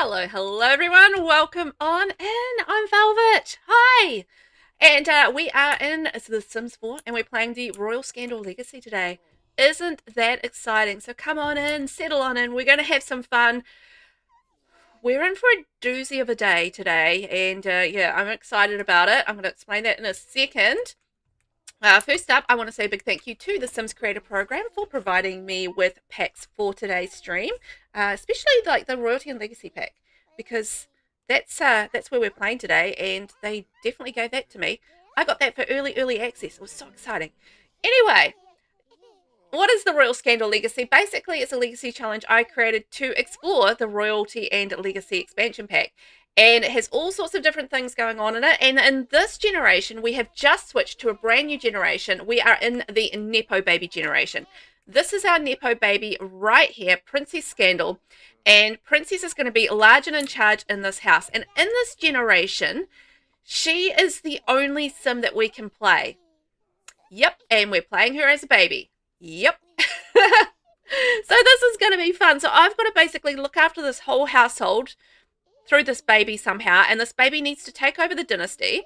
Hello everyone, welcome on in. I'm Velvet. Hi! And we are in The Sims 4 and we're playing the Royal Scandal Legacy today. Isn't that exciting? So come on in, settle on in, we're going to have some fun. We're in for a doozy of a day today, and yeah, I'm excited about it. I'm going to explain that in a second. First up, I want to say a big thank you to the Sims Creator Program for providing me with packs for today's stream, especially like the Royalty and Legacy pack, because that's where we're playing today, and they definitely gave that to me. I got that for early access. It was so exciting. Anyway, what is the Royal Scandal Legacy? Basically, it's a legacy challenge I created to explore the Royalty and Legacy expansion pack. And it has all sorts of different things going on in it. And in this generation, we have just switched to a brand new generation. We are in the Nepo-Baby generation. This is our Nepo-Baby right here, Princess Scandal. And Princess is going to be large and in charge in this house. And in this generation, she is the only sim that we can play. Yep, and we're playing her as a baby. Yep. So this is going to be fun. So I've got to basically look after this whole household through this baby somehow, and this baby needs to take over the dynasty.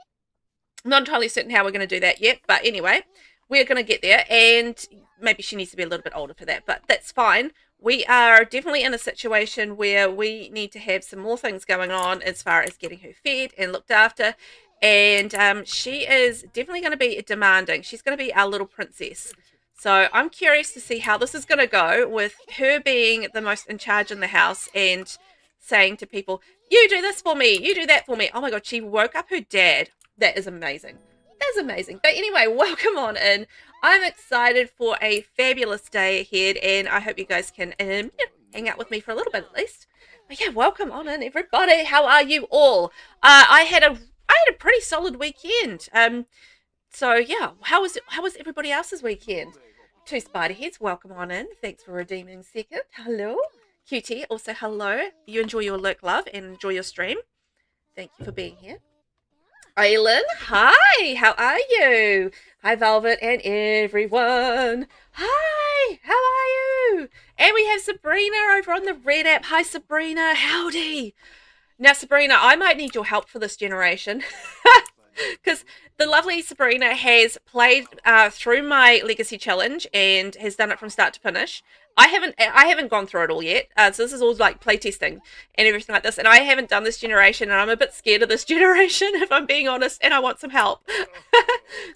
I'm not entirely certain how we're going to do that yet, but anyway, we're going to get there, and maybe she needs to be a little bit older for that, but that's fine. We are definitely in a situation where we need to have some more things going on as far as getting her fed and looked after, and she is definitely going to be demanding. She's going to be our little princess. So I'm curious to see how this is going to go with her being the most in charge in the house and saying to people, you do this for me, you do that for me. Oh my god, she woke up her dad. That is amazing. That's amazing. But anyway, welcome on in. I'm excited for a fabulous day ahead, and I hope you guys can hang out with me for a little bit at least. But yeah, welcome on in, everybody. How are you all? I had a pretty solid weekend. So yeah, how was everybody else's weekend? Two spider heads, welcome on in. Thanks for redeeming second. Hello. QT, also hello. You enjoy your lurk, love, and enjoy your stream. Thank you for being here. Aylin, hi, how are you? Hi, Velvet and everyone. Hi, how are you? And we have Sabrina over on the Red app. Hi, Sabrina, howdy. Now, Sabrina, I might need your help for this generation. Because the lovely Sabrina has played through my Legacy Challenge and has done it from start to finish. I haven't gone through it all yet. So this is all like playtesting and everything like this. And I haven't done this generation, and I'm a bit scared of this generation, if I'm being honest, and I want some help.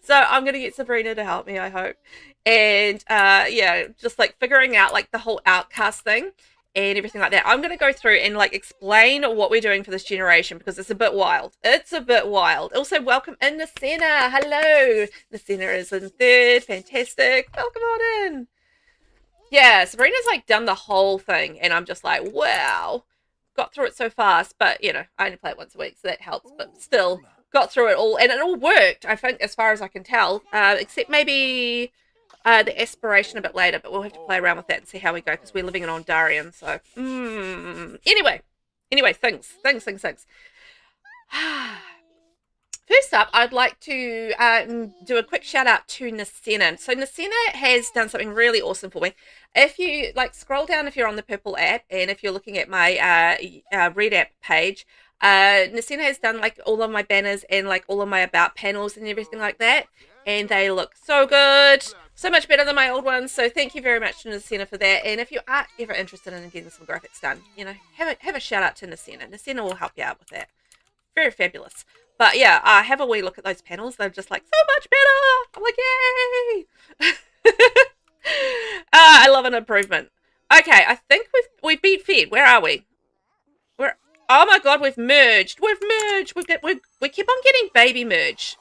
So I'm going to get Sabrina to help me, I hope. And yeah, just like figuring out like the whole outcast thing and everything like that. I'm going to go through and like explain what we're doing for this generation, because it's a bit wild. It's a bit wild. Also, welcome in, Nasena. Hello. Nasena is in third. Fantastic. Welcome on in. Yeah, Sabrina's like done the whole thing, and I'm just like, wow. Got through it so fast, but you know, I only play it once a week, so that helps, but still got through it all, and it all worked, I think, as far as I can tell, except maybe the aspiration a bit later, but we'll have to play around with that and see how we go, because we're living in Ondarian, so anyway, things. First up, I'd like to do a quick shout out to Nasena. So Nasena has done something really awesome for me. If you like scroll down, if you're on the purple app, and if you're looking at my red app page, Nasena has done like all of my banners and like all of my about panels and everything like that, and they look so good, so much better than my old ones. So thank you very much to Nasena for that. And if you are ever interested in getting some graphics done, you know, have a shout out to Nasena. Nasena will help you out with that. Very fabulous. But yeah, have a wee look at those panels. They're just like so much better. I'm like, yay! I love an improvement. Okay, I think we've been fed. Where are we? Oh my god, we've merged. We keep on getting baby merge.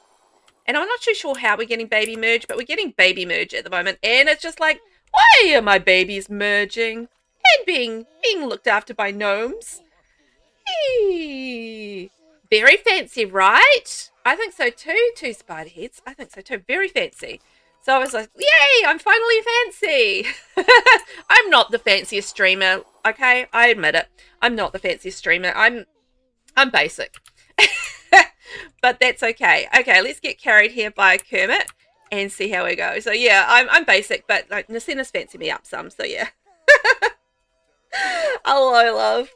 And I'm not too sure how we're getting baby merge, but we're getting baby merge at the moment. And it's just like, why are my babies merging and being looked after by gnomes? Eee. Very fancy, right? I think so too, two spider heads. I think so too. Very fancy. So I was like, yay, I'm finally fancy. I'm not the fanciest streamer, okay? I admit it. I'm not the fanciest streamer. I'm basic. But that's okay. Okay, let's get carried here by Kermit and see how we go. So yeah, I'm basic, but like Nasena's fancy me up some, so yeah. Hello, love.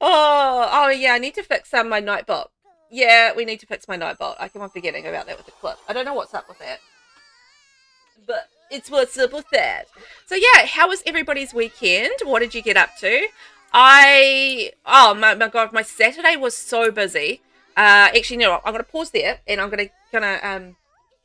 Oh, yeah, I need to fix my Nightbot. Yeah, we need to fix my Nightbot. I keep on forgetting about that with the clip. I don't know what's up with that. But it's what's up with that. So yeah, how was everybody's weekend? What did you get up to? Oh my god, my Saturday was so busy. Actually, no, I'm going to pause there and I'm gonna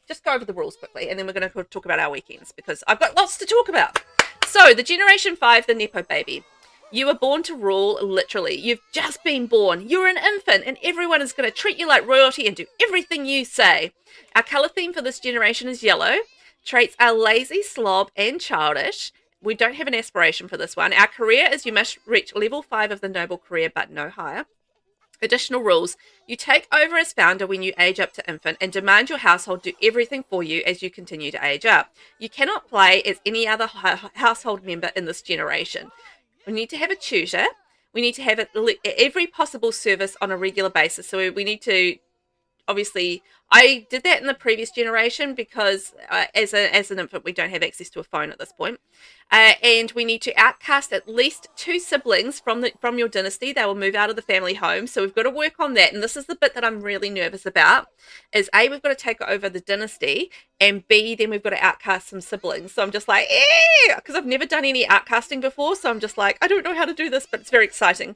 just go over the rules quickly, and then we're going to talk about our weekends because I've got lots to talk about. So the Generation 5, the Nepo-Baby. You were born to rule, literally. You've just been born. You're an infant, and everyone is going to treat you like royalty and do everything you say. Our colour theme for this generation is yellow. Traits are lazy, slob, and childish. We don't have an aspiration for this one. Our career is you must reach level 5 of the noble career, but no higher. Additional rules. You take over as founder when you age up to infant and demand your household do everything for you as you continue to age up. You cannot play as any other household member in this generation. We need to have a tutor. We need to have every possible service on a regular basis. So we need to, obviously, I did that in the previous generation because as an infant, we don't have access to a phone at this point. And we need to outcast at least 2 siblings from your dynasty. They will move out of the family home. So we've got to work on that. And this is the bit that I'm really nervous about, is A, we've got to take over the dynasty, and B, then we've got to outcast some siblings. So I'm just like, because I've never done any outcasting before. So I'm just like, I don't know how to do this, but it's very exciting.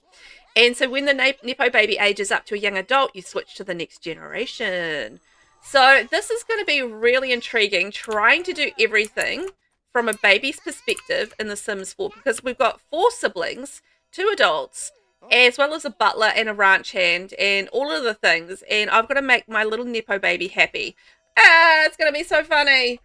And so when the Nepo-Baby ages up to a young adult, you switch to the next generation. So this is going to be really intriguing, trying to do everything from a baby's perspective in The Sims 4, because we've got 4 siblings, 2 adults, as well as a butler and a ranch hand and all of the things. And I've got to make my little Nepo-Baby happy. It's going to be so funny.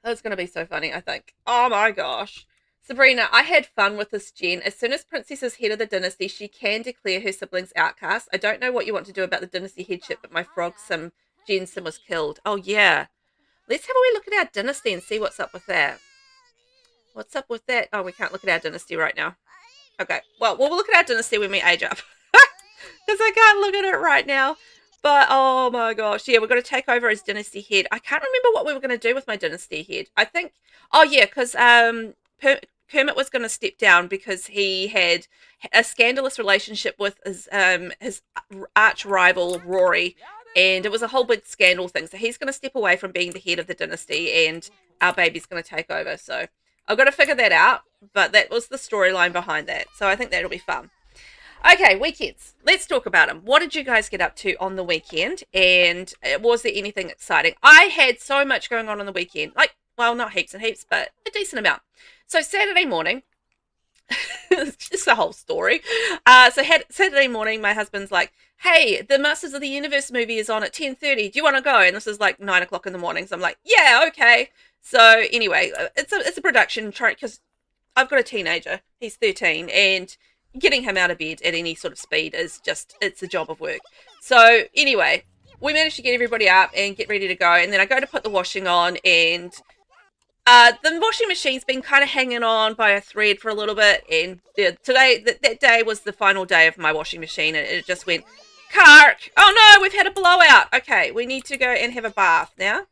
It's going to be so funny, I think. Oh my gosh. Sabrina, I had fun with this gen. As soon as Princess is head of the dynasty, she can declare her siblings outcast. I don't know what you want to do about the dynasty headship, but my frog sim, Gen Sim, was killed. Oh, yeah. Let's have a wee look at our dynasty and see what's up with that. What's up with that? Oh, we can't look at our dynasty right now. Okay, well, we'll look at our dynasty when we age up. Because I can't look at it right now. But, oh my gosh. Yeah, we're going to take over as dynasty head. I can't remember what we were going to do with my dynasty head. I think, oh yeah, because Kermit was going to step down because he had a scandalous relationship with his arch rival Rory, and it was a whole big scandal thing. So he's going to step away from being the head of the dynasty, and our baby's going to take over. So I've got to figure that out, but that was the storyline behind that. So I think that'll be fun. Okay, weekends. Let's talk about them. What did you guys get up to on the weekend, and was there anything exciting? I had so much going on the weekend. Like, well, not heaps and heaps, but a decent amount. So Saturday morning, it's just a whole story. Saturday morning, my husband's like, hey, the Masters of the Universe movie is on at 10:30. Do you want to go? And this is like 9 o'clock in the morning. So I'm like, yeah, okay. So anyway, it's a production because I've got a teenager. He's 13, and getting him out of bed at any sort of speed is just, it's a job of work. So anyway, we managed to get everybody up and get ready to go. And then I go to put the washing on, and the washing machine's been kind of hanging on by a thread for a little bit, and today, that day was the final day of my washing machine, and it just went, Kark! Oh no, we've had a blowout! Okay, we need to go and have a bath now.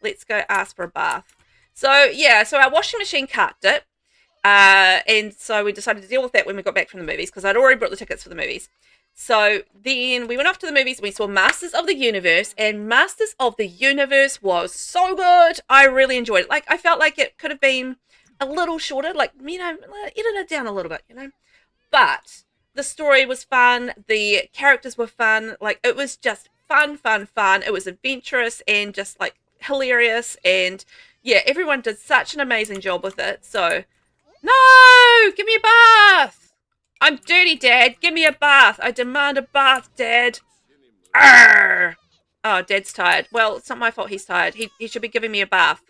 Let's go ask for a bath. So, yeah, so our washing machine carked it, and so we decided to deal with that when we got back from the movies, because I'd already bought the tickets for the movies. So then we went off to the movies, and we saw Masters of the Universe, and Masters of the Universe was so good. I really enjoyed it. Like, I felt like it could have been a little shorter, like, you know, edit it down a little bit, you know. But the story was fun. The characters were fun. Like, it was just fun. It was adventurous and just, like, hilarious. And, yeah, everyone did such an amazing job with it. So, no! Give me a bath! I'm dirty, Dad. Give me a bath. I demand a bath, Dad. Arrgh. Oh, Dad's tired. Well, it's not my fault he's tired. He should be giving me a bath.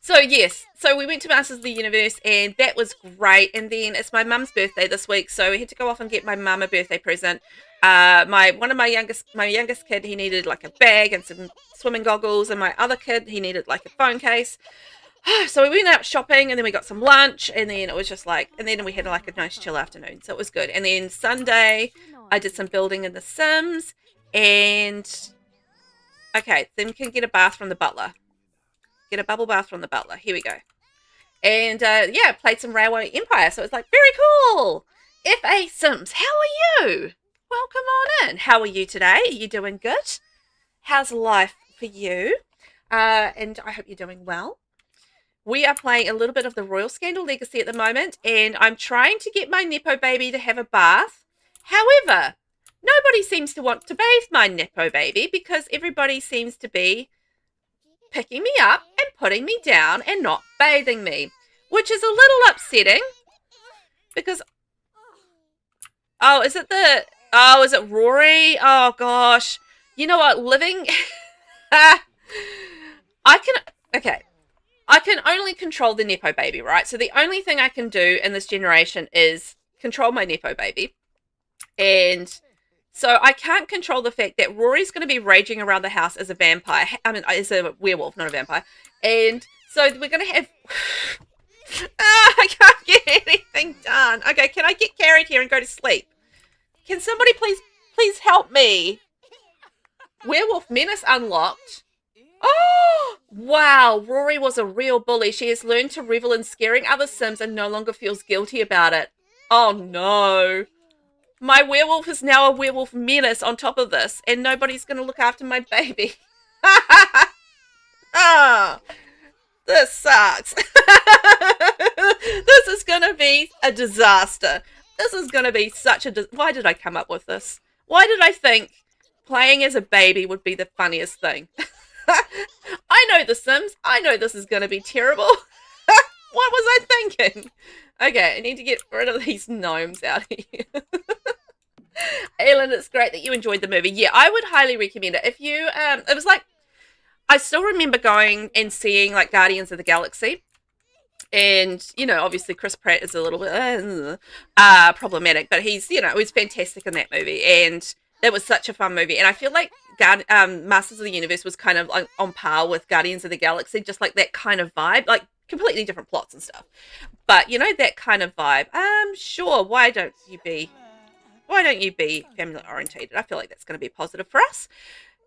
So, yes. So, we went to Masters of the Universe, and that was great. And then it's my mum's birthday this week, so we had to go off and get my mum a birthday present. My youngest kid, he needed, like, a bag and some swimming goggles, and my other kid, he needed, like, a phone case. So we went out shopping, and then we got some lunch, and then it was just like, and then we had like a nice chill afternoon, so it was good. And then Sunday, I did some building in The Sims, and okay, then we can get a bath from the butler. Get a bubble bath from the butler. Here we go. And yeah, played some Railway Empire, so it's like very cool. F.A. Sims, how are you? Welcome on in. How are you today? Are you doing good? How's life for you? And I hope you're doing well. We are playing a little bit of the Royal Scandal Legacy at the moment, and I'm trying to get my Nepo-Baby to have a bath. However, nobody seems to want to bathe my Nepo-Baby because everybody seems to be picking me up and putting me down and not bathing me, which is a little upsetting because... Oh, is it Rory? Oh, gosh. You know what? Living... I can only control the Nepo-Baby, right? So the only thing I can do in this generation is control my Nepo-Baby. And so I can't control the fact that Rory's going to be raging around the house as a vampire. I mean, as a werewolf, not a vampire. And so we're going to have... I can't get anything done. Okay, can I get carried here and go to sleep? Can somebody please help me? Werewolf Menace unlocked. Oh, wow. Rory was a real bully. She has learned to revel in scaring other Sims and no longer feels guilty about it. Oh, no. My werewolf is now a werewolf menace on top of this, and nobody's going to look after my baby. Oh, this sucks. This is going to be a disaster. This is going to be such a... Why did I come up with this? Why did I think playing as a baby would be the funniest thing? I know The Sims. I know this is going to be terrible. What was I thinking? Okay, I need to get rid of these gnomes out here. Aylin, it's great that you enjoyed the movie. Yeah, I would highly recommend it. If you, it was like, I still remember going and seeing like Guardians of the Galaxy. And, you know, obviously Chris Pratt is a little bit problematic, but he's, you know, he's fantastic in that movie. And it was such a fun movie. And I feel like Masters of the Universe was kind of like on par with Guardians of the Galaxy, just like that kind of vibe, like completely different plots and stuff. But, you know, that kind of vibe. Sure, why don't you be family orientated? I feel like that's going to be positive for us.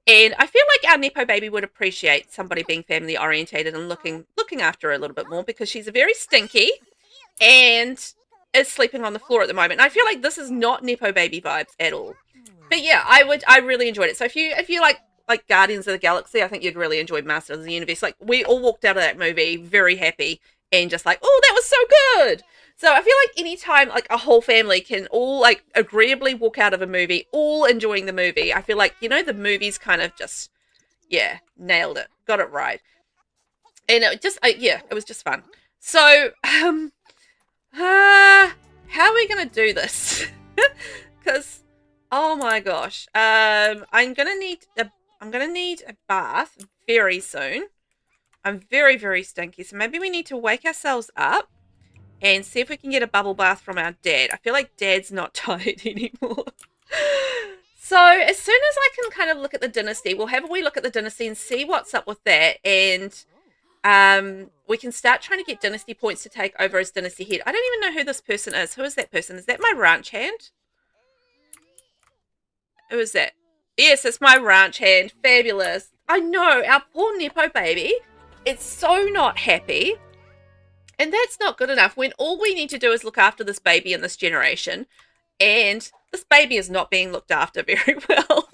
And I feel like our Nepo-Baby would appreciate somebody being family orientated and looking after her a little bit more, because she's a very stinky and is sleeping on the floor at the moment. And I feel like this is not Nepo-Baby vibes at all. But yeah, I really enjoyed it. So if you like Guardians of the Galaxy, I think you'd really enjoy Masters of the Universe. Like, we all walked out of that movie very happy and just like, oh, that was so good. So I feel like anytime like a whole family can all like agreeably walk out of a movie, all enjoying the movie, I feel like, you know, the movie's kind of just, yeah, nailed it. Got it right. And it just, yeah, it was just fun. So, how are we going to do this? Because, oh my gosh, I'm going to need a bath very soon. I'm very, very stinky. So maybe we need to wake ourselves up and see if we can get a bubble bath from our dad. I feel like Dad's not tired anymore. So as soon as I can kind of look at the Dynasty, we'll have a wee look at the Dynasty and see what's up with that. And we can start trying to get Dynasty points to take over as Dynasty head. I don't even know who this person is. Who is that person? Is that my ranch hand? Who is that? Yes, it's my ranch hand. Fabulous. I know, our poor Nepo-Baby. It's so not happy. And that's not good enough when all we need to do is look after this baby in this generation. And this baby is not being looked after very well.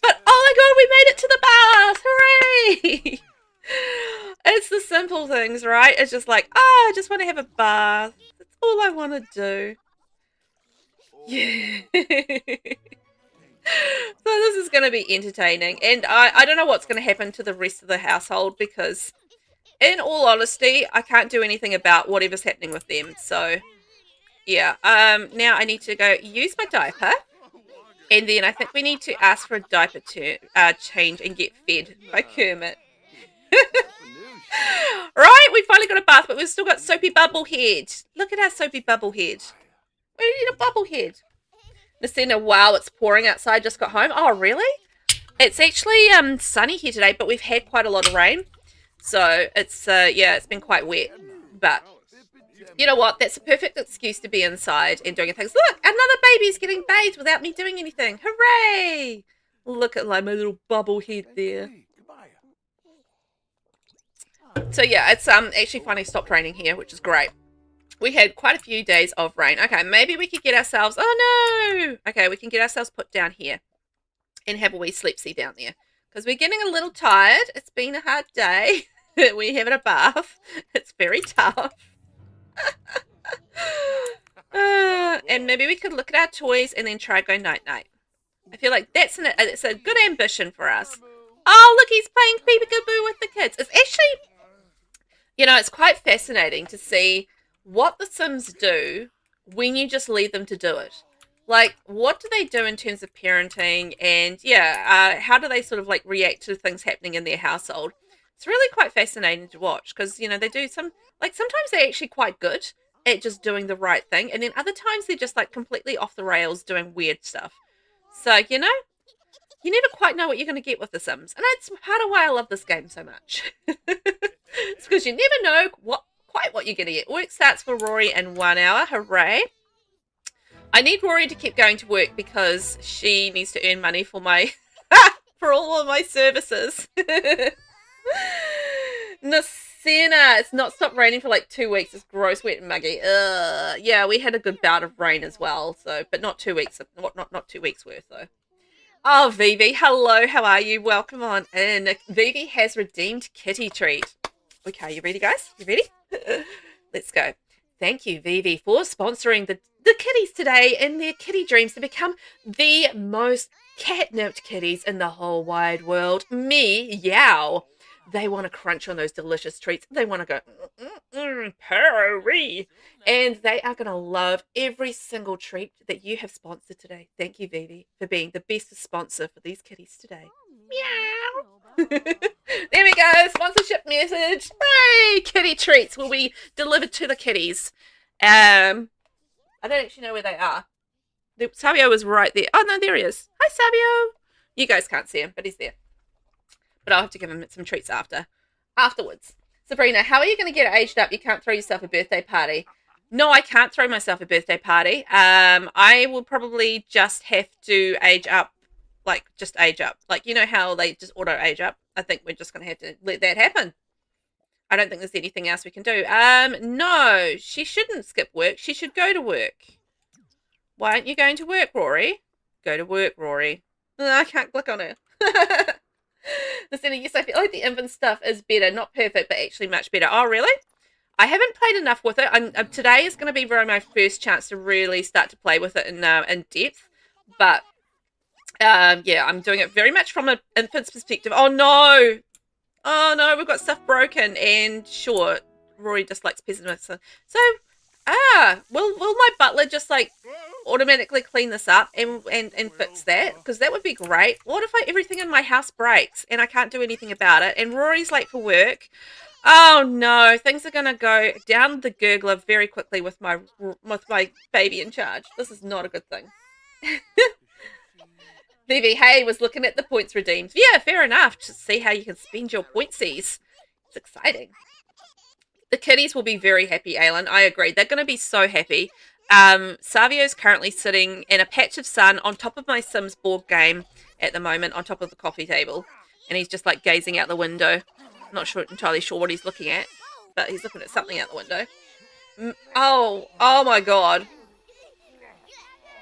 But, oh my god, we made it to the bath! Hooray! It's the simple things, right? It's just like, oh, I just want to have a bath. That's all I want to do. Yeah. So this is going to be entertaining. And I don't know what's going to happen to the rest of the household, because in all honesty, I can't do anything about whatever's happening with them. So, yeah. Now I need to go use my diaper. And then I think we need to ask for a diaper change and get fed by Kermit. Right? We finally got a bath, but we've still got Soapy Bubblehead. Look at our Soapy Bubblehead. We need a Bubblehead. Nasina, wow, it's pouring outside. Just got home. Oh, really? It's actually sunny here today, but we've had quite a lot of rain. So it's, yeah, it's been quite wet. But you know what? That's a perfect excuse to be inside and doing things. Look, another baby's getting bathed without me doing anything. Hooray! Look at like my little bubble head there. So yeah, it's actually finally stopped raining here, which is great. We had quite a few days of rain. Okay, maybe we could get ourselves... Oh, no! Okay, we can get ourselves put down here and have a wee sleepsy down there. Because we're getting a little tired. It's been a hard day. We're having a bath. It's very tough. And maybe we could look at our toys and then try go night-night. I feel like it's a good ambition for us. Oh, look, he's playing peekaboo with the kids. It's actually, it's quite fascinating to see what the Sims do when you just leave them to do it. Like, what do they do in terms of parenting, and how do they sort of like react to things happening in their household? It's really quite fascinating to watch because, they do sometimes they're actually quite good at just doing the right thing, and then other times they're just like completely off the rails doing weird stuff. So, you never quite know what you're going to get with the Sims, and that's part of why I love this game so much. It's because you never know quite what you're going to get. Work starts for Rory in 1 hour. Hooray. I need Rory to keep going to work because she needs to earn money for for all of my services. Nasina, it's not stopped raining for like 2 weeks. It's gross, wet, and muggy. Yeah, we had a good bout of rain as well. So, but not 2 weeks. Not 2 weeks worth though. Oh, Vivi, hello. How are you? Welcome on in. Vivi has redeemed kitty treat. Okay, you ready, guys? You ready? Let's go. Thank you, Vivi, for sponsoring the kitties today in their kitty dreams to become the most catnipped kitties in the whole wide world. Meow. They want to crunch on those delicious treats. They want to go, purr-ee. And they are going to love every single treat that you have sponsored today. Thank you, Vivi, for being the best sponsor for these kitties today. Meow. There we go. Sponsorship message. Hey, kitty treats will be delivered to the kitties. I don't actually know where they are. Savio was right there. Oh, no, there he is. Hi, Savio. You guys can't see him, but he's there. But I'll have to give him some treats afterwards. Sabrina, how are you going to get it aged up? You can't throw yourself a birthday party. No, I can't throw myself a birthday party. I will probably just have to age up. Like, just age up. Like, you know how they just auto age up? I think we're just going to have to let that happen. I don't think there's anything else we can do. No, she shouldn't skip work. She should go to work. Why aren't you going to work, Rory? Go to work, Rory. I can't click on her. Yes, I feel like the infant stuff is better. Not perfect, but actually much better. Oh, really? I haven't played enough with it. Today is going to be my first chance to really start to play with it in depth. But, yeah, I'm doing it very much from an infant's perspective. Oh, no. Oh, no, we've got stuff broken. And, sure, Rory dislikes pessimism. So, will my butler just, like, automatically clean this up and fix that? Because that would be great. What if everything in my house breaks and I can't do anything about it and Rory's late for work? Oh no, things are gonna go down the gurgler very quickly with my baby in charge. This is not a good thing. Vivi, hey, was looking at the points redeemed. Yeah, fair enough. Just see how you can spend your pointsies. It's exciting. The kitties will be very happy, Aylin. I agree. They're going to be so happy. Savio's currently sitting in a patch of sun on top of my Sims board game at the moment, on top of the coffee table. And he's just like gazing out the window. I'm not entirely sure what he's looking at, but he's looking at something out the window. Oh my god.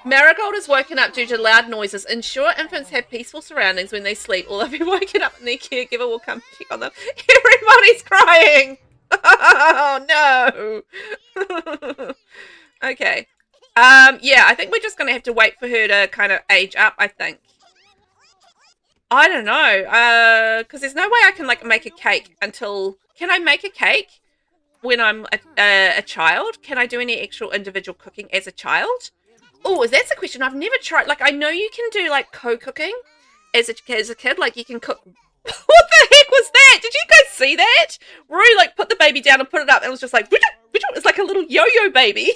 Marigold is woken up due to loud noises. Ensure infants have peaceful surroundings when they sleep, or they'll be woken up and their caregiver will come check on them. Everybody's crying! Oh no! Okay. Yeah, I think we're just going to have to wait for her to kind of age up, I think. I don't know. Because there's no way I can, like, make a cake until... Can I make a cake when I'm a child? Can I do any actual individual cooking as a child? Oh, that's a question I've never tried. Like, I know you can do, like, co-cooking as a kid. Like, you can cook... What the heck was that? Did you guys see that? Rory, like, put the baby down and put it up. And it was just like... It's like a little yo-yo baby.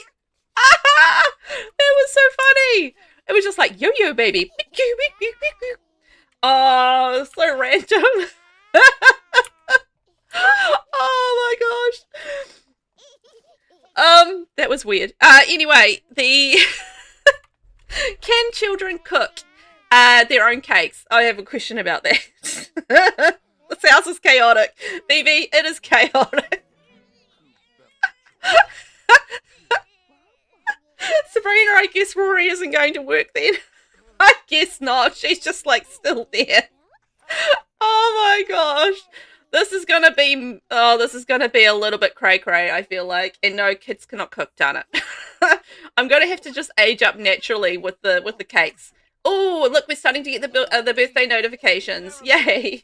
That was so funny. It was just like yo-yo baby. Oh, so random. Oh my gosh. That was weird. Anyway, can children cook their own cakes? I have a question about that. This house is chaotic. Vivi, it is chaotic. mean, I guess Rory isn't going to work then. I guess not. She's just like still there. Oh my gosh. This is gonna be a little bit cray-cray, I feel like. And no, kids cannot cook, darn it. I'm gonna have to just age up naturally with the cakes. Oh, look, we're starting to get the birthday notifications. Yay.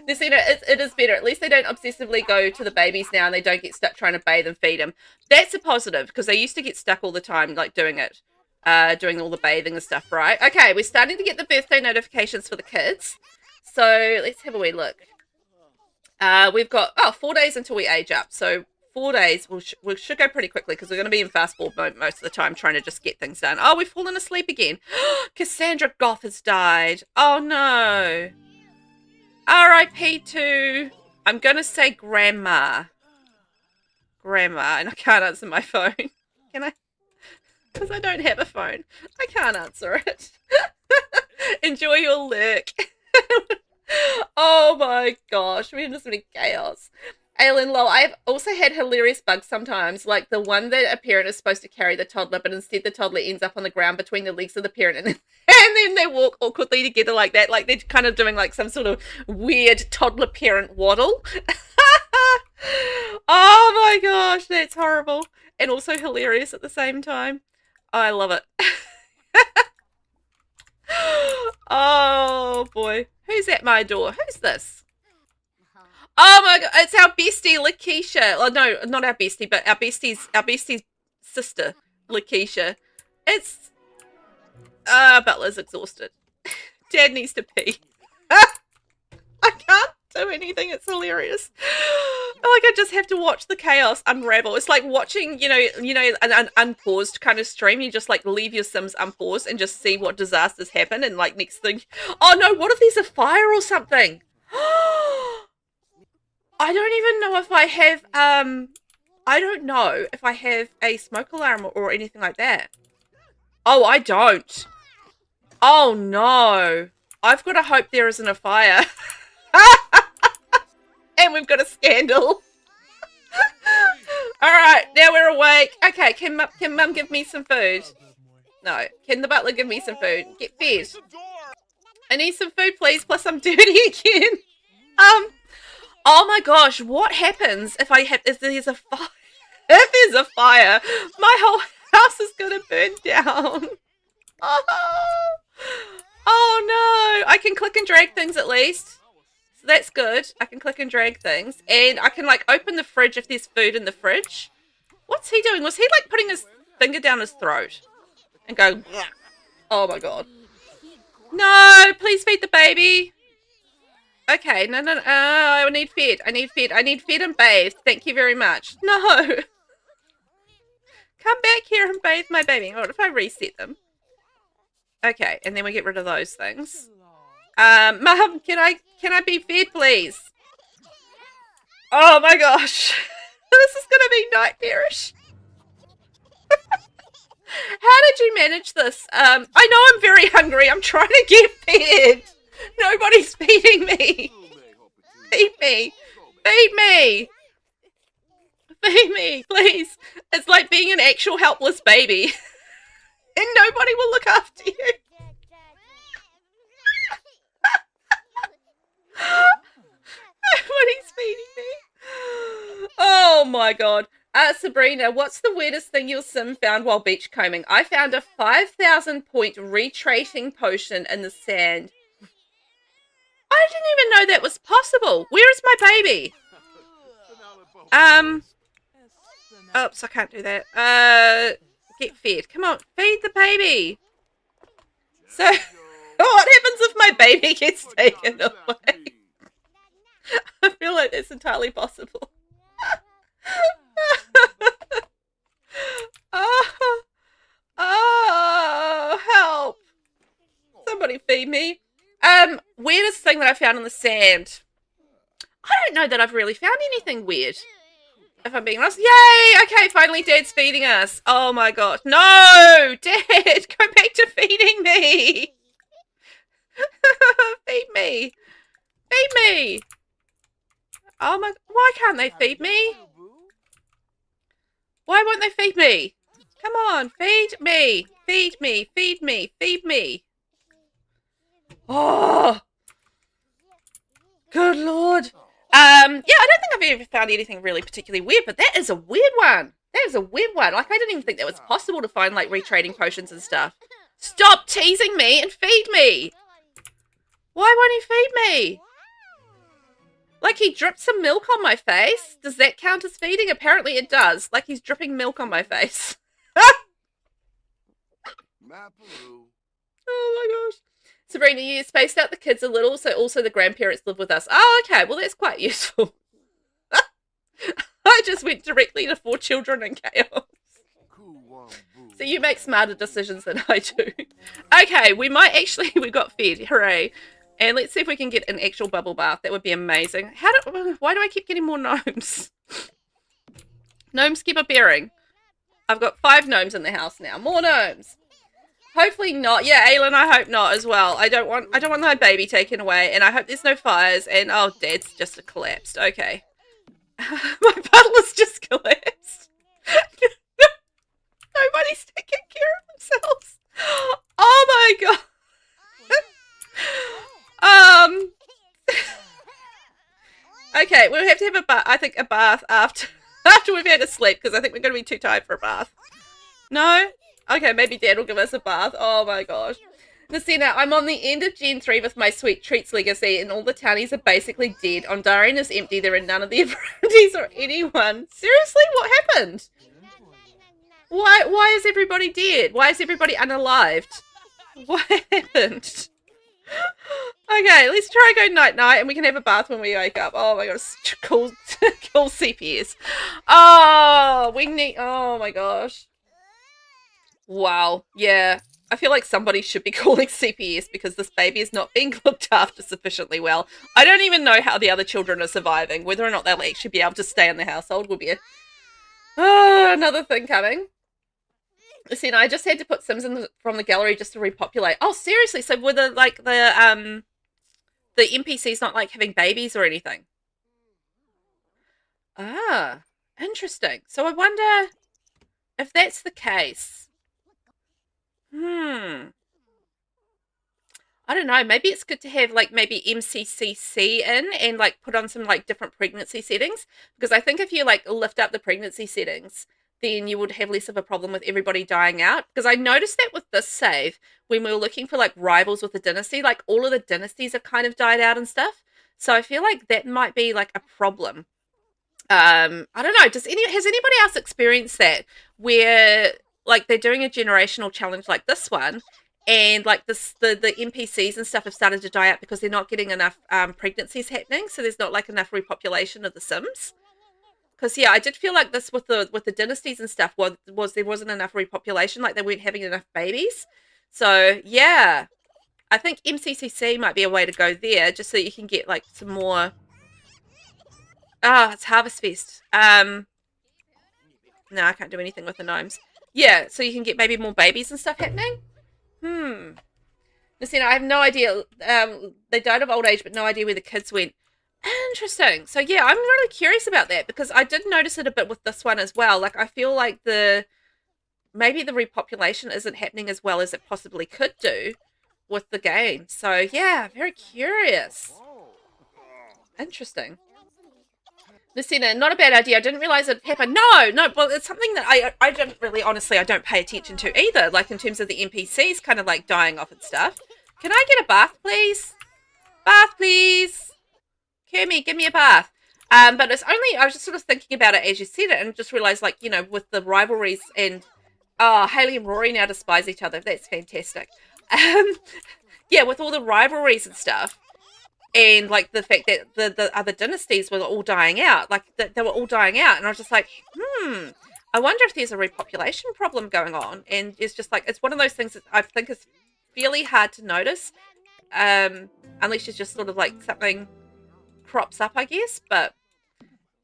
It is better. At least they don't obsessively go to the babies now and they don't get stuck trying to bathe and feed them. That's a positive, because they used to get stuck all the time, like doing it. Doing all the bathing and stuff, right? Okay, we're starting to get the birthday notifications for the kids. So let's have a wee look. We've got 4 days until we age up. So 4 days, we should go pretty quickly because we're going to be in fast forward mode most of the time trying to just get things done. Oh, we've fallen asleep again. Cassandra Goth has died. Oh no. R.I.P. to, I'm going to say Grandma. Grandma, and I can't answer my phone. Can I? Because I don't have a phone. I can't answer it. Enjoy your lurk. Oh my gosh, we're in this many chaos. Aylin Low, I've also had hilarious bugs sometimes, like the one that a parent is supposed to carry the toddler, but instead the toddler ends up on the ground between the legs of the parent, and then they walk awkwardly together like that, like they're kind of doing like some sort of weird toddler-parent waddle. Oh my gosh, that's horrible. And also hilarious at the same time. Oh, I love it. Oh boy. Who's at my door? Who's this? Oh my god, it's our bestie Lakeisha. Oh no, not our bestie, but our bestie's sister, Lakeisha. It's Butler's exhausted. Dad needs to pee. I can't do anything, it's hilarious. Like I just have to watch the chaos unravel. It's like watching, you know, an unpaused kind of stream. You just like leave your Sims unpaused and just see what disasters happen, and like next thing, oh no, what if there's a fire or something? I don't even know if I have I don't know if I have a smoke alarm or anything like that. Oh, I don't. Oh no. I've got to hope there isn't a fire. And we've got a scandal. Alright, now we're awake. Okay, can Mum give me some food? No. Can the butler give me some food? Get fed. I need some food, please, plus I'm dirty again. Oh my gosh, what happens if there's a fire? If there's a fire, my whole house is gonna burn down. Oh no. I can click and drag things at least. So that's good. I can click and drag things. And I can like open the fridge if there's food in the fridge. What's he doing? Was he like putting his finger down his throat? And go, oh my god. No, please feed the baby. Okay, no. I need fed. I need fed and bathed. Thank you very much. No. Come back here and bathe my baby. What if I reset them? Okay, and then we get rid of those things. Mum, can I be fed, please? Oh my gosh. This is gonna be nightmarish. How did you manage this? I know I'm very hungry. I'm trying to get fed. Nobody's feeding me. Feed me. Feed me. Feed me, please. It's like being an actual helpless baby. And nobody will look after you. Nobody's feeding me. Oh my god. Sabrina, what's the weirdest thing your sim found while beachcombing? I found a 5,000 point retracing potion in the sand. I didn't even know that was possible. Where is my baby? Oops, I can't do that. Get fed. Come on, feed the baby. So, what happens if my baby gets taken away? I feel like that's entirely possible. Oh, help. Somebody feed me. Weirdest thing that I found in the sand. I don't know that I've really found anything weird, if I'm being honest. Yay! Okay, finally Dad's feeding us. Oh my god. No! Dad, go back to feeding me! Feed me! Feed me! Oh my... Why can't they feed me? Why won't they feed me? Come on, feed me. Feed me, feed me, feed me. Oh, good Lord. Yeah, I don't think I've ever found anything really particularly weird, but that is a weird one. That is a weird one. Like, I didn't even think that was possible to find, like, retrading potions and stuff. Stop teasing me and feed me. Why won't he feed me? Like, he dripped some milk on my face. Does that count as feeding? Apparently it does. Like, he's dripping milk on my face. Oh my gosh. Sabrina, you spaced out the kids a little, so also the grandparents live with us. Oh, okay. Well, that's quite useful. I just went directly to 4 children and chaos. So you make smarter decisions than I do. Okay, we got fed. Hooray. And let's see if we can get an actual bubble bath. That would be amazing. Why do I keep getting more gnomes? Gnomes keep appearing. I've got 5 gnomes in the house now. More gnomes. Hopefully not. Yeah, Aylin, I hope not as well. I don't want my baby taken away, and I hope there's no fires. And oh, Dad's just collapsed. Okay. My butler's just collapsed. Nobody's taking care of themselves. Oh my god. Okay, we'll have to have a bath after we've had a sleep, because I think we're going to be too tired for a bath. No? Okay, maybe Dad will give us a bath. Oh my gosh. Nasina, I'm on the end of Gen 3 with my Sweet Treats legacy, and all the townies are basically dead. Ondarian is empty. There are none of the apprentices or anyone. Seriously? What happened? Why is everybody dead? Why is everybody unalived? What happened? Okay, let's try go night-night, and we can have a bath when we wake up. Oh my god, cool CPS. Oh, oh my gosh. Wow, yeah. I feel like somebody should be calling CPS because this baby is not being looked after sufficiently well. I don't even know how the other children are surviving. Whether or not they'll actually be able to stay in the household will be another thing coming. Listen, I just had to put Sims from the gallery just to repopulate. Oh, seriously? So were the NPCs not like having babies or anything? Ah, interesting. So I wonder if that's the case. I don't know. Maybe it's good to have like maybe MCCC in and like put on some like different pregnancy settings, because I think if you like lift up the pregnancy settings, then you would have less of a problem with everybody dying out. Because I noticed that with this save, when we were looking for like rivals with the dynasty, like all of the dynasties have kind of died out and stuff. So I feel like that might be like a problem. I don't know. Has anybody else experienced that where like they're doing a generational challenge like this one, and like the NPCs and stuff have started to die out because they're not getting enough pregnancies happening, so there's not like enough repopulation of the Sims. Because yeah, I did feel like this with the dynasties and stuff was there wasn't enough repopulation, like they weren't having enough babies. So yeah, I think MCCC might be a way to go there, just so you can get like some more. Ah, it's Harvest Fest. No, I can't do anything with the gnomes. Yeah, so you can get maybe more babies and stuff happening. Listen, I have no idea. They died of old age, but no idea where the kids went. Interesting. So yeah, I'm really curious about that, because I did notice it a bit with this one as well. Like I feel like maybe the repopulation isn't happening as well as it possibly could do with the game. So yeah, very curious. Interesting. Lucina, not a bad idea. I didn't realize it happened. No, well, it's something that I don't really, honestly, I don't pay attention to either. Like in terms of the NPCs kind of like dying off and stuff. Can I get a bath, please? Bath, please. Kermie, give me a bath. But it's only, I was just sort of thinking about it as you said it, and just realized, like, you know, with the rivalries and, Haley and Rory now despise each other. That's fantastic. Yeah, with all the rivalries and stuff, and like the fact that the other dynasties were all dying out, like they were all dying out, and I was just like, I wonder if there's a repopulation problem going on. And it's just like, it's one of those things that I think is fairly hard to notice, unless it's just sort of like something crops up, I guess. But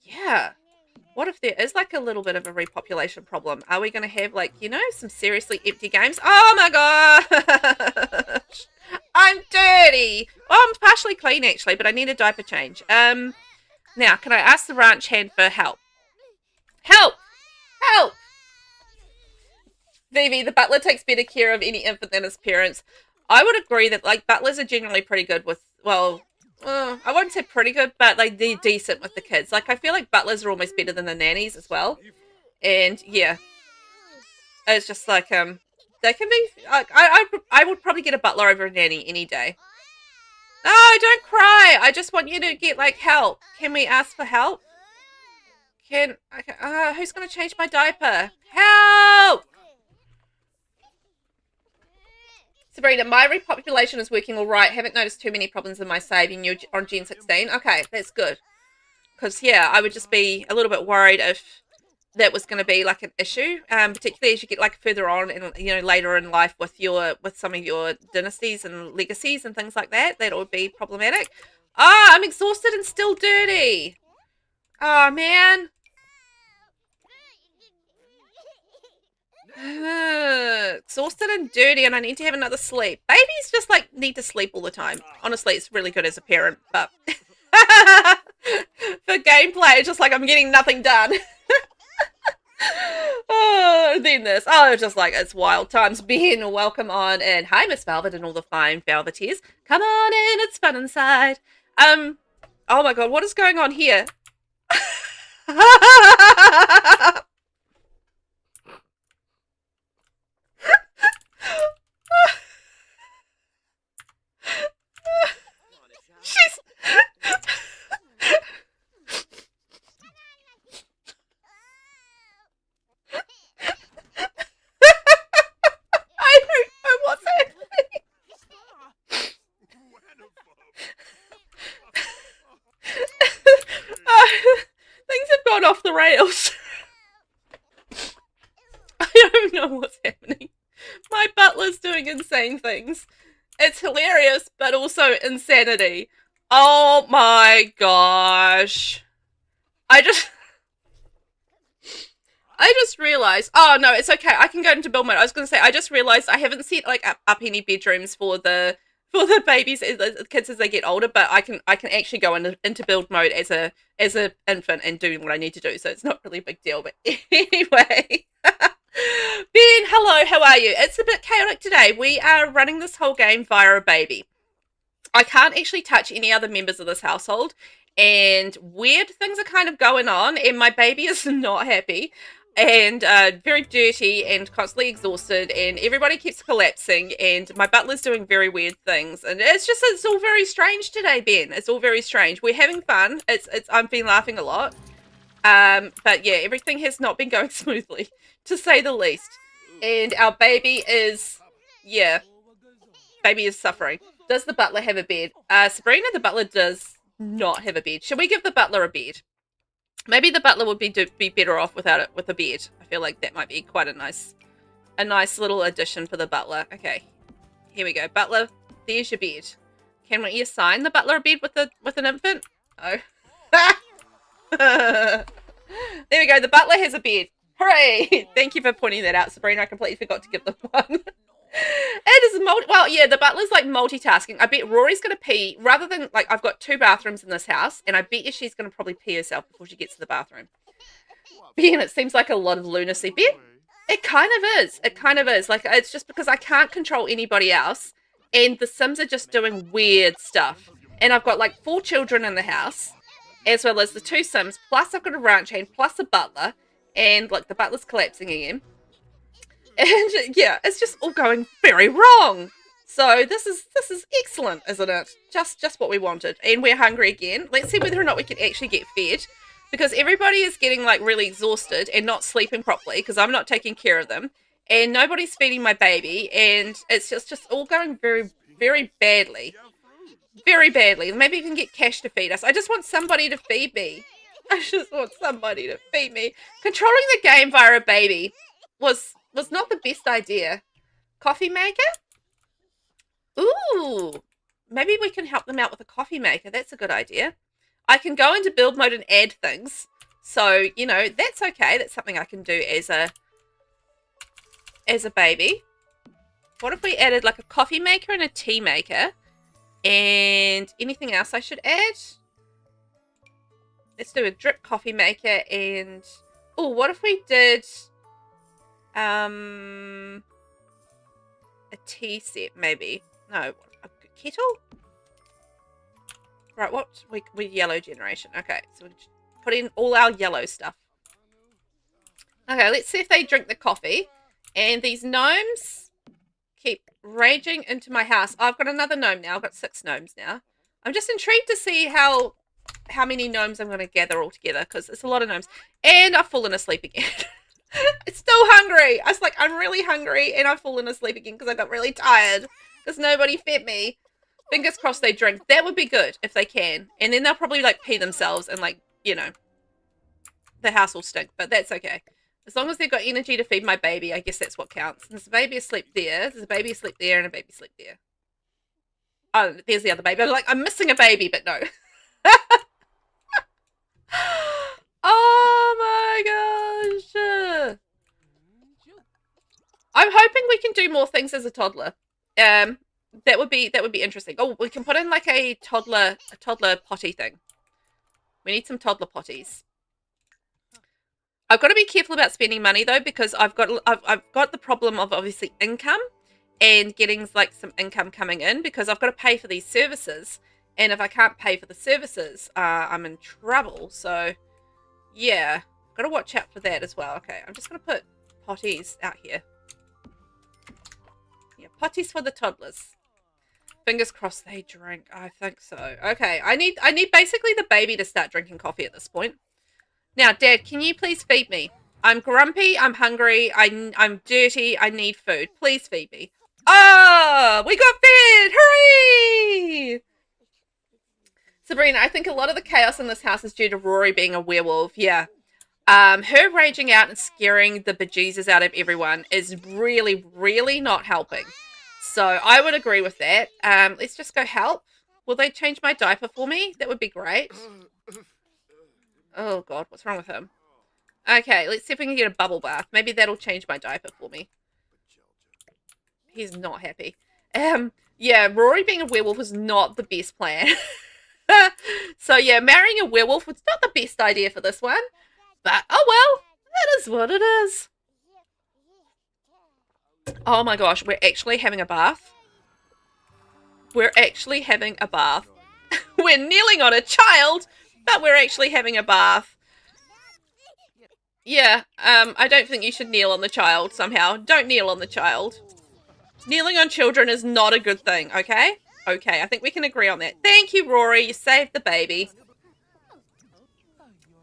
yeah, what if there is like a little bit of a repopulation problem? Are we going to have like, you know, some seriously empty games? Oh my gosh, I'm dirty. Well, I'm partially clean actually, but I need a diaper change. Now, can I ask the ranch hand for help? Help! Vivi, the butler takes better care of any infant than his parents. I would agree that, like, butlers are generally pretty good with, well, I won't say pretty good, but, like, they're decent with the kids. Like, I feel like butlers are almost better than the nannies as well. And, yeah. It's just, like, they can be, like, I would probably get a butler over a nanny any day. No, don't cry. I just want you to get, like, help. Can we ask for help? Who's going to change my diaper? Help! Sabrina, my repopulation is working all right. Haven't noticed too many problems in my saving. You're on Gen 16. Okay, that's good. Because, yeah, I would just be a little bit worried if that was going to be, like, an issue. Particularly as you get, like, further on and, you know, later in life with some of your dynasties and legacies and things like that. That would be problematic. Ah, I'm exhausted and still dirty. Oh, man. Exhausted and dirty, and I need to have another sleep. Babies just like need to sleep all the time. Honestly, it's really good as a parent, but for gameplay, it's just like I'm getting nothing done. Oh, then this. Oh, just like it's wild times. Ben, welcome on, and hi, Miss Velvet, and all the fine Velveteers. Come on in, it's fun inside. Oh my god, what is going on here? She's... I don't know what's happening. Things have gone off the rails. I don't know what's happening. My butler's doing insane things. It's hilarious, but also insanity. Oh my gosh. I just realized, oh no, it's okay. I can go into build mode. I was going to say, I just realized I haven't set like up any bedrooms for the babies, the kids as they get older, but I can actually go into build mode as a infant and do what I need to do. So it's not really a big deal. But anyway, Ben, hello, how are you? It's a bit chaotic today. We are running this whole game via a baby. I can't actually touch any other members of this household, and weird things are kind of going on, and my baby is not happy, and very dirty and constantly exhausted, and everybody keeps collapsing, and my butler's doing very weird things, and it's all very strange today, Ben. It's all very strange. We're having fun. I've been laughing a lot. But yeah, everything has not been going smoothly, to say the least. And our baby is, yeah, baby is suffering. Does the butler have a bed? Sabrina, the butler does not have a bed. Should we give the butler a bed? Maybe the butler would be better off with a bed. I feel like that might be quite a nice little addition for the butler. Okay, here we go. Butler, there's your bed. Can we assign the butler a bed with an infant? Oh. There we go. The butler has a bed. Hooray! Thank you for pointing that out, Sabrina. I completely forgot to give them one. It is well, yeah, the butler's like multitasking. I bet Rory's going to pee rather than, like, I've got 2 bathrooms in this house, and I bet you she's going to probably pee herself before she gets to the bathroom. Ben, it seems like a lot of lunacy. Ben, it kind of is. It kind of is. Like, it's just because I can't control anybody else, and the Sims are just doing weird stuff. And I've got like 4 children in the house, as well as the 2 Sims, plus I've got a ranch hand, plus a butler, and like the butler's collapsing again. And yeah, it's just all going very wrong. So this is excellent, isn't it? Just what we wanted. And we're hungry again. Let's see whether or not we can actually get fed, because everybody is getting like really exhausted and not sleeping properly because I'm not taking care of them, and nobody's feeding my baby, and it's just all going very, very badly. Very badly. Maybe you can get Cash to feed us. I just want somebody to feed me. I just want somebody to feed me. Controlling the game via a baby was not the best idea. Coffee maker? Ooh. Maybe we can help them out with a coffee maker. That's a good idea. I can go into build mode and add things. So, you know, that's okay. That's something I can do as a baby. What if we added like a coffee maker and a tea maker? And anything else I should add? Let's do a drip coffee maker and... Oh, what if we did A tea set, maybe. No, a kettle? Right, what? We yellow generation. Okay, so we put in all our yellow stuff. Okay, let's see if they drink the coffee. And these gnomes keep raging into my house. Oh, I've got another gnome now. I've got 6 gnomes now. I'm just intrigued to see how many gnomes I'm going to gather all together, because it's a lot of gnomes. And I've fallen asleep again. It's still hungry. I was like, I'm really hungry, and I've fallen asleep again because I got really tired because nobody fed me. Fingers crossed they drink. That would be good if they can. And then they'll probably like pee themselves and like, you know, the house will stink, but that's okay. As long as they've got energy to feed my baby, I guess that's what counts. There's a baby asleep there. There's a baby asleep there and a baby asleep there. Oh, there's the other baby. I'm like, I'm missing a baby, but no. Oh my gosh. I'm hoping we can do more things as a toddler. That would be interesting. Oh, we can put in like a toddler potty thing. We need some toddler potties. I've got to be careful about spending money though, because I've got the problem of obviously income and getting like some income coming in, because I've got to pay for these services, and if I can't pay for the services, I'm in trouble. So yeah, got to watch out for that as well. Okay, I'm just going to put potties out here. Yeah, potties for the toddlers. Fingers crossed they drink. I think so. Okay, I need basically the baby to start drinking coffee at this point. Now, Dad, can you please feed me? I'm grumpy. I'm hungry. I'm dirty. I need food. Please feed me. Oh, we got fed! Hooray! Sabrina, I think a lot of the chaos in this house is due to Rory being a werewolf. Yeah. Her raging out and scaring the bejesus out of everyone is really, really not helping. So I would agree with that. Let's just go help. Will they change my diaper for me? That would be great. Oh, God. What's wrong with him? Okay, let's see if we can get a bubble bath. Maybe that'll change my diaper for me. He's not happy. Yeah, Rory being a werewolf was not the best plan. So, yeah, marrying a werewolf was not the best idea for this one. But, oh well, it is what it is. Oh my gosh, we're actually having a bath. We're actually having a bath. We're kneeling on a child, but we're actually having a bath. Yeah, I don't think you should kneel on the child somehow. Don't kneel on the child. Kneeling on children is not a good thing, okay? Okay, I think we can agree on that. Thank you, Rory. You saved the baby.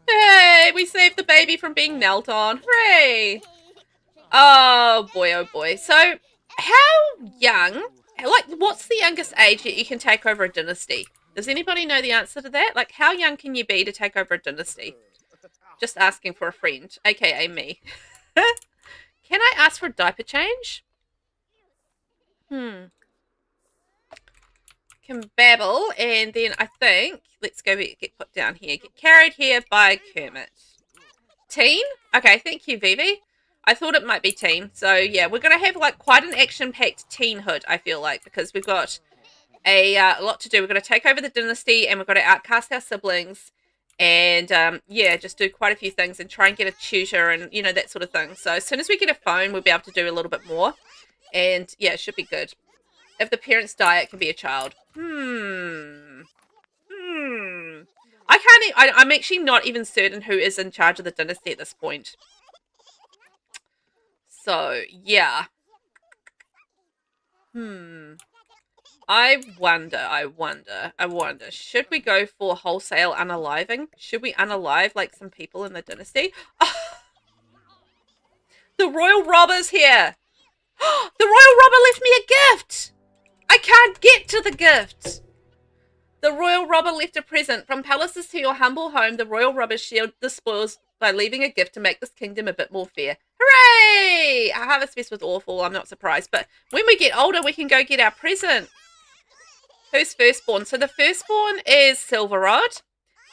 Hey, we saved the baby from being knelt on. Hooray! Oh boy. So, how young, like, what's the youngest age that you can take over a dynasty? Does anybody know the answer to that? Like, how young can you be to take over a dynasty? Just asking for a friend, aka me. Can I ask for a diaper change? Can babble, and then I think, let's go get put down here. Get carried here by Kermit. Teen? Okay, thank you, Vivi. I thought it might be teen. So, yeah, we're going to have, like, quite an action-packed teenhood, I feel like, because we've got a lot to do. We're going to take over the dynasty, and we've got to outcast our siblings, and, yeah, just do quite a few things and try and get a tutor and, you know, that sort of thing. So, as soon as we get a phone, we'll be able to do a little bit more, and, yeah, it should be good. If the parents die, it can be a child. I'm actually not even certain who is in charge of the dynasty at this point. So, yeah. I wonder. Should we go for wholesale unaliving? Should we unalive, like, some people in the dynasty? Oh, the royal robber's here! The royal robber left me a gift! I can't get to the gift! The royal robber left a present. From palaces to your humble home, the royal robber shared the spoils by leaving a gift to make this kingdom a bit more fair. Hooray! Our Harvest Fest was awful, I'm not surprised. But when we get older, we can go get our present. Who's firstborn? So the firstborn is Silverrod,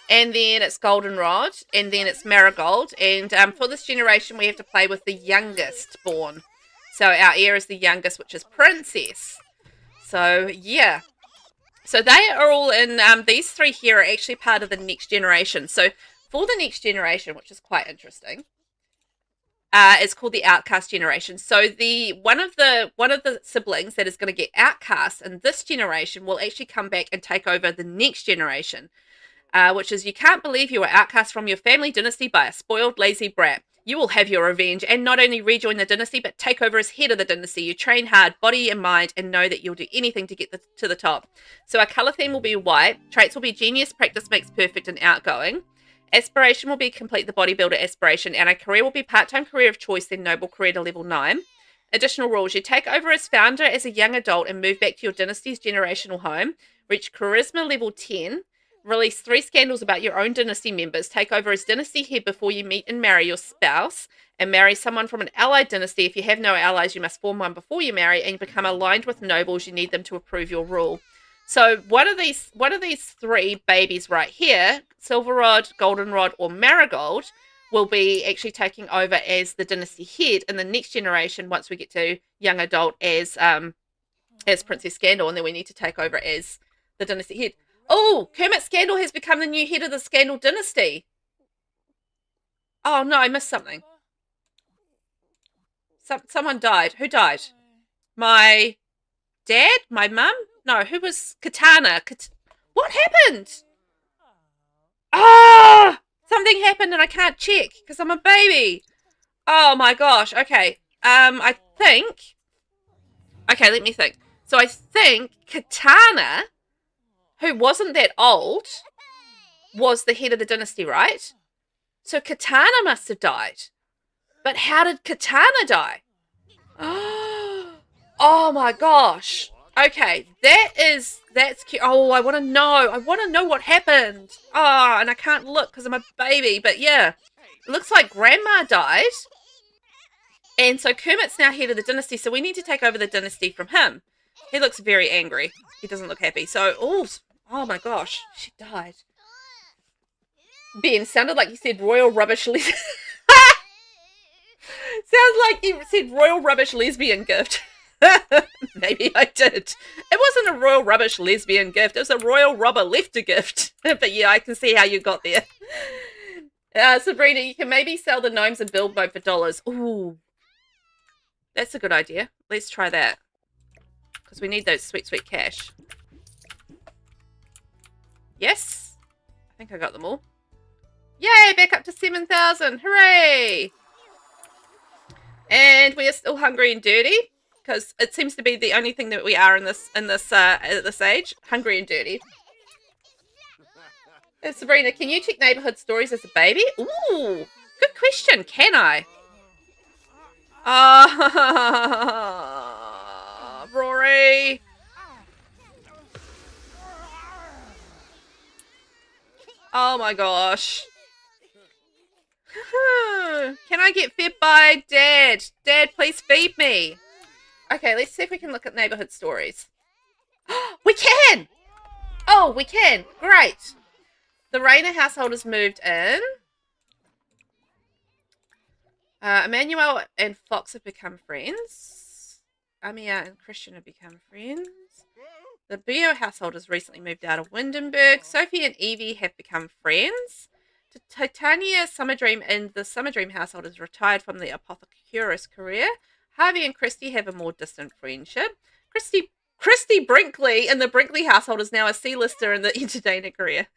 and then it's Goldenrod, and then it's Marigold. And for this generation, we have to play with the youngest born. So our heir is the youngest, which is Princess. So, yeah. So they are all in, these three here are actually part of the next generation. So for the next generation, which is quite interesting, It's called the outcast generation. So the one of the siblings that is going to get outcast in this generation will actually come back and take over the next generation, which is you can't believe you were outcast from your family dynasty by a spoiled, lazy brat. You will have your revenge and not only rejoin the dynasty, but take over as head of the dynasty. You train hard, body and mind, and know that you'll do anything to get to the top. So our color theme will be white. Traits will be genius, practice makes perfect, and outgoing. Aspiration will be complete the bodybuilder aspiration, and a career will be part-time career of choice, then noble career to level 9. Additional rules. You take over as founder as a young adult and move back to your dynasty's generational home. Reach charisma level 10. Release 3 scandals about your own dynasty members. Take over as dynasty head before you meet and marry your spouse. And marry someone from an allied dynasty. If you have no allies, you must form one before you marry and become aligned with nobles. You need them to approve your rule. So one of these 3 babies right here, Silverrod, Goldenrod, or Marigold, will be actually taking over as the dynasty head in the next generation once we get to young adult as Princess Scandal, and then we need to take over as the dynasty head. Oh, Kermit Scandal has become the new head of the Scandal dynasty. Oh no, I missed something. Someone died. Who died? My dad? My mum? No, who was Katana? What happened? Ah! Something happened and I can't check because I'm a baby. Oh my gosh. Okay. I think. Okay, let me think. So I think Katana, who wasn't that old, was the head of the dynasty, right? So Katana must have died. But how did Katana die? Oh my gosh. Okay, that's cute. Oh, I want to know. I want to know what happened. Oh, and I can't look because I'm a baby. But yeah, it looks like Grandma died. And so Kermit's now head of the dynasty. So we need to take over the dynasty from him. He looks very angry. He doesn't look happy. So, oh my gosh, she died. Ben, sounded like you said royal rubbish. Sounds like you said royal rubbish lesbian gift. Maybe I did. It wasn't a royal rubbish lesbian gift. It was a royal rubber lefter gift. But yeah, I can see how you got there. Sabrina, you can maybe sell the gnomes in build mode for dollars. Ooh. That's a good idea. Let's try that. Because we need those sweet, sweet cash. Yes. I think I got them all. Yay, back up to 7,000. Hooray. And we are still hungry and dirty. Because it seems to be the only thing that we are at this age. Hungry and dirty. Sabrina, can you check neighborhood stories as a baby? Ooh, good question. Can I? Rory. Oh my gosh. Can I get fed by Dad? Dad, please feed me. Okay, let's see if we can look at neighborhood stories. We can! Oh, we can. Great. The Rayner household has moved in. Emmanuel and Fox have become friends. Amia and Christian have become friends. The Bio household has recently moved out of Windenburg. Sophie and Evie have become friends. Titania Summerdream and the Summerdream household has retired from the apothecurist career. Harvey and Christy have a more distant friendship. Christy Brinkley in the Brinkley household is now a C-lister in the entertainer career.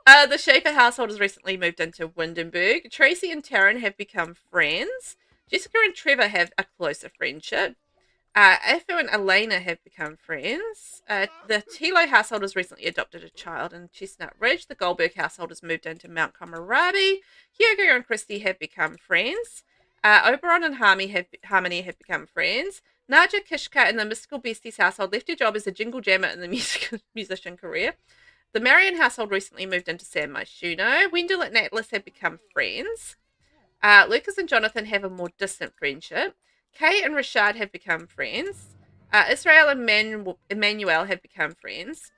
The Schaefer household has recently moved into Windenburg. Tracy and Taryn have become friends. Jessica and Trevor have a closer friendship. Afu and Elena have become friends. The Tilo household has recently adopted a child in Chestnut Ridge. The Goldberg household has moved into Mount Komorabi. Hugo and Christy have become friends. Oberon and Harmony have become friends. Naja Kishka and the Mystical Beasties household left her job as a jingle jammer in the musician career. The Marion household recently moved into San Myshuno. Wendell and Atlas have become friends. Lucas and Jonathan have a more distant friendship. Kay and Rashad have become friends. Israel and Emmanuel have become friends.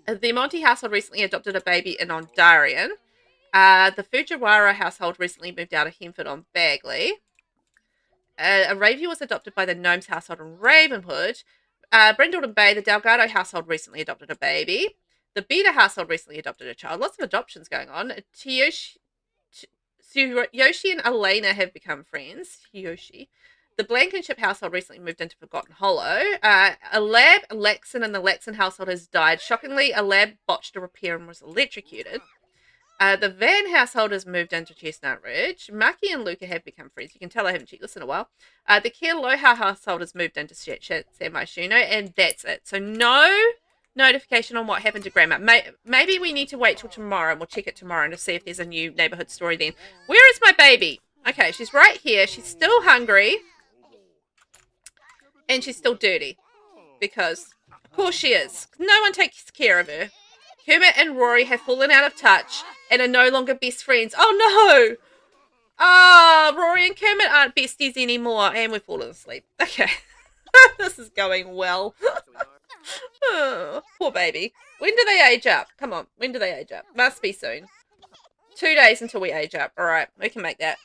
The Monty household recently adopted a baby in Ondarian. The Fujiwara household recently moved out of Henford on Bagley. A Ravy was adopted by the Gnomes household in Ravenhood. Brindleton Bay, the Delgado household recently adopted a baby. The Beta household recently adopted a child. Lots of adoptions going on. Yoshi and Elena have become friends. Yoshi. The Blankenship household recently moved into Forgotten Hollow. A lab, Laxon, in the Laxon household has died. Shockingly, a lab botched a repair and was electrocuted. The Van household has moved into Chestnut Ridge. Maki and Luca have become friends. You can tell I haven't checked this in a while. The Kealoha household has moved into San Myshuno, and that's it. So no notification on what happened to Grandma. Maybe we need to wait till tomorrow, and we'll check it tomorrow to see if there's a new neighborhood story then. Where is my baby? Okay, she's right here. She's still hungry. And she's still dirty. Because, of course she is. No one takes care of her. Kermit and Rory have fallen out of touch and are no longer best friends. Oh no! Ah, Rory and Kermit aren't besties anymore. And we've fallen asleep. Okay. This is going well. Oh, poor baby. When do they age up? Come on. When do they age up? Must be soon. 2 days until we age up. Alright, we can make that.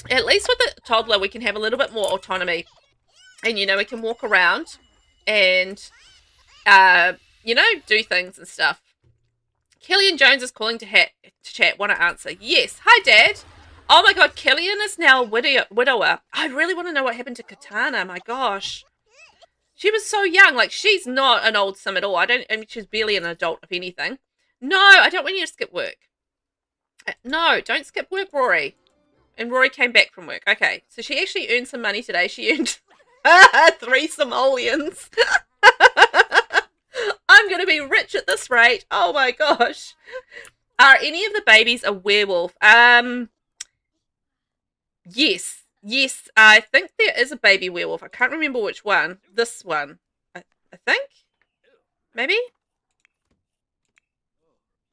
At least with the toddler, we can have a little bit more autonomy. And, you know, we can walk around and, you know, do things and stuff. Killian Jones is calling to chat. Want to answer? Yes. Hi, Dad. Oh, my God. Killian is now a widower. I really want to know what happened to Katana. My gosh. She was so young. Like, she's not an old sim at all. I mean, she's barely an adult, if anything. No, I don't want you to skip work. No, don't skip work, Rory. And Rory came back from work. Okay, so she actually earned some money today. She earned 3 simoleons. I'm going to be rich at this rate. Oh my gosh. Are any of the babies a werewolf? Yes. Yes, I think there is a baby werewolf. I can't remember which one. This one. I think? Maybe?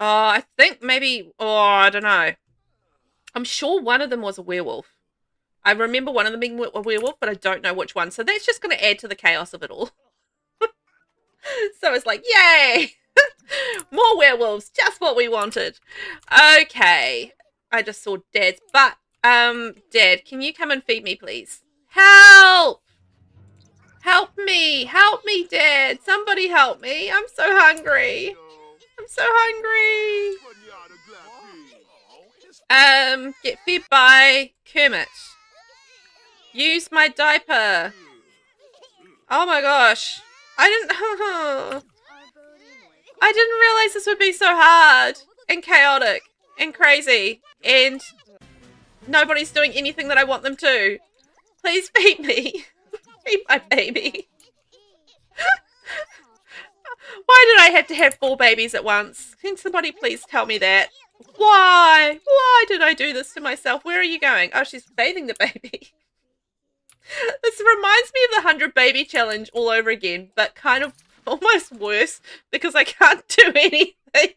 Oh, I think maybe... Oh, I don't know. I'm sure one of them was a werewolf. I remember one of them being a werewolf, but I don't know which one. So that's just going to add to the chaos of it all. So it's like, yay! More werewolves, just what we wanted. Okay. I just saw Dad's butt. Dad, can you come and feed me, please? Help! Help me! Help me, Dad! Somebody help me! I'm so hungry! I'm so hungry! Get fed by Kermit. Use my diaper. Oh my gosh. I didn't realize this would be so hard and chaotic and crazy and nobody's doing anything that I want them to. Please feed me. Feed my baby. Why did I have to have 4 babies at once? Can somebody please tell me that? Why? Why did I do this to myself? Where are you going? Oh, she's bathing the baby. This reminds me of the 100 baby challenge all over again, but kind of almost worse because I can't do anything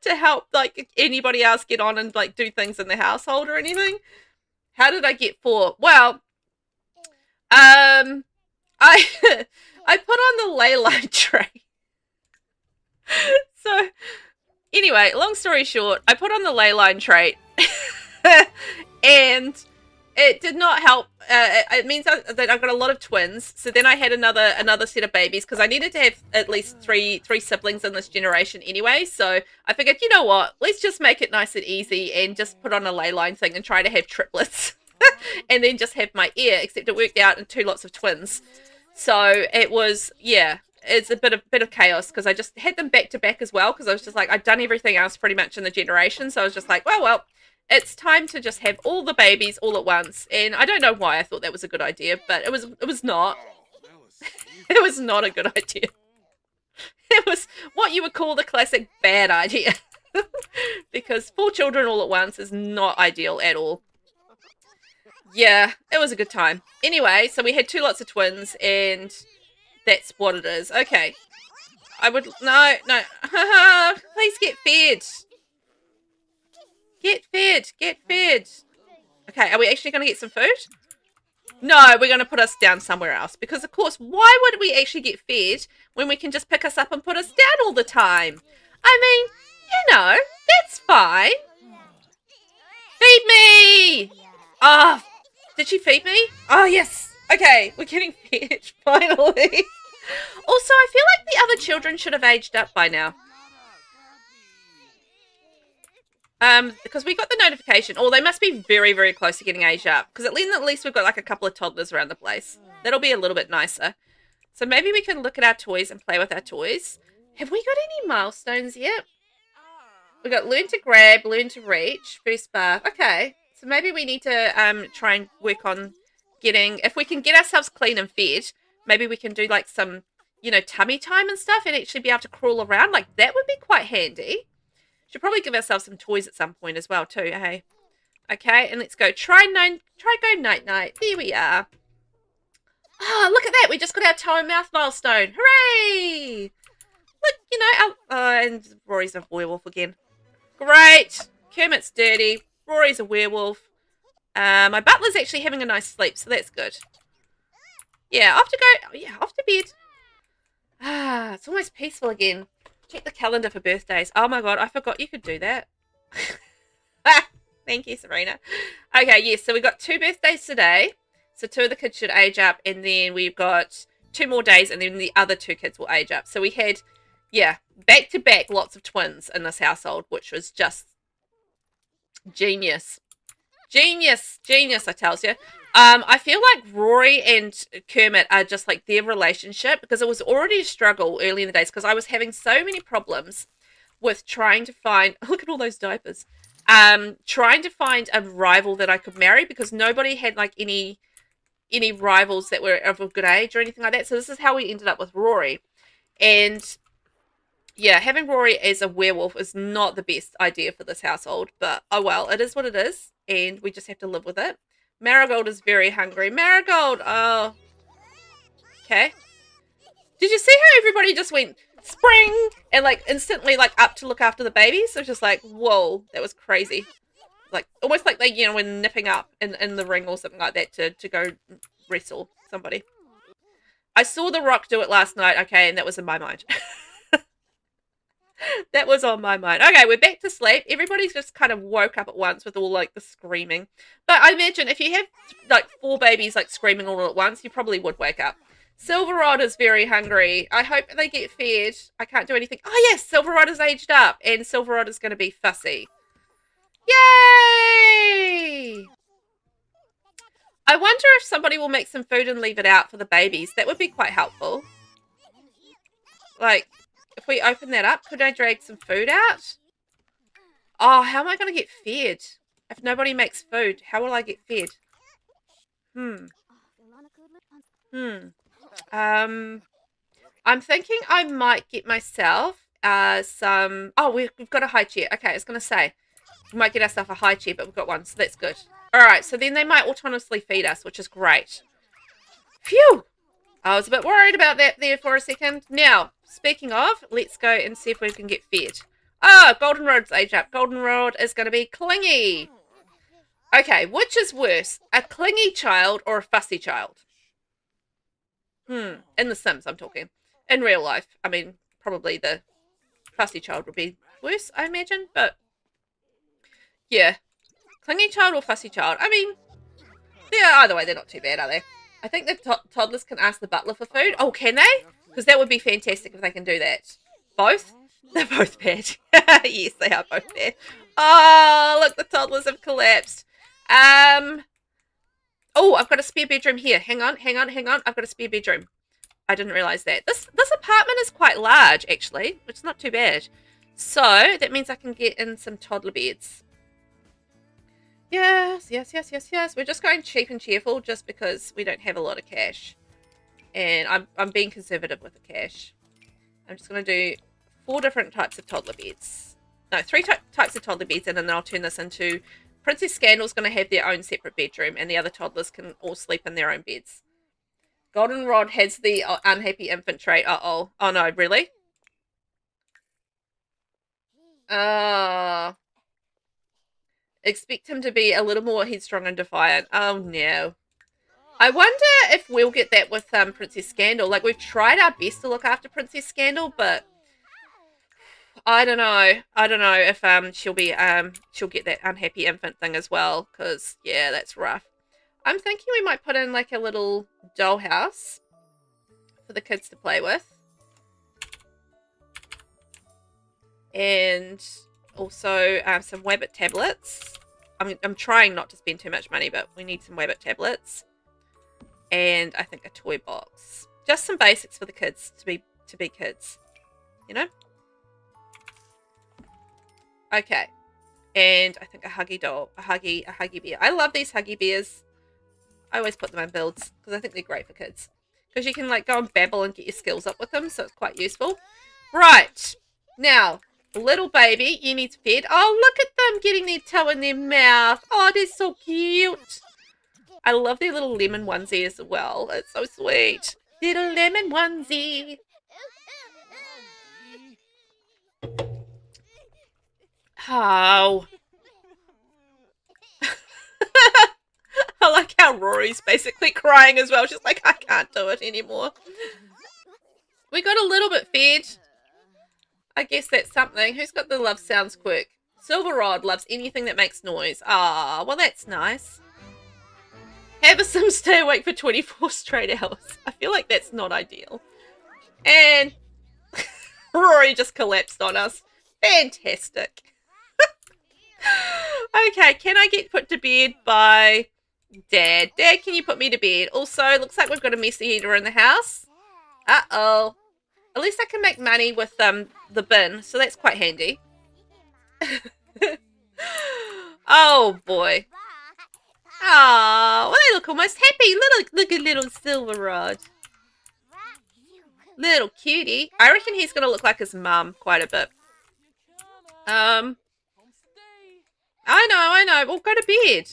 to help like anybody else get on and like do things in the household or anything. How did I get 4? Well, I I put on the ley line tray. So anyway, long story short, I put on the ley line tray and it did not help. It means that I've got a lot of twins. So then I had another set of babies because I needed to have at least three siblings in this generation anyway. So I figured, you know what? Let's just make it nice and easy and just put on a ley line thing and try to have triplets. And then just have my heir, except it worked out in 2 lots of twins. So it was, yeah, it's a bit of chaos because I just had them back to back as well because I was just like, I'd done everything else pretty much in the generation. So I was just like, well, it's time to just have all the babies all at once. And I don't know why I thought that was a good idea, but it was not. It was not a good idea. It was what you would call the classic bad idea. Because 4 children all at once is not ideal at all. Yeah, it was a good time. Anyway, so we had 2 lots of twins, and that's what it is. Okay. No. Please get fed. Get fed. Okay, are we actually going to get some food? No, we're going to put us down somewhere else. Because, of course, why would we actually get fed when we can just pick us up and put us down all the time? I mean, you know, that's fine. Feed me! Ah, did she feed me? Oh, yes. Okay, we're getting fed, finally. Also, I feel like the other children should have aged up by now. Because we got the notification. Oh, they must be very, very close to getting aged up. Because at least we've got like a couple of toddlers around the place. That'll be a little bit nicer. So maybe we can look at our toys and play with our toys. Have we got any milestones yet? We got learn to grab, learn to reach, first bath. Okay. So maybe we need to try and work on getting, if we can get ourselves clean and fed, maybe we can do like some, you know, tummy time and stuff and actually be able to crawl around. Like that would be quite handy. Should probably give ourselves some toys at some point as well too, hey? Okay, and let's go. Try go night-night. There we are. Oh, look at that. We just got our toe and mouth milestone. Hooray! Look, you know, and Rory's a werewolf again. Great. Kermit's dirty. Rory's a werewolf. My butler's actually having a nice sleep, so that's good. Yeah, off to go. Yeah, off to bed. Ah, it's almost peaceful again. Check the calendar for birthdays. Oh my god, I forgot you could do that. Thank you, Serena. Okay, yes, so we've got 2 birthdays today. So 2 of the kids should age up, and then we've got 2 more days, and then the other 2 kids will age up. So we had, yeah, back-to-back lots of twins in this household, which was just genius. Genius, I tells you. I feel like Rory and Kermit are just like their relationship, because it was already a struggle early in the days because I was having so many problems with trying to find, look at all those diapers, trying to find a rival that I could marry because nobody had like any rivals that were of a good age or anything like that. So this is how we ended up with Rory. And yeah, having Rory as a werewolf is not the best idea for this household, but oh well, it is what it is, and we just have to live with it. Marigold is very hungry. Marigold, oh. Okay. Did you see how everybody just went spring and like instantly like up to look after the babies? So it's just like, whoa, that was crazy. Like almost like they, you know, were nipping up in the ring or something like that to go wrestle somebody. I saw The Rock do it last night, okay, and that was in my mind. That was on my mind. Okay, we're back to sleep. Everybody's just kind of woke up at once with all like the screaming. But I imagine if you have like 4 babies like screaming all at once, you probably would wake up. Silverrod is very hungry. I hope they get fed. I can't do anything. Oh yes, Silverrod is aged up and Silverrod is going to be fussy. Yay! I wonder if somebody will make some food and leave it out for the babies. That would be quite helpful. Like, if we open that up, could I drag some food out? Oh, how am I going to get fed? If nobody makes food, how will I get fed? I'm thinking I might get myself some... Oh, we've got a high chair. Okay, I was going to say, we might get ourselves a high chair, but we've got one, so that's good. All right, so then they might autonomously feed us, which is great. Phew! I was a bit worried about that there for a second. Now, speaking of, let's go and see if we can get fed. Oh, Goldenrod's age up. Goldenrod is going to be clingy. Okay, which is worse? A clingy child or a fussy child? In The Sims, I'm talking. In real life, I mean, probably the fussy child would be worse, I imagine. But, yeah. Clingy child or fussy child? I mean, yeah, either way, they're not too bad, are they? I think the toddlers can ask the butler for food. Oh, can they? Because that would be fantastic if they can do that. Both? They're both bad. Yes, they are both bad. Oh, look, the toddlers have collapsed. Oh, I've got a spare bedroom here. Hang on. I've got a spare bedroom. I didn't realise that. This apartment is quite large, actually, which is not too bad. So, that means I can get in some toddler beds. Yes. We're just going cheap and cheerful just because we don't have a lot of cash. And I'm being conservative with the cash. I'm just going to do 4 different types of toddler beds. No, 3 types of toddler beds, and then I'll turn this into... Princess Scandal's going to have their own separate bedroom, and the other toddlers can all sleep in their own beds. Goldenrod has the unhappy infant trait. Uh-oh. Oh, no, really? Expect him to be a little more headstrong and defiant. Oh, no. I wonder if we'll get that with Princess Scandal. Like, we've tried our best to look after Princess Scandal, but I don't know. I don't know if she'll get that unhappy infant thing as well, because, yeah, that's rough. I'm thinking we might put in, like, a little dollhouse for the kids to play with. And... also some VelvettB tablets. I'm trying not to spend too much money, but we need some VelvettB tablets. And I think a toy box. Just some basics for the kids to be kids. You know? Okay. And I think a Huggy doll. A Huggy bear. I love these Huggy bears. I always put them in builds because I think they're great for kids. Because you can like go and babble and get your skills up with them, so it's quite useful. Right. Now, little baby, you need fed. Oh, look at them getting their toe in their mouth. Oh, they're so cute. I love their little lemon onesie as well. It's so sweet. Little lemon onesie. Oh. I like how Rory's basically crying as well. She's like, I can't do it anymore. We got a little bit fed. I guess that's something. Who's got the love sounds quick? Silverrod loves anything that makes noise. Ah, well that's nice. Have a sim stay awake for 24 straight hours. I feel like that's not ideal. And Rory just collapsed on us. Fantastic. Okay, can I get put to bed by Dad? Dad, can you put me to bed? Also, looks like we've got a messy eater in the house. Uh-oh. At least I can make money with the bin, so that's quite handy. Oh, boy. Oh, well, they look almost happy. Look at little Silverrod. Little cutie. I reckon he's going to look like his mum quite a bit. I know. We'll go to bed.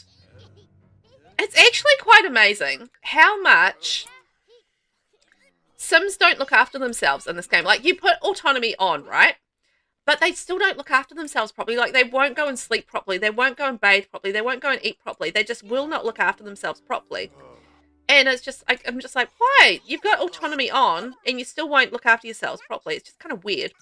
It's actually quite amazing how much Sims don't look after themselves in this game. Like, you put autonomy on, right? But they still don't look after themselves properly. Like, they won't go and sleep properly. They won't go and bathe properly. They won't go and eat properly. They just will not look after themselves properly. And it's just, I'm just like, why? You've got autonomy on, and you still won't look after yourselves properly. It's just kind of weird.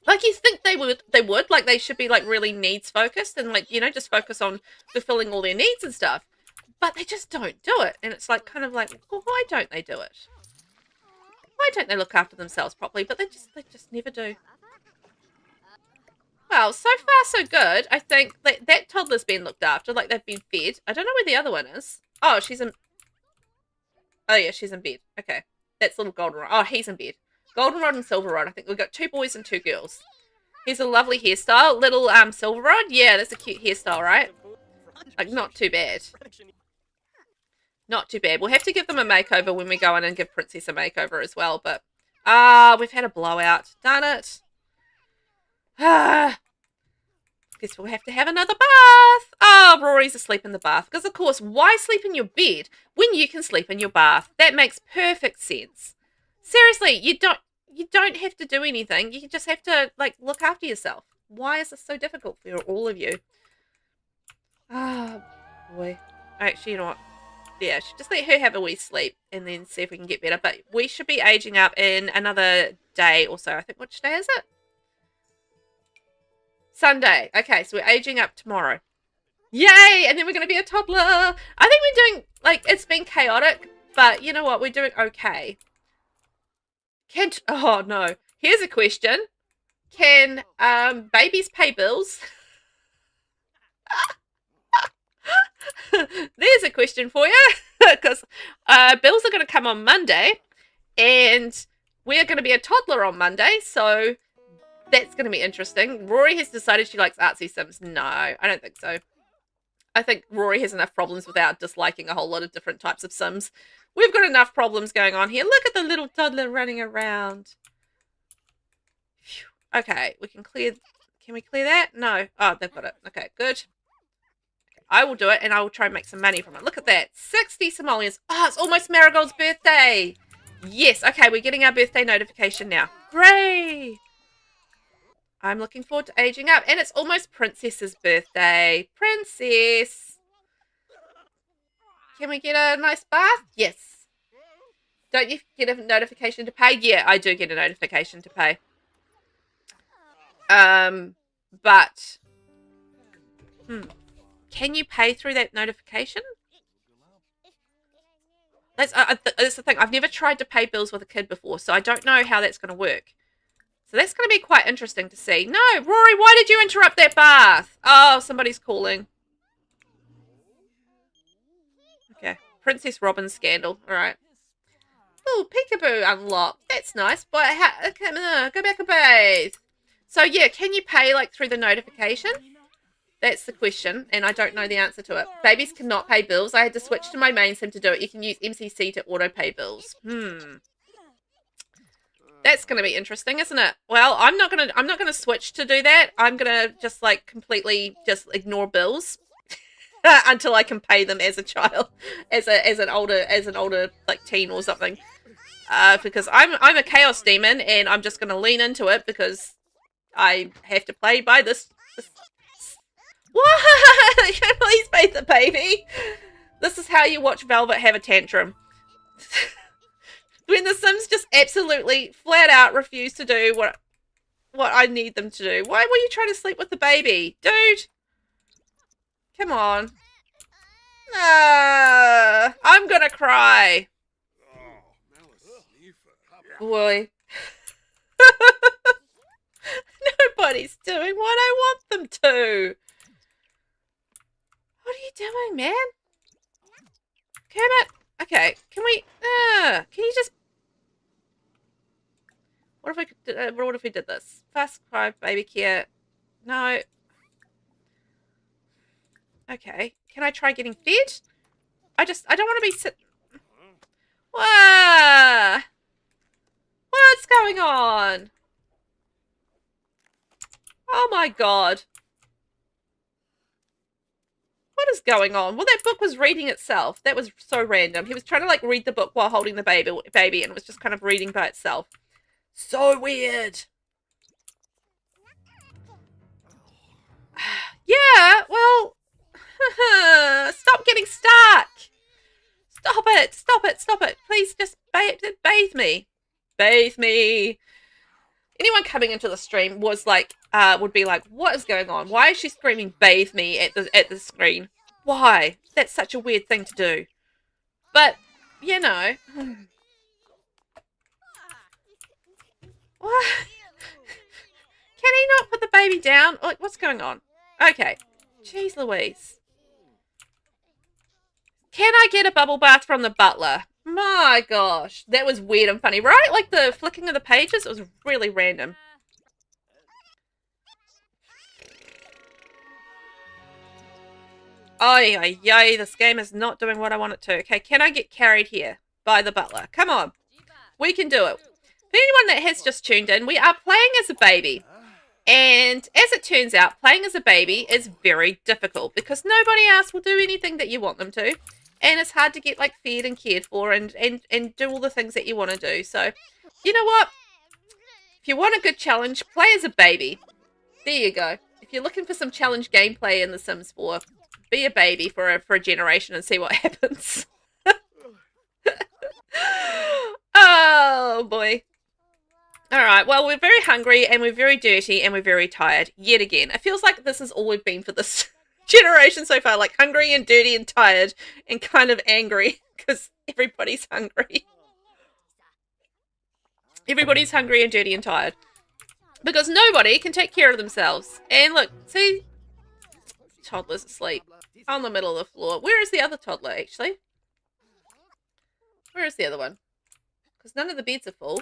Like, you think they would, like, they should be, like, really needs-focused and, like, you know, just focus on fulfilling all their needs and stuff. But they just don't do it. And it's, like, kind of like, well, why don't they do it? Why don't they look after themselves properly? But they just never do. Well, so far so good. I think that toddler's been looked after, like they've been fed. I don't know where the other one is. Oh, she's in... Oh, yeah, she's in bed. Okay. That's little Goldenrod. Oh, he's in bed. Goldenrod and Silverrod. I think we've got 2 boys and 2 girls. Here's a lovely hairstyle. Little Silverrod. Yeah, that's a cute hairstyle, right? Like, not too bad. Not too bad. We'll have to give them a makeover when we go in and give Princess a makeover as well, but... we've had a blowout. Darn it. Guess we'll have to have another bath. Oh, Rory's asleep in the bath. Because, of course, why sleep in your bed when you can sleep in your bath? That makes perfect sense. Seriously, you don't have to do anything. You just have to, like, look after yourself. Why is this so difficult for all of you? Oh, boy. Actually, you know what? Yeah, just let her have a wee sleep and then see if we can get better. But we should be aging up in another day or so. I think, which day is it? Sunday. Okay, so we're aging up tomorrow. Yay! And then we're going to be a toddler. I think we're doing, like, it's been chaotic, but you know what? We're doing okay. Oh, no. Here's a question. Can babies pay bills? There's a question for you. Because bills are going to come on Monday, and we're going to be a toddler on Monday, so... That's going to be interesting. Rory has decided she likes artsy Sims. No, I don't think so. I think Rory has enough problems without disliking a whole lot of different types of Sims. We've got enough problems going on here. Look at the little toddler running around. Phew. Okay, we can clear... Can we clear that? No. Oh, they've got it. Okay, good. I will do it, and I will try and make some money from it. Look at that. 60 simoleons. Oh, it's almost Marigold's birthday. Yes. Okay, we're getting our birthday notification now. Great. I'm looking forward to aging up. And it's almost Princess's birthday. Princess! Can we get a nice bath? Yes. Don't you get a notification to pay? Yeah, I do get a notification to pay. But... Can you pay through that notification? That's the thing. I've never tried to pay bills with a kid before, so I don't know how that's going to work. So that's going to be quite interesting to see. No, Rory, why did you interrupt that bath? Oh, somebody's calling. Okay, Princess Robin scandal. All right. Oh, peekaboo unlocked. That's nice. But go back and bathe. So yeah, can you pay like through the notification? That's the question, and I don't know the answer to it. Babies cannot pay bills. I had to switch to my main sim to do it. You can use MCC to auto pay bills. That's going to be interesting, isn't it? Well, I'm not gonna switch to do that. I'm gonna just like completely just ignore bills until I can pay them as a child, as an older like teen or something. Because I'm a chaos demon, and I'm just gonna lean into it because I have to play by this. What? Please bathe the baby. This is how you watch Velvet have a tantrum. When the Sims just absolutely flat out refuse to do what I need them to do. Why were you trying to sleep with the baby? Dude. Come on. I'm gonna cry. Boy. Nobody's doing what I want them to. What are you doing, man? Kermit. Okay, can we, can you just, what if we did this? Fast cry, baby care. No. Okay, can I try getting fed? I don't want to be what's going on? Oh my god. What is going on? Well, that book was reading itself. That was so random. He was trying to like read the book while holding the baby and it was just kind of reading by itself. So weird. Yeah, well, stop getting stuck. Stop it. Stop it. Stop it. Please just bathe me. Bathe me. Anyone coming into the stream was like, would be like, what is going on? Why is she screaming bathe me at the screen? Why? That's such a weird thing to do. But, you know. What? Can he not put the baby down? Like, what's going on? Okay. Jeez Louise. Can I get a bubble bath from the butler? My gosh. That was weird and funny, right? Like the flicking of the pages, it was really random. Ay, this game is not doing what I want it to. Okay, can I get carried here by the butler? Come on. We can do it. For anyone that has just tuned in, we are playing as a baby. And as it turns out, playing as a baby is very difficult because nobody else will do anything that you want them to. And it's hard to get like fed and cared for and do all the things that you want to do. So, you know what? If you want a good challenge, play as a baby. There you go. If you're looking for some challenge gameplay in The Sims 4, be a baby for a generation and see what happens. Oh, boy. All right, well, we're very hungry and we're very dirty and we're very tired yet again. It feels like this is all we've been for this generation so far, like hungry and dirty and tired and kind of angry because everybody's hungry. Everybody's hungry and dirty and tired because nobody can take care of themselves. And look, see, toddler's asleep on the middle of the floor. Where is the other toddler, actually? Where is the other one? Because none of the beds are full.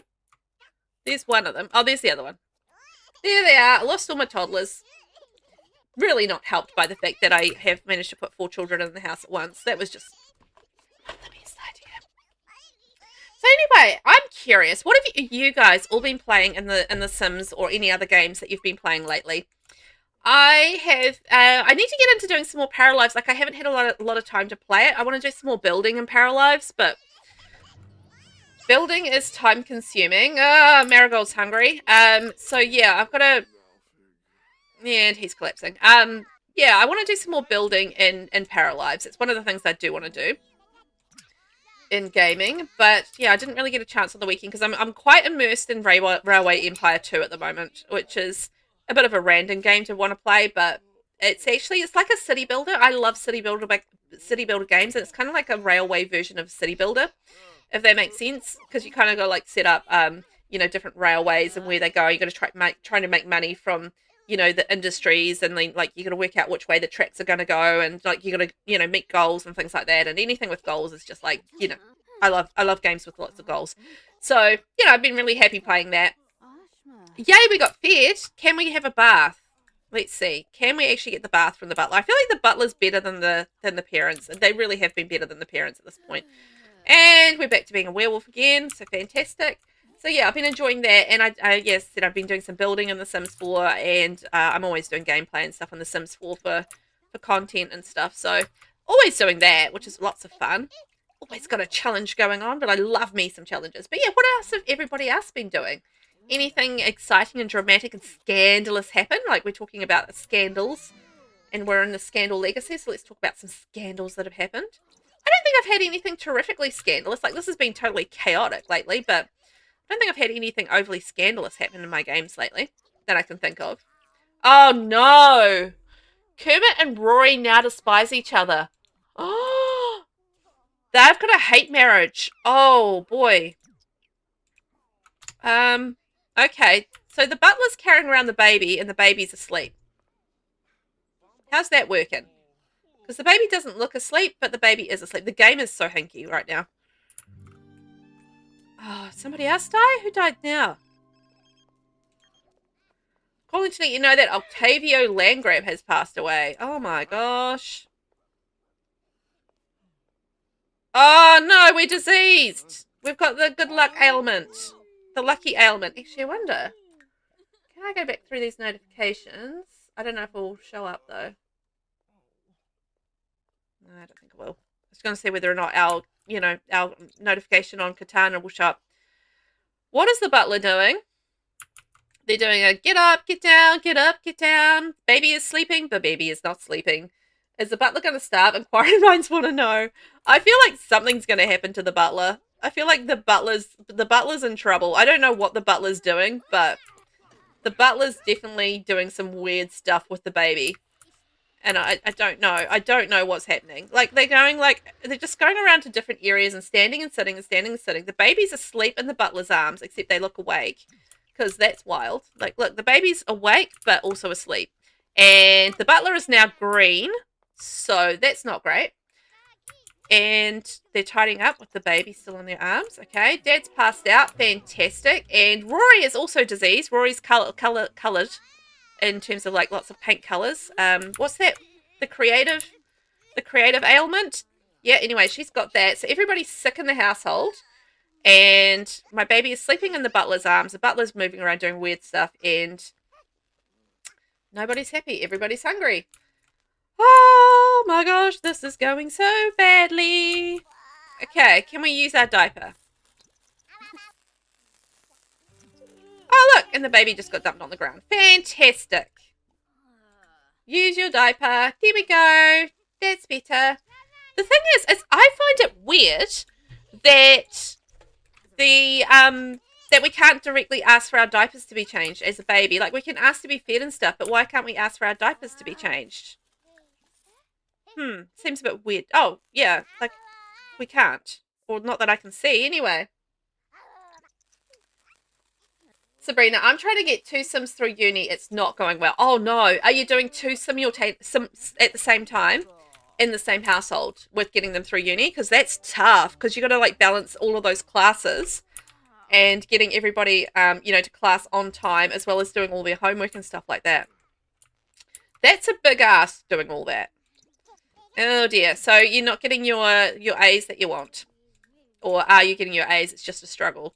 There's one of them. Oh, there's the other one. There they are. I lost all my toddlers. Really not helped by the fact that I have managed to put 4 children in the house at once. That was just not the best idea. So anyway, I'm curious. What have you guys all been playing in the Sims or any other games that you've been playing lately? I have. I need to get into doing some more Paralives. Like I haven't had a lot of time to play it. I want to do some more building in Paralives, but building is time consuming. Marigold's hungry. So yeah, I've got to. Yeah, and he's collapsing. Yeah, I want to do some more building in Paralives. It's one of the things I do want to do in gaming. But yeah, I didn't really get a chance on the weekend because I'm quite immersed in Railway Empire 2 at the moment, which is a bit of a random game to want to play, but it's like a city builder. I love city builder games, and it's kind of like a railway version of city builder, if that makes sense, because you kind of go like set up you know, different railways and where they go. You got to trying to make money from, you know, the industries, and then like you got to work out which way the tracks are going to go, and like you got to, you know, meet goals and things like that. And anything with goals is just like, you know, I love games with lots of goals. So, you know, I've been really happy playing that. Yay, we got fed. Can we have a bath? Let's see. Can we actually get the bath from the butler? I feel like the butler's better than the parents. They really have been better than the parents at this point. And we're back to being a werewolf again. So fantastic. So yeah, I've been enjoying that. And yes, I've been doing some building in The Sims 4. And I'm always doing gameplay and stuff on The Sims 4 for content and stuff. So always doing that, which is lots of fun. Always got a challenge going on, but I love me some challenges. But yeah, what else have everybody else been doing? Anything exciting and dramatic and scandalous happen? Like we're talking about scandals, and we're in the scandal legacy, so let's talk about some scandals that have happened. I don't think I've had anything terrifically scandalous. Like this has been totally chaotic lately, but I don't think I've had anything overly scandalous happen in my games lately that I can think of. Oh no! Kermit and Rory now despise each other. Oh, they've got a hate marriage. Oh boy. Okay, so the butler's carrying around the baby and the baby's asleep. How's that working? Because the baby doesn't look asleep, but the baby is asleep. The game is so hinky right now. Oh, somebody else die? Who died now? Calling to let you know that Octavio Landgrab has passed away. Oh my gosh. Oh no, we're diseased. We've got the good luck ailment. The lucky ailment. Actually, I wonder. Can I go back through these notifications? I don't know if it will show up though. No, I don't think it will. I was going to see whether or not our notification on Katana will show up. What is the butler doing? They're doing a get up, get down, get up, get down. Baby is sleeping, but baby is not sleeping. Is the butler going to starve? Inquiring minds want to know. I feel like something's going to happen to the butler. I feel like the butler's in trouble. I don't know what the butler's doing, but the butler's definitely doing some weird stuff with the baby. And I don't know. I don't know what's happening. Like, they're just going around to different areas and standing and sitting and standing and sitting. The baby's asleep in the butler's arms, except they look awake. Because that's wild. Like, look, the baby's awake, but also asleep. And the butler is now green. So that's not great. And they're tidying up with the baby still in their arms. Okay, Dad's passed out. Fantastic. And Rory is also diseased. Rory's coloured in terms of like lots of paint colours. What's that? The creative ailment? Yeah, anyway, she's got that. So everybody's sick in the household. And my baby is sleeping in the butler's arms. The butler's moving around doing weird stuff. And nobody's happy. Everybody's hungry. Oh my gosh, this is going so badly. Okay, can we use our diaper? Oh look, and the baby just got dumped on the ground. Fantastic. Use your diaper. There we go. That's better. The thing is I find it weird that that we can't directly ask for our diapers to be changed as a baby. Like, we can ask to be fed and stuff, but why can't we ask for our diapers to be changed? Seems a bit weird. Oh, yeah, like, we can't. Or not that I can see, anyway. Sabrina, I'm trying to get 2 Sims through uni. It's not going well. Oh, no. Are you doing 2 Sims at the same time in the same household with getting them through uni? Because that's tough, because you got to, like, balance all of those classes and getting everybody, to class on time, as well as doing all their homework and stuff like that. That's a big ask, doing all that. Oh dear. So you're not getting your A's that you want. Or are you getting your A's? It's just a struggle.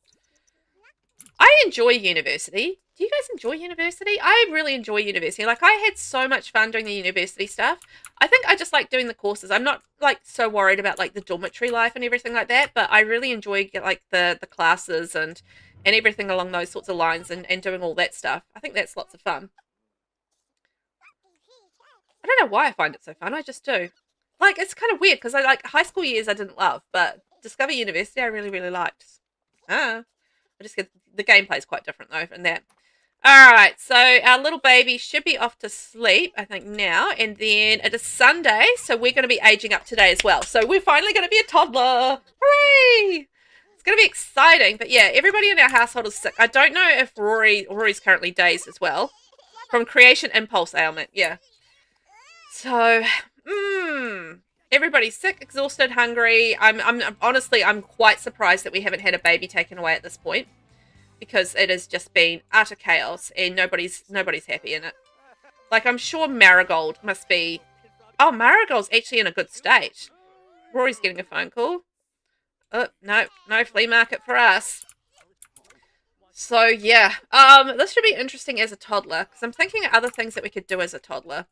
I enjoy university. Do you guys enjoy university? I really enjoy university. Like, I had so much fun doing the university stuff. I think I just like doing the courses. I'm not, like, so worried about, like, the dormitory life and everything like that. But I really enjoy, like, the classes and everything along those sorts of lines and doing all that stuff. I think that's lots of fun. I don't know why I find it so fun. I just do. Like, it's kind of weird because I like high school years I didn't love, but Discover University I really, really liked. I just get the gameplay is quite different though from that. Alright, so our little baby should be off to sleep, I think now, and then it is Sunday, so we're going to be aging up today as well. So we're finally going to be a toddler. Hooray! It's going to be exciting. But yeah, everybody in our household is sick. I don't know if Rory's currently dazed as well. From creation impulse ailment, yeah. So, everybody's sick, exhausted, hungry. Honestly, I'm quite surprised that we haven't had a baby taken away at this point, because it has just been utter chaos and nobody's happy in it. Like, I'm sure Marigold must be. Oh, Marigold's actually in a good state. Rory's getting a phone call. Oh, no flea market for us. So yeah, this should be interesting as a toddler, because I'm thinking of other things that we could do as a toddler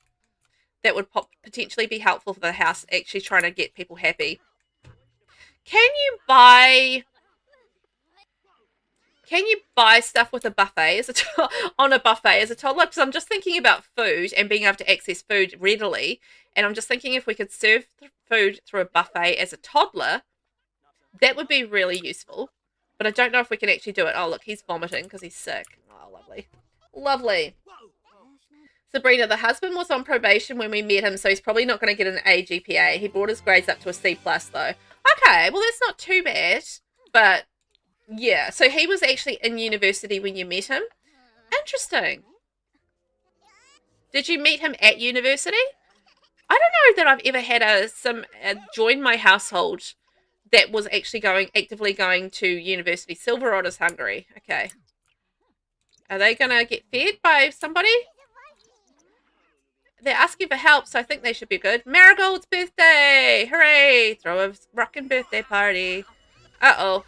that would potentially be helpful for the house, actually trying to get people happy. Can you buy stuff with a buffet on a buffet as a toddler? Because I'm just thinking about food and being able to access food readily, and I'm just thinking if we could serve food through a buffet as a toddler, that would be really useful. But I don't know if we can actually do it. Oh, look, he's vomiting because he's sick. Oh, lovely. Lovely. Sabrina, the husband was on probation when we met him, so he's probably not going to get an A GPA. He brought his grades up to a C+, though. Okay, well, that's not too bad. But, yeah. So he was actually in university when you met him? Interesting. Did you meet him at university? I don't know that I've ever had some join my household that was actually actively going to university. Silverrod is hungry. Okay. Are they going to get fed by somebody? They're asking for help, so I think they should be good. Marigold's birthday! Hooray! Throw a rockin' birthday party. Uh-oh.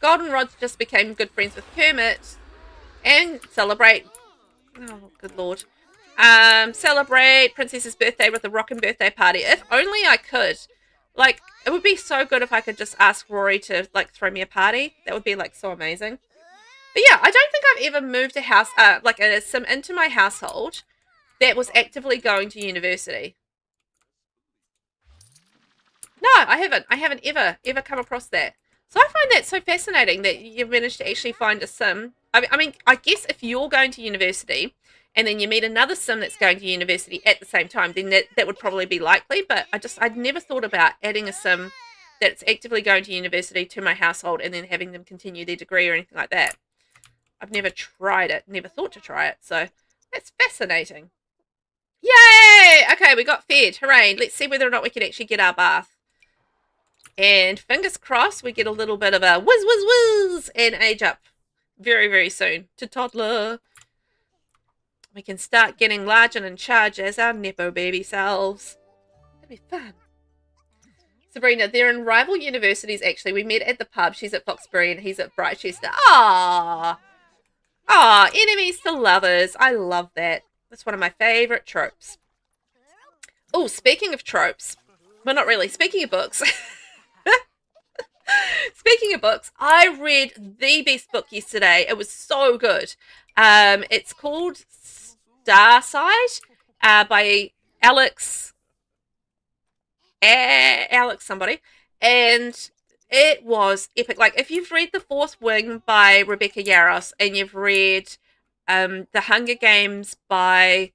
Goldenrod just became good friends with Kermit. And celebrate. Oh, good lord. Celebrate Princess's birthday with a rockin' birthday party. If only I could. Like, it would be so good if I could just ask Rory to, like, throw me a party. That would be, like, so amazing. But yeah, I don't think I've ever moved a house, a sim into my household that was actively going to university. No, I haven't. I haven't ever come across that. So I find that so fascinating that you've managed to actually find a sim. I mean, I guess if you're going to university and then you meet another sim that's going to university at the same time, then that would probably be likely. But I'd never thought about adding a sim that's actively going to university to my household and then having them continue their degree or anything like that. I've never tried it, never thought to try it. So that's fascinating. Yay! Okay, we got fed. Hooray. Let's see whether or not we can actually get our bath. And fingers crossed we get a little bit of a whiz, whiz, whiz and age up very, very soon to toddler. We can start getting large and in charge as our Nepo-Baby selves. That'd be fun. Sabrina, they're in rival universities, actually. We met at the pub. She's at Foxbury and he's at Brightchester. Aww. Aww, enemies to lovers. I love that. That's one of my favourite tropes. Oh, speaking of tropes. Well, not really. Speaking of books. Speaking of books, I read the best book yesterday. It was so good. It's called Starside by Alex somebody, and it was epic. Like, if you've read The Fourth Wing by Rebecca Yarros and you've read The Hunger Games by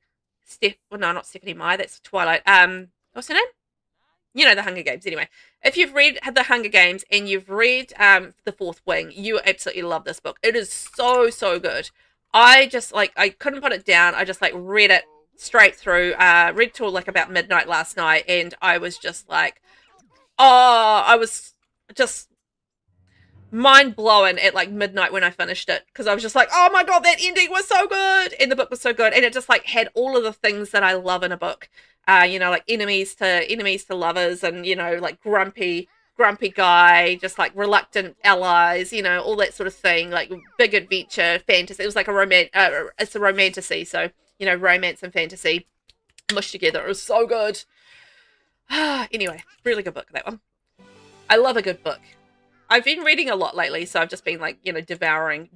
not Stephanie Meyer, that's Twilight. What's her name? You know, The Hunger Games, anyway. If you've read The Hunger Games and you've read The Fourth Wing, you absolutely love this book. It is so, so good. I couldn't put it down. I just, read it straight through. Read till, about midnight last night, and I was just like, oh, I was just mind-blown at, midnight when I finished it. Because I was just like, oh my god, that ending was so good! And the book was so good. And it just, had all of the things that I love in a book. Enemies to lovers, and grumpy guy, just reluctant allies, all that sort of thing, big adventure, fantasy. It was like it's a romantasy, so romance and fantasy mushed together. It was so good. Anyway, really good book, that one. I love a good book. I've been reading a lot lately, so I've just been devouring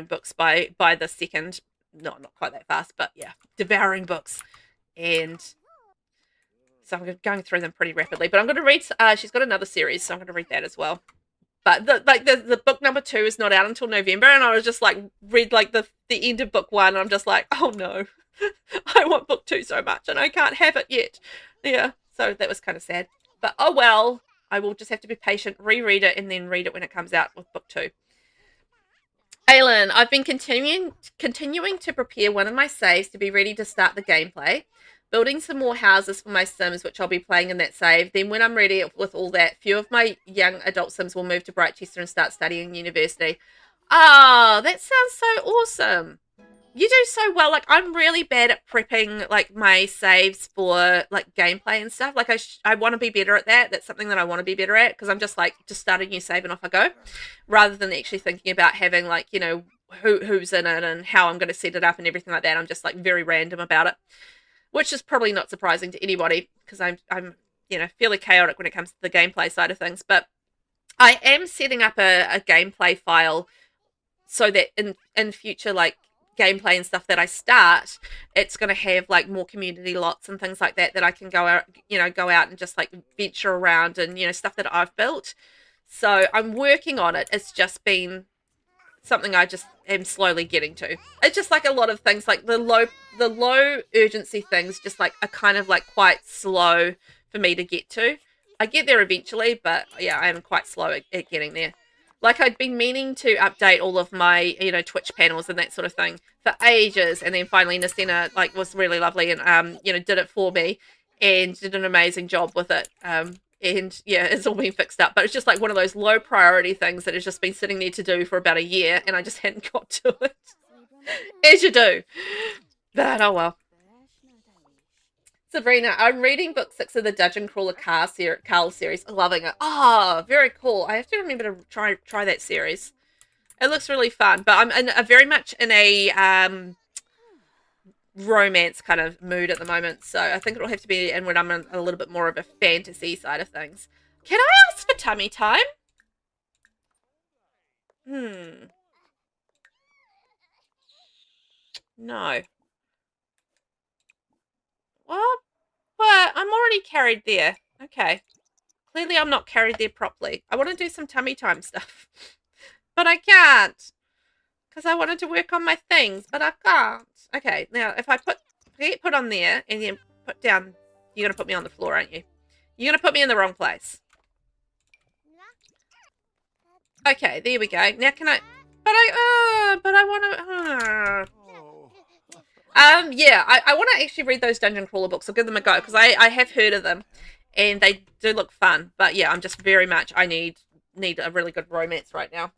books by the second. No, not quite that fast, but yeah, devouring books. And so I'm going through them pretty rapidly, but I'm going to read, she's got another series, so I'm going to read that as well. But the book number 2 is not out until November, and I was just read the end of book 1, and I'm just like, oh no, I want book 2 so much, and I can't have it yet. Yeah, so that was kind of sad. But oh well, I will just have to be patient, reread it, and then read it when it comes out with book 2. Aylin, I've been continuing to prepare one of my saves to be ready to start the gameplay. Building some more houses for my Sims, which I'll be playing in that save. Then when I'm ready with all that, few of my young adult Sims will move to Brightchester and start studying university. Oh, that sounds so awesome. You do so well. Like, I'm really bad at prepping, like, my saves for, like, gameplay and stuff. Like, I want to be better at that. That's something that I want to be better at, because I'm just, like, just start a new save and off I go, rather than actually thinking about having, like, you know, who's in it and how I'm going to set it up and everything like that. I'm just, like, very random about it, which is probably not surprising to anybody, because I'm you know, fairly chaotic when it comes to the gameplay side of things. But I am setting up a gameplay file so that in future, like, gameplay and stuff that I start, it's going to have, like, more community lots and things like that I can go out and just, like, venture around and, you know, stuff that I've built. So I'm working on it. It's just been something I just am slowly getting to. It's just like a lot of things, like the low urgency things just, like, are kind of, like, quite slow for me to get to. I get there eventually, but yeah, I am quite slow at getting there. Like, I'd been meaning to update all of my, you know, Twitch panels and that sort of thing for ages, and then finally Nasina, like, was really lovely and, you know, did it for me and did an amazing job with it. And yeah, it's all been fixed up, but it's just like one of those low priority things that has just been sitting there to do for about a year, and I just hadn't got to it. As you do. But oh well. Sabrina, I'm reading book 6 of the Dungeon Crawler Carl series. Loving it. Oh, very cool. I have to remember to try that series. It looks really fun, but I'm very much in a romance kind of mood at the moment, so I think it'll have to be in when I'm in a little bit more of a fantasy side of things. Can I ask for tummy time? No. What? But I'm already carried there. Okay. Clearly I'm not carried there properly. I want to do some tummy time stuff. But I can't. Because I wanted to work on my things, but I can't. Okay, now if I get put on there and then put down, you're going to put me on the floor, aren't you? You're going to put me in the wrong place. Okay, there we go. Now can I, but I want to, yeah, I want to actually read those Dungeon Crawler books. I'll give them a go, because I have heard of them, and they do look fun. But yeah, I'm just very much, I need a really good romance right now.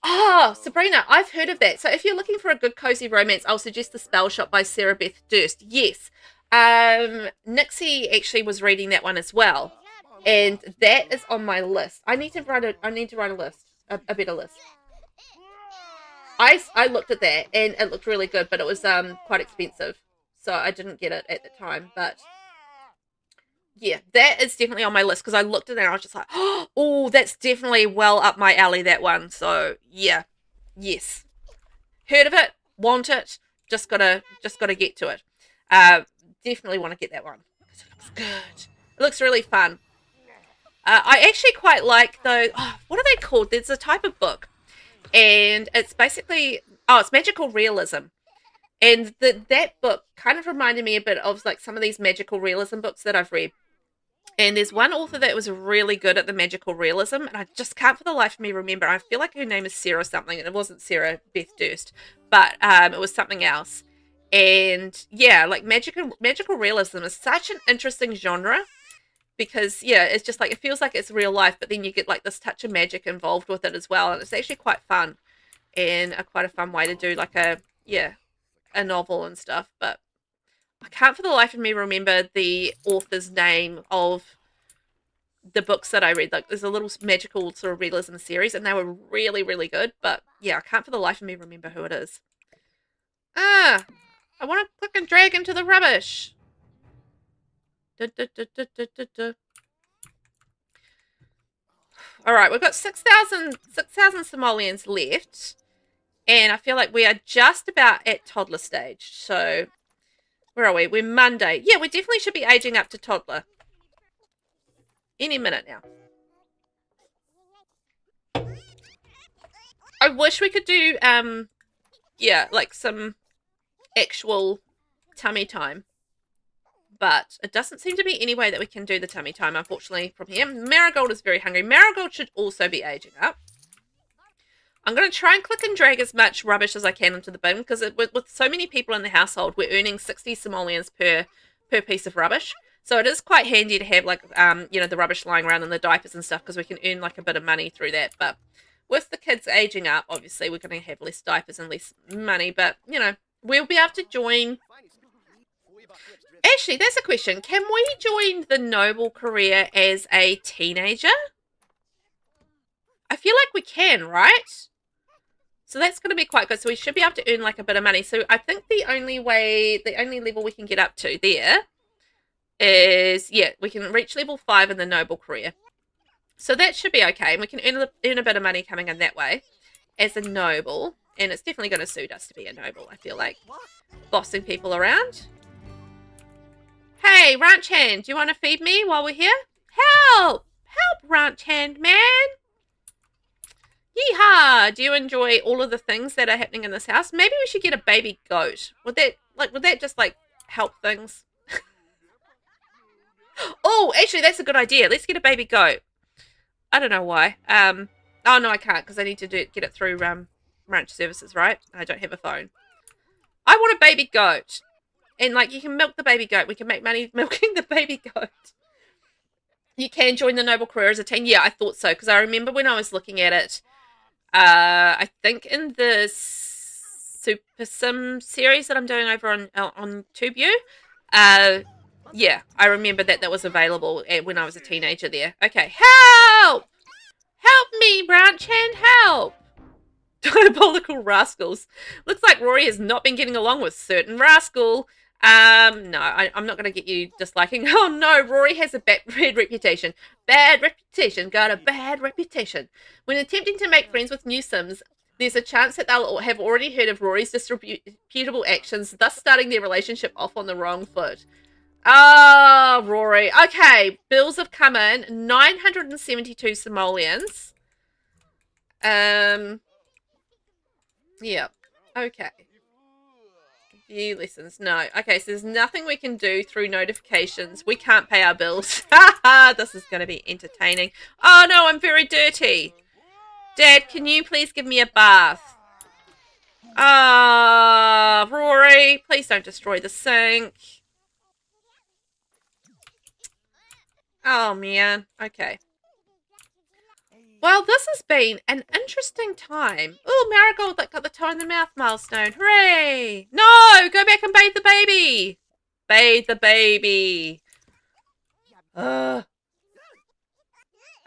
Oh, Sabrina, I've heard of that. So if you're looking for a good cozy romance, I'll suggest The Spell Shop by Sarah Beth Durst. Yes. Nixie actually was reading that one as well, and that is on my list. I need to write a list, a better list. I looked at that and it looked really good, but it was quite expensive, so I didn't get it at the time. But yeah, that is definitely on my list, because I looked at it and I was just like, oh, that's definitely well up my alley, that one. So yeah, yes, heard of it, want it, just gotta get to it. Definitely want to get that one, because it looks good. It looks really fun. I actually quite like those. Oh, what are they called? There's a type of book, and it's basically, it's magical realism. And that book kind of reminded me a bit of, like, some of these magical realism books that I've read. And there's one author that was really good at the magical realism, and I just can't for the life of me remember. I feel like her name is Sarah something, and it wasn't Sarah Beth Durst, but it was something else. And yeah, like, magical realism is such an interesting genre, because yeah, it's just like, it feels like it's real life, but then you get, like, this touch of magic involved with it as well, and it's actually quite fun, and quite a fun way to do, like, a novel and stuff. But I can't for the life of me remember the author's name of the books that I read. Like, there's a little magical sort of realism series, and they were really, really good. But yeah, I can't for the life of me remember who it is. I want to click and drag into the rubbish. All right, we've got 6,000 simoleons left, and I feel like we are just about at toddler stage. So where are we? We're Monday. Yeah, we definitely should be aging up to toddler any minute now. I wish we could do, yeah, like, some actual tummy time. but it doesn't seem to be any way that we can do the tummy time, unfortunately, from here. Marigold is very hungry. Marigold should also be aging up. I'm going to try and click and drag as much rubbish as I can into the bin, because with so many people in the household, we're earning 60 simoleons per piece of rubbish. So it is quite handy to have, like, you know, the rubbish lying around in the diapers and stuff, because we can earn, like, a bit of money through that. But with the kids aging up, obviously, we're going to have less diapers and less money. But, you know, we'll be able to join... Actually, that's a question. Can we join the noble career as a teenager? I feel like we can, right? So that's going to be quite good. So we should be able to earn, like, a bit of money. So I think the only level we can get up to there is, yeah, we can reach level 5 in the noble career. So that should be okay. And we can earn a bit of money coming in that way as a noble. And it's definitely going to suit us to be a noble, I feel like. Bossing people around. Hey, ranch hand, do you want to feed me while we're here? Help! Help, ranch hand, man! Yeehaw! Do you enjoy all of the things that are happening in this house? Maybe we should get a baby goat. Would that just, like, help things? Oh, actually, that's a good idea. Let's get a baby goat. I don't know why. Oh, no, I can't, because I need to get it through ranch services, right? I don't have a phone. I want a baby goat. And, like, you can milk the baby goat. We can make money milking the baby goat. You can join the noble career as a teen. Yeah, I thought so, because I remember when I was looking at it, I think in the Super Sim series that I'm doing over on TubeU, yeah, I remember that was available when I was a teenager there. Okay, help! Help me, branch hand, help! Diabolical rascals. Looks like Rory has not been getting along with certain rascal. No, I'm not going to get you disliking. Oh no, Rory has a bad reputation. Bad reputation, got a bad reputation. When attempting to make friends with new Sims, there's a chance that they'll have already heard of Rory's disreputable actions, thus starting their relationship off on the wrong foot. Ah, Rory. Okay, bills have come in. 972 simoleons. Yeah. Okay. View lessons. No. Okay, so there's nothing we can do through notifications. We can't pay our bills. Haha, this is going to be entertaining. Oh, no, I'm very dirty. Dad, can you please give me a bath? Ah, Rory, please don't destroy the sink. Oh, man. Okay. Well, this has been an interesting time. Oh, Marigold that got the toe in the mouth milestone. Hooray! No! Go back and bathe the baby! Bathe the baby. Oh,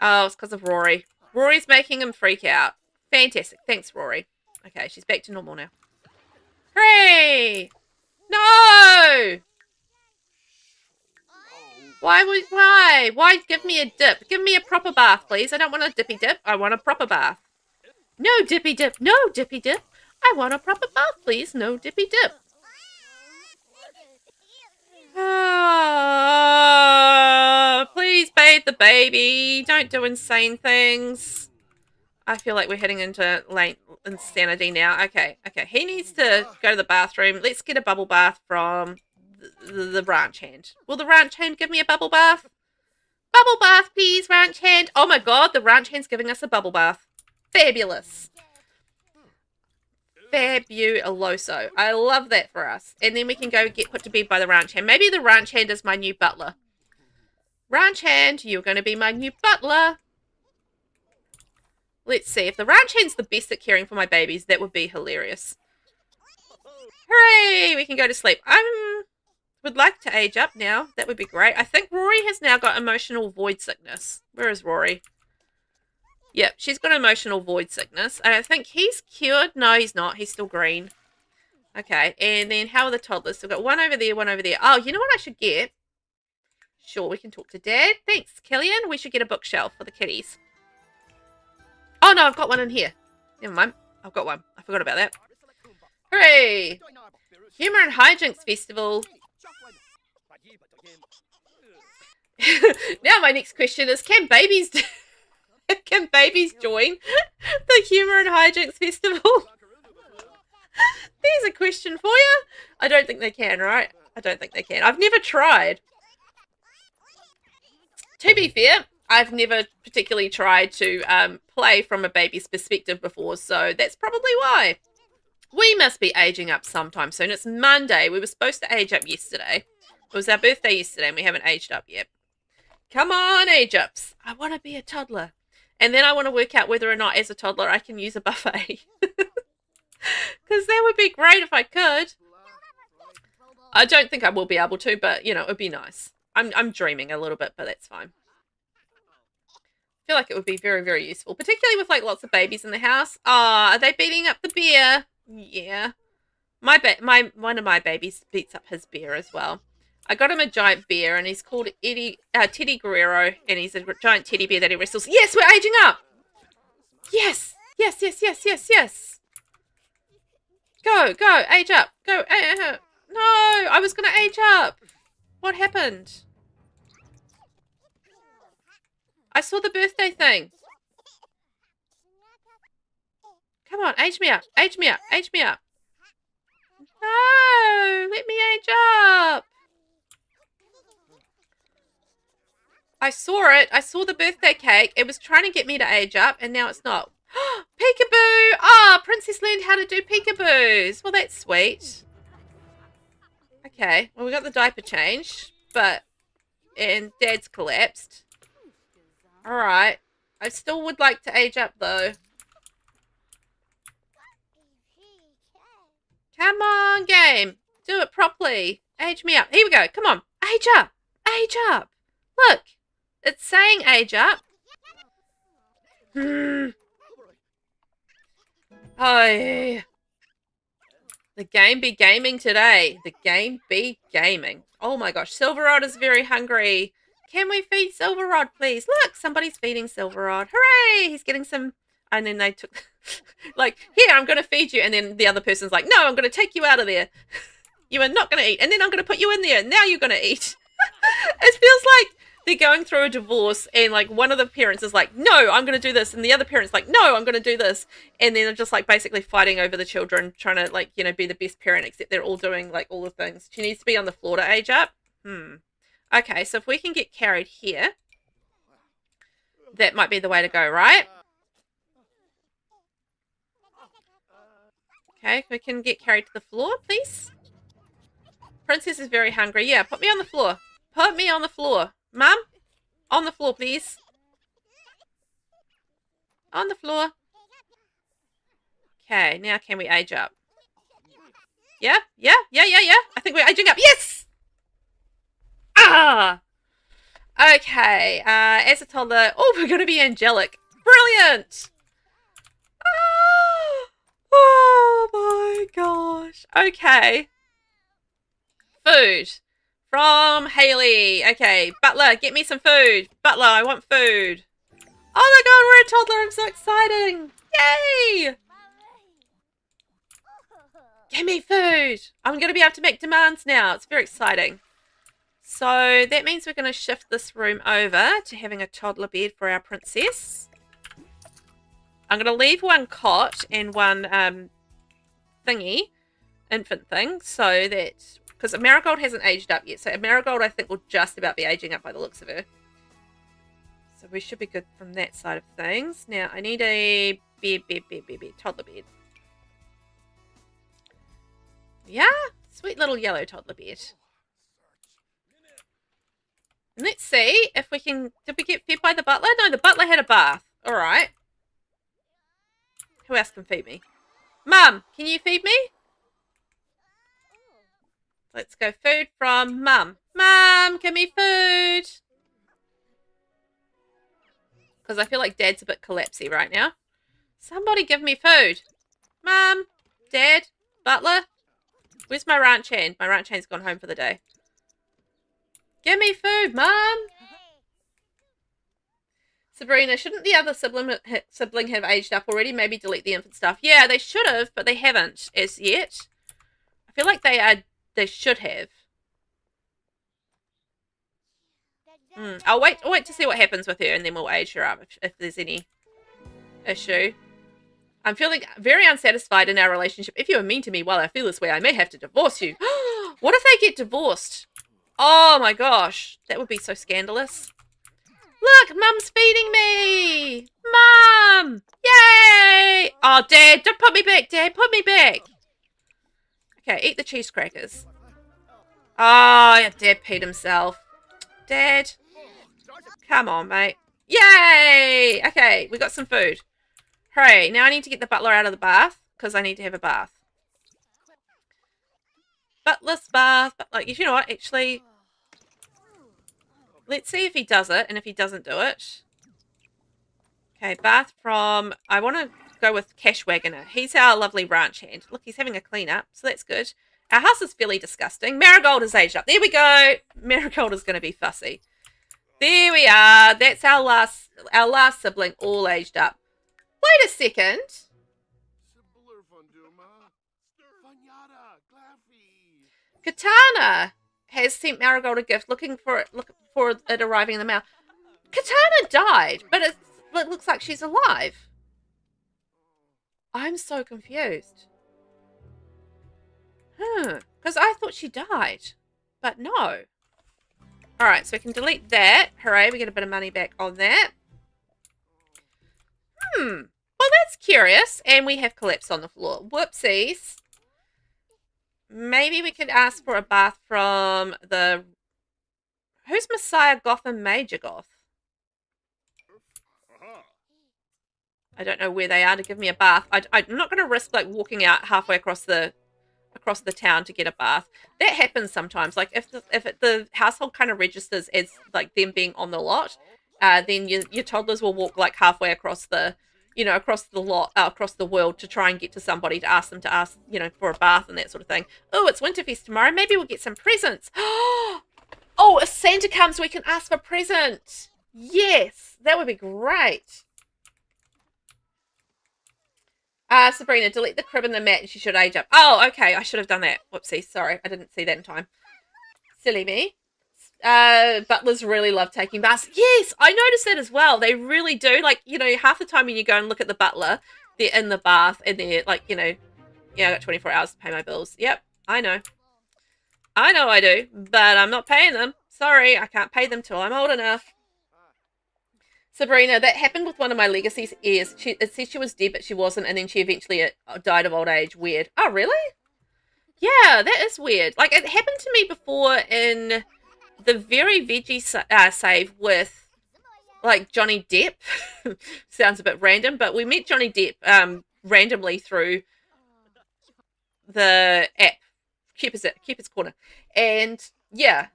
it's because of Rory. Rory's making him freak out. Fantastic. Thanks, Rory. Okay, she's back to normal now. Hooray! No! Why? Why give me a dip? Give me a proper bath, please. I don't want a dippy dip. I want a proper bath. No dippy dip. No dippy dip. I want a proper bath, please. No dippy dip. Please bathe the baby. Don't do insane things. I feel like we're heading into late insanity now. Okay. He needs to go to the bathroom. Let's get a bubble bath from the ranch hand. Will the ranch hand give me a bubble bath? Bubble bath, please, ranch hand. Oh my god, the ranch hand's giving us a bubble bath. Fabulous. Fabuloso. I love that for us. And then we can go get put to bed by the ranch hand. Maybe the ranch hand is my new butler. Ranch hand, you're going to be my new butler. Let's see. If the ranch hand's the best at caring for my babies, that would be hilarious. Hooray! We can go to sleep. Would like to age up now. That would be great. I think Rory has now got emotional void sickness. Where is Rory? Yep, she's got emotional void sickness. I don't think he's cured. No, he's not. He's still green. Okay, and then how are the toddlers? So we've got one over there, one over there. Oh, you know what I should get? Sure, we can talk to Dad. Thanks, Killian. We should get a bookshelf for the kitties. Oh, no, I've got one in here. Never mind. I've got one. I forgot about that. Hooray! Humour and Hijinks Festival. Now my next question is, can babies join the Humour and Hijinks Festival? There's a question for you. I don't think they can, right? I don't think they can. I've never tried. To be fair, I've never particularly tried to play from a baby's perspective before, so that's probably why. We must be aging up sometime soon. It's Monday. We were supposed to age up yesterday. It was our birthday yesterday and we haven't aged up yet. Come on, age ups. I want to be a toddler. And then I want to work out whether or not as a toddler I can use a buffet. Because that would be great if I could. I don't think I will be able to, but, you know, it would be nice. I'm dreaming a little bit, but that's fine. I feel like it would be very, very useful, particularly with, like, lots of babies in the house. Ah, are they beating up the bear? Yeah. One of my babies beats up his bear as well. I got him a giant bear, and he's called Teddy Guerrero, and he's a giant teddy bear that he wrestles. Yes, we're aging up! Yes! Yes, yes, yes, yes, yes! Go, go, age up! Go, no! I was going to age up! What happened? I saw the birthday thing. Come on, age me up, age me up, age me up. No, let me age up. I saw it. I saw the birthday cake. It was trying to get me to age up, and now it's not. Peekaboo! Ah, Princess learned how to do peekaboos. Well, that's sweet. Okay, well, we got the diaper change, and Dad's collapsed. All right. I still would like to age up, though. Come on, game. Do it properly. Age me up. Here we go. Come on. Age up. Age up. Look. It's saying age up. Oh, yeah. The game be gaming today. The game be gaming. Oh, my gosh. Silverrod is very hungry. Can we feed Silverrod, please? Look, somebody's feeding Silverrod. Hooray! He's getting some... And then they took... like, here, I'm going to feed you. And then the other person's like, no, I'm going to take you out of there. You are not going to eat. And then I'm going to put you in there. Now you're going to eat. It feels like they're going through a divorce and, like, one of the parents is like, no, I'm going to do this. And the other parent's like, no, I'm going to do this. And then they're just, like, basically fighting over the children, trying to, like, you know, be the best parent, except they're all doing, like, all the things. She needs to be on the floor to age up. Okay, so if we can get carried here, that might be the way to go, right? Okay, we can get carried to the floor, please. Princess is very hungry. Yeah, put me on the floor. Put me on the floor. Mum, on the floor, please. On the floor. Okay, now can we age up? Yeah, yeah, yeah, yeah, yeah. I think we're aging up. Yes! Ah! Okay, as a toddler... Oh, we're going to be angelic. Brilliant! Oh my gosh. Okay. Food. From Haley. Okay, Butler, get me some food. Butler, I want food. Oh my god, we're a toddler. I'm so exciting. Yay! Give me food. I'm going to be able to make demands now. It's very exciting. So that means we're going to shift this room over to having a toddler bed for our princess. I'm going to leave one cot and one thingy, infant thing, so that, because Marigold hasn't aged up yet, so Marigold I think will just about be aging up by the looks of her. So we should be good from that side of things. Now I need a bed, toddler bed. Yeah, sweet little yellow toddler bed. And let's see if we can, did we get fed by the butler? No, the butler had a bath. All right. Who else can feed me? Mum, can you feed me? Let's go food from Mum. Mum, give me food. Because I feel like Dad's a bit collapsy right now. Somebody give me food. Mum, Dad, Butler. Where's my ranch hand? My ranch hand's gone home for the day. Give me food, Mum. Sabrina, shouldn't the other sibling have aged up already? Maybe delete the infant stuff. Yeah, they should have, but they haven't as yet. I feel like they should have. I'll wait to see what happens with her, and then we'll age her up if there's any issue. I'm feeling very unsatisfied in our relationship. If you are mean to me while I feel this way, I may have to divorce you. What if they get divorced? Oh my gosh, that would be so scandalous. Look, Mum's feeding me! Mum! Yay! Oh, Dad, don't put me back, Dad, put me back. Okay, eat the cheese crackers. Oh, yeah, Dad peed himself. Dad, come on, mate. Yay! Okay, we got some food. Hooray, now I need to get the butler out of the bath, because I need to have a bath. Butler's bath. But, like, you know what, actually, let's see if he does it, and if he doesn't do it. Okay, bath from, I want to go with Cash Wagoner. He's our lovely ranch hand. Look, he's having a clean up, so that's good. Our house is fairly disgusting. Marigold is aged up. There we go. Marigold is going to be fussy. There we are. That's our last sibling, all aged up. Wait a second. Katana has sent Marigold a gift, looking for it arriving in the mail. Katana died, but it looks like she's alive. I'm so confused. Because I thought she died, but no. Alright, so we can delete that. Hooray, we get a bit of money back on that. Well, that's curious. And we have collapse on the floor. Whoopsies. Maybe we could ask for a bath from the... Who's Messiah Goth and Major Goth? I don't know where they are to give me a bath. I'm not going to risk, like, walking out halfway across the town to get a bath. That happens sometimes. Like, if the household kind of registers as, like, them being on the lot, then your toddlers will walk, like, halfway across the, you know, across the lot, across the world to try and get to somebody to ask them to ask, you know, for a bath and that sort of thing. Oh, it's Winterfest tomorrow. Maybe we'll get some presents. Oh, if Santa comes, we can ask for presents. Yes, that would be great. Sabrina, delete the crib and the mat and she should age up. Oh, okay. I should have done that. Whoopsie. Sorry. I didn't see that in time. Silly me. Butlers really love taking baths. Yes, I noticed that as well. They really do. Like, you know, half the time when you go and look at the butler, they're in the bath and they're like, you know, yeah, I got 24 hours to pay my bills. Yep, I know. I know I do, but I'm not paying them. Sorry, I can't pay them till I'm old enough. Sabrina, that happened with one of my Legacy's heirs. It said she was dead, but she wasn't, and then she eventually died of old age. Weird. Oh, really? Yeah, that is weird. Like, it happened to me before in the very veggie save with, like, Johnny Depp. Sounds a bit random, but we met Johnny Depp randomly through the app, Cupid's Corner. And, yeah,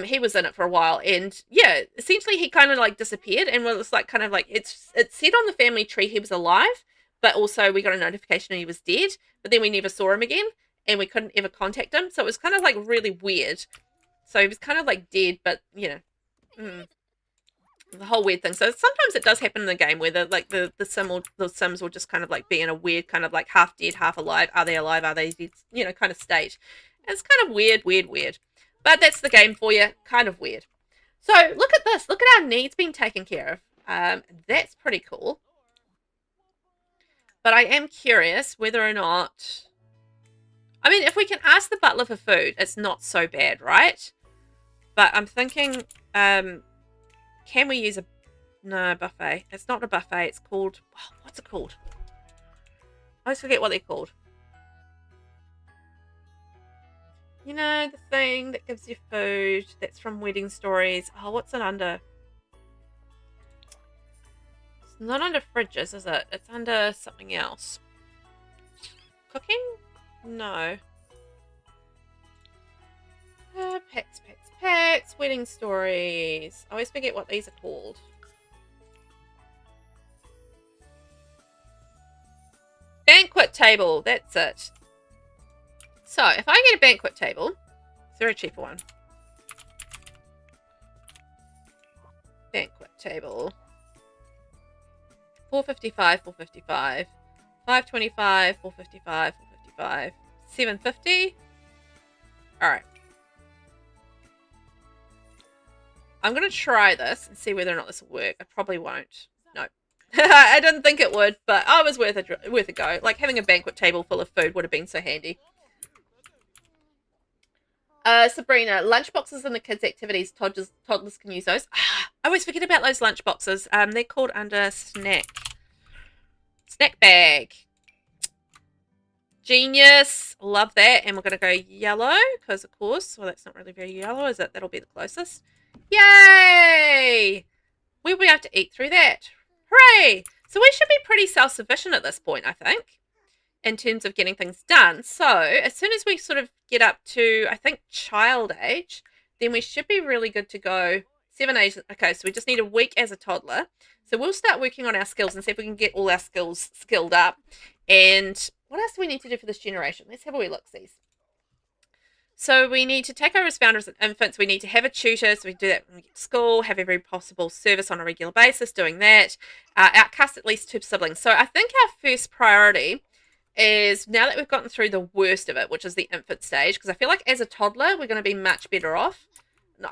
he was in it for a while, and yeah, essentially he kind of like disappeared, and was like kind of like it said on the family tree he was alive, but also we got a notification he was dead, but then we never saw him again, and we couldn't ever contact him, so it was kind of like really weird. So he was kind of like dead, but you know, the whole weird thing. So sometimes it does happen in the game where the Sims will just kind of like be in a weird kind of like half dead, half alive. Are they alive? Are they dead? You know, kind of state. And it's kind of weird. But that's the game for you. Kind of weird. So look at this. Look at our needs being taken care of. That's pretty cool. But I am curious whether or not... I mean, if we can ask the butler for food, it's not so bad, right? But I'm thinking, can we use a... No, buffet. It's not a buffet. It's called... Oh, what's it called? I always forget what they're called. You know, the thing that gives you food, that's from Wedding Stories. Oh, what's it under? It's not under fridges, is it? It's under something else. Cooking? No. Pets, Wedding Stories. I always forget what these are called. Banquet table, that's it. So, if I get a banquet table, is there a cheaper one? Banquet table. $4.55, $4.55. $5.25, $4.55, $4.55. $7.50. Alright. I'm going to try this and see whether or not this will work. I probably won't. No. I didn't think it would, but it was worth a go. Like, having a banquet table full of food would have been so handy. Sabrina, lunchboxes and the kids' activities. Toddlers can use those. I always forget about those lunchboxes. They're called under snack bag. Genius. Love that. And we're going to go yellow because, of course, well, that's not really very yellow, is it? That'll be the closest. Yay! We'll be able to eat through that. Hooray! So we should be pretty self-sufficient at this point, I think, in terms of getting things done. So as soon as we sort of get up to, I think, child age, then we should be really good to go. 7 age. Okay, so we just need a week as a toddler. So we'll start working on our skills and see if we can get all our skills skilled up. And what else do we need to do for this generation? Let's have a wee look-sees. So we need to take over as founders and infants. We need to have a tutor. So we do that when we get to school, have every possible service on a regular basis, doing that. Outcast at least 2 siblings. So I think our first priority is, now that we've gotten through the worst of it, which is the infant stage, because I feel like as a toddler, we're going to be much better off.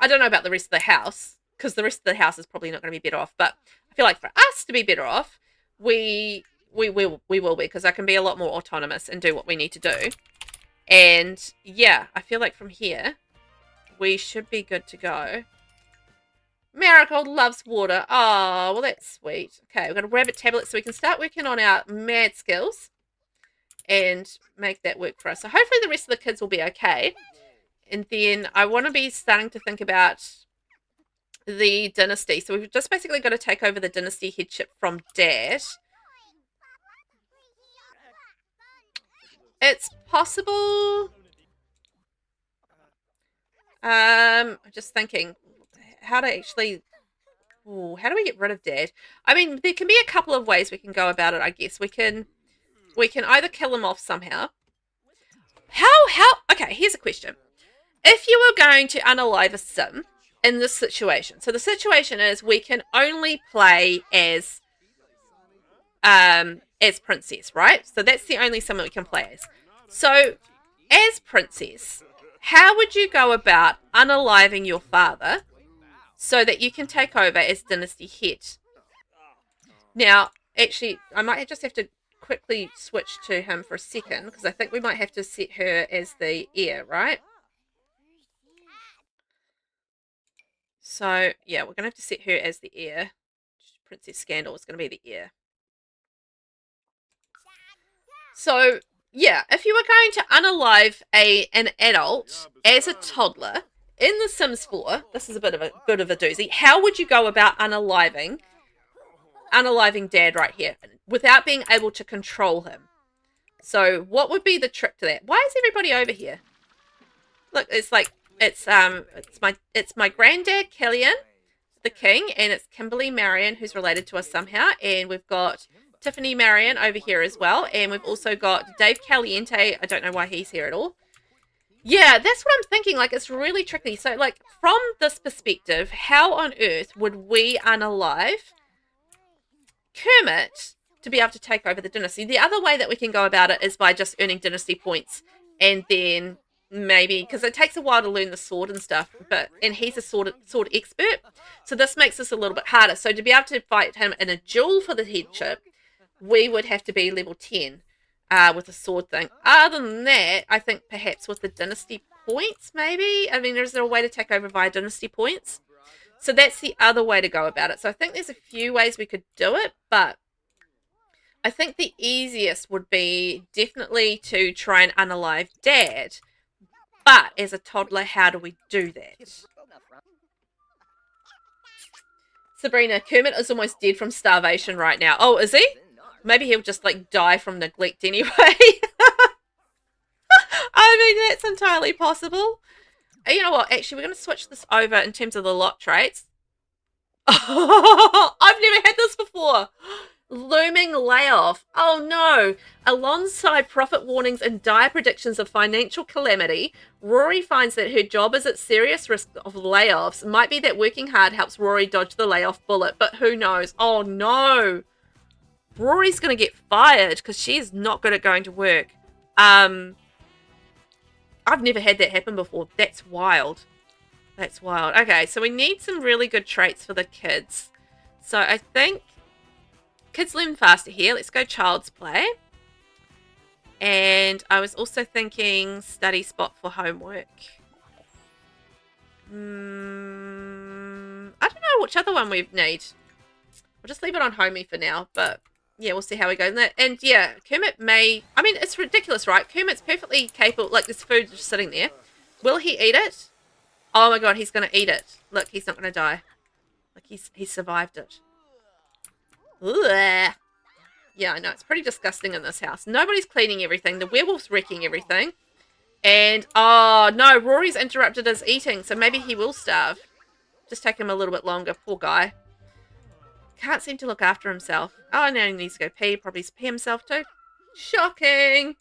I don't know about the rest of the house, because the rest of the house is probably not going to be better off, but I feel like for us to be better off, we will be, because I can be a lot more autonomous and do what we need to do. And yeah, I feel like from here, we should be good to go. Marigold loves water. Oh, well, that's sweet. Okay, we've got a rabbit tablet, so we can start working on our mad skills and make that work for us. So hopefully the rest of the kids will be okay. And then I want to be starting to think about the Dynasty. So we've just basically got to take over the Dynasty headship from Dad. It's possible. I'm just thinking how to actually... Ooh, how do we get rid of Dad? I mean, there can be a couple of ways we can go about it, I guess. We can either kill him off somehow. Okay, here's a question. If you were going to unalive a sim in this situation, so the situation is we can only play as Princess, right? So that's the only sim that we can play as. So, as Princess, how would you go about unaliving your father so that you can take over as Dynasty head? Now, actually, I might just have to quickly switch to him for a second, because I think we might have to set her as the heir, right? So, yeah, we're going to have to set her as the heir. Princess Scandal is going to be the heir. So, yeah, if you were going to unalive an adult as a toddler in The Sims 4, this is a bit of a doozy. How would you go about unaliving Dad right here without being able to control him? So, what would be the trick to that? Why is everybody over here? Look, it's like it's my granddad Killian, the king, and it's Kimberly Marion, who's related to us somehow, and we've got Tiffany Marion over here as well, and we've also got Dave Caliente. I don't know why he's here at all. Yeah, that's what I'm thinking. Like, it's really tricky. So, like, from this perspective, how on earth would we unalive Kermit to be able to take over the Dynasty? The other way that we can go about it is by just earning Dynasty points, and then maybe, because it takes a while to learn the sword and stuff, and he's a sword expert, so this makes this a little bit harder. So to be able to fight him in a duel for the headship, we would have to be level 10 with a sword thing. Other than that, I think perhaps with the Dynasty points, maybe. I mean, is there a way to take over via Dynasty points? So that's the other way to go about it. So I think there's a few ways we could do it, but I think the easiest would be definitely to try and unalive Dad. But as a toddler, how do we do that? Sabrina, Kermit is almost dead from starvation right now. Oh, is he? Maybe he'll just, like, die from neglect anyway. I mean, that's entirely possible. You know what? Actually, we're going to switch this over in terms of the lot traits. I've never had this before. Looming layoff. Oh no. Alongside profit warnings and dire predictions of financial calamity, Rory finds that her job is at serious risk of layoffs. Might be that working hard helps Rory dodge the layoff bullet, but who knows? Oh no. Rory's going to get fired because she's not good at going to work. I've never had that happen before. That's wild. That's wild. Okay, so we need some really good traits for the kids. So I think kids learn faster here. Let's go child's play. And I was also thinking study spot for homework. I don't know which other one we need. We'll just leave it on homey for now, but yeah, we'll see how we go. And yeah, Kermit may... I mean, it's ridiculous, right? Kermit's perfectly capable... Like, this food just sitting there. Will he eat it? Oh my god, he's going to eat it. Look, he's not going to die. Like, he survived it. Ugh. Yeah, I know. It's pretty disgusting in this house. Nobody's cleaning everything. The werewolf's wrecking everything. And, oh, no, Rory's interrupted his eating, so maybe he will starve. Just take him a little bit longer. Poor guy. Can't seem to look after himself. Oh, now he needs to go pee. Probably pee himself too. Shocking.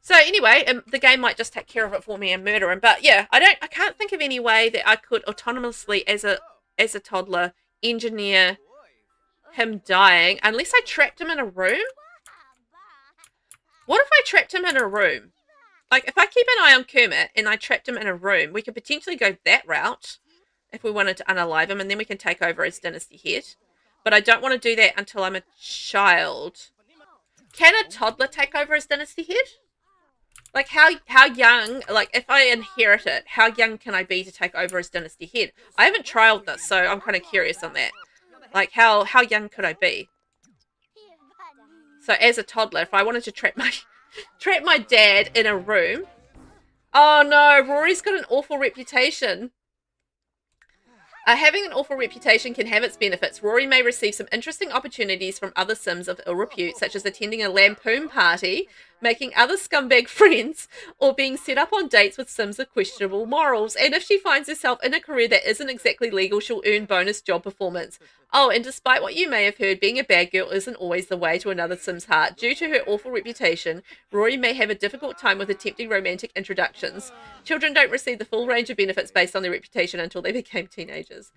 So anyway, the game might just take care of it for me and murder him. But yeah, I can't think of any way that I could autonomously, as a toddler, engineer him dying unless I trapped him in a room. What if I trapped him in a room? Like, if I keep an eye on Kermit and I trapped him in a room, we could potentially go that route if we wanted to unalive him, and then we can take over his Dynasty head. But I don't want to do that until I'm a child. Can a toddler take over his Dynasty head? Like, how young, like, if I inherit it, how young can I be to take over his Dynasty head? I haven't trialed this, so I'm kind of curious on that. Like, how young could I be? So, as a toddler, if I wanted to trap my dad in a room... Oh, no, Rory's got an awful reputation. Having an awful reputation can have its benefits. Rory may receive some interesting opportunities from other Sims of ill repute, such as attending a lampoon party, making other scumbag friends, or being set up on dates with Sims of questionable morals. And if she finds herself in a career that isn't exactly legal, she'll earn bonus job performance. Oh, and despite what you may have heard, being a bad girl isn't always the way to another Sim's heart. Due to her awful reputation, Rory may have a difficult time with attempting romantic introductions. Children don't receive the full range of benefits based on their reputation until they became teenagers.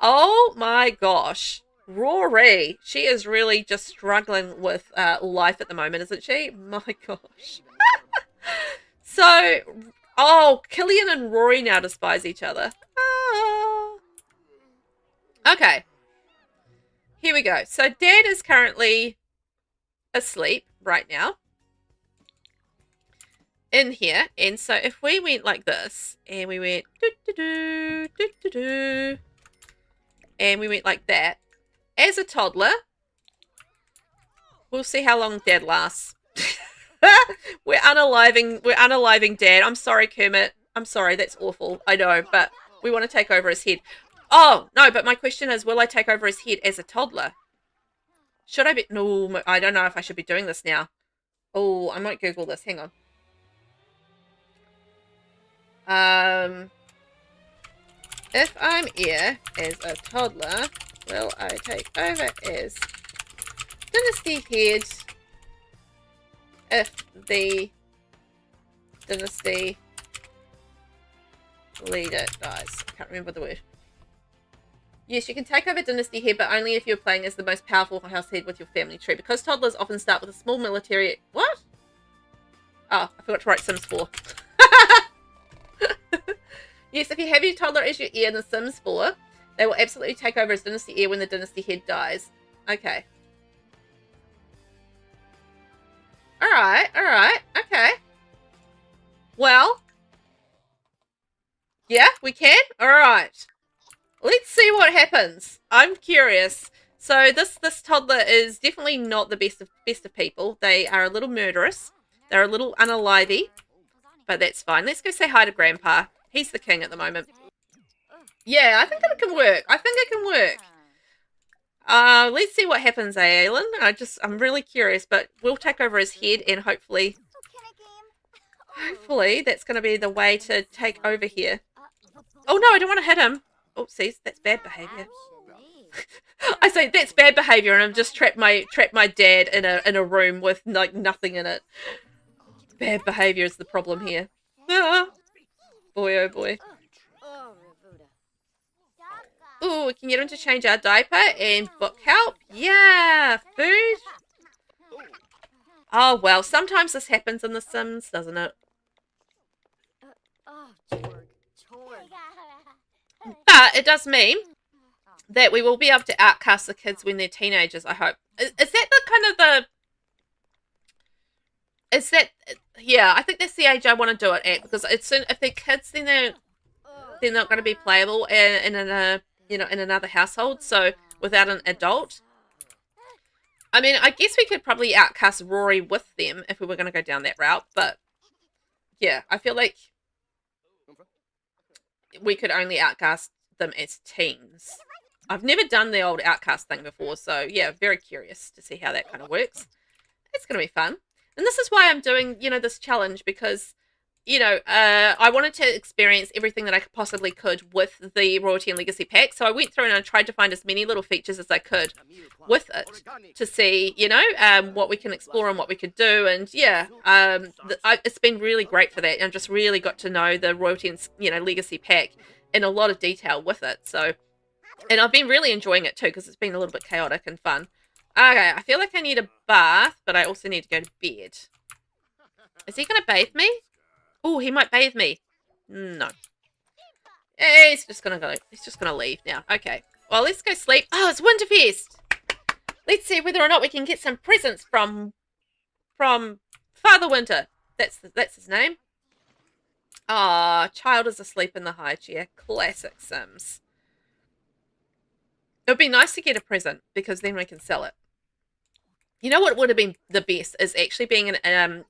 Oh my gosh. Rory, she is really just struggling with life at the moment, isn't she? My gosh. So, oh, Killian and Rory now despise each other. Ah. Okay. Here we go. So Dad is currently asleep right now in here. And so if we went like this and we went do-do-do, do-do-do, and we went like that, as a toddler, we'll see how long Dad lasts. We're unaliving Dad. I'm sorry, Kermit. I'm sorry. That's awful. I know, but we want to take over his head. Oh, no, but my question is, will I take over his head as a toddler? Should I be... No, I don't know if I should be doing this now. Oh, I might Google this. Hang on. If I'm here as a toddler, will I take over as Dynasty head if the Dynasty leader dies? I can't remember the word. Yes, you can take over Dynasty head, but only if you're playing as the most powerful house head with your family tree. Because toddlers often start with a small military... What? Oh, I forgot to write Sims 4. Yes, if you have your toddler as your heir in the Sims 4, they will absolutely take over as Dynasty heir when the Dynasty head dies. Okay. Alright, okay. Well. Yeah, we can? Alright. Let's see what happens. I'm curious. So this toddler is definitely not the best of people. They are a little murderous. They're a little unalivey. But that's fine. Let's go say hi to Grandpa. He's the king at the moment. Yeah, I think it can work. Let's see what happens, Aelin. I'm really curious, but we'll take over his head and hopefully that's going to be the way to take over here. Oh no, I don't want to hit him. Oh, see, that's bad behavior. I say that's bad behavior, and I've just trapped my dad in a room with like nothing in it. Bad behavior is the problem here. Ah. Boy, oh boy. Ooh, we can get him to change our diaper and book help. Yeah, food. Oh well, sometimes this happens in The Sims, doesn't it? But it does mean that we will be able to outcast the kids when they're teenagers, I hope. Is that the kind of the... Is that... Yeah, I think that's the age I want to do it at. Because it's soon, if they're kids, then they're... they're not going to be playable in another household. So without an adult. I mean, I guess we could probably outcast Rory with them if we were going to go down that route, but yeah, I feel like we could only outcast them as teams. I've never done the old outcast thing before, so yeah, very curious to see how that kind of works. It's going to be fun. And this is why I'm doing, this challenge, because, I wanted to experience everything that I possibly could with the Royalty and Legacy pack. So I went through and I tried to find as many little features as I could with it to see, what we can explore and what we could do. And yeah, it's been really great for that. And just really got to know the Royalty and, Legacy pack in a lot of detail with it. So, and I've been really enjoying it too, because it's been a little bit chaotic and fun. Okay, I feel like I need a bath, but I also need to go to bed. Is he going to bathe me? Oh, he might bathe me. No. He's just going to leave now. Okay. Well, let's go sleep. Oh, it's Winterfest. Let's see whether or not we can get some presents from Father Winter. That's his name. Ah, child is asleep in the high chair. Classic Sims. It would be nice to get a present, because then we can sell it. You know what would have been the best is actually being an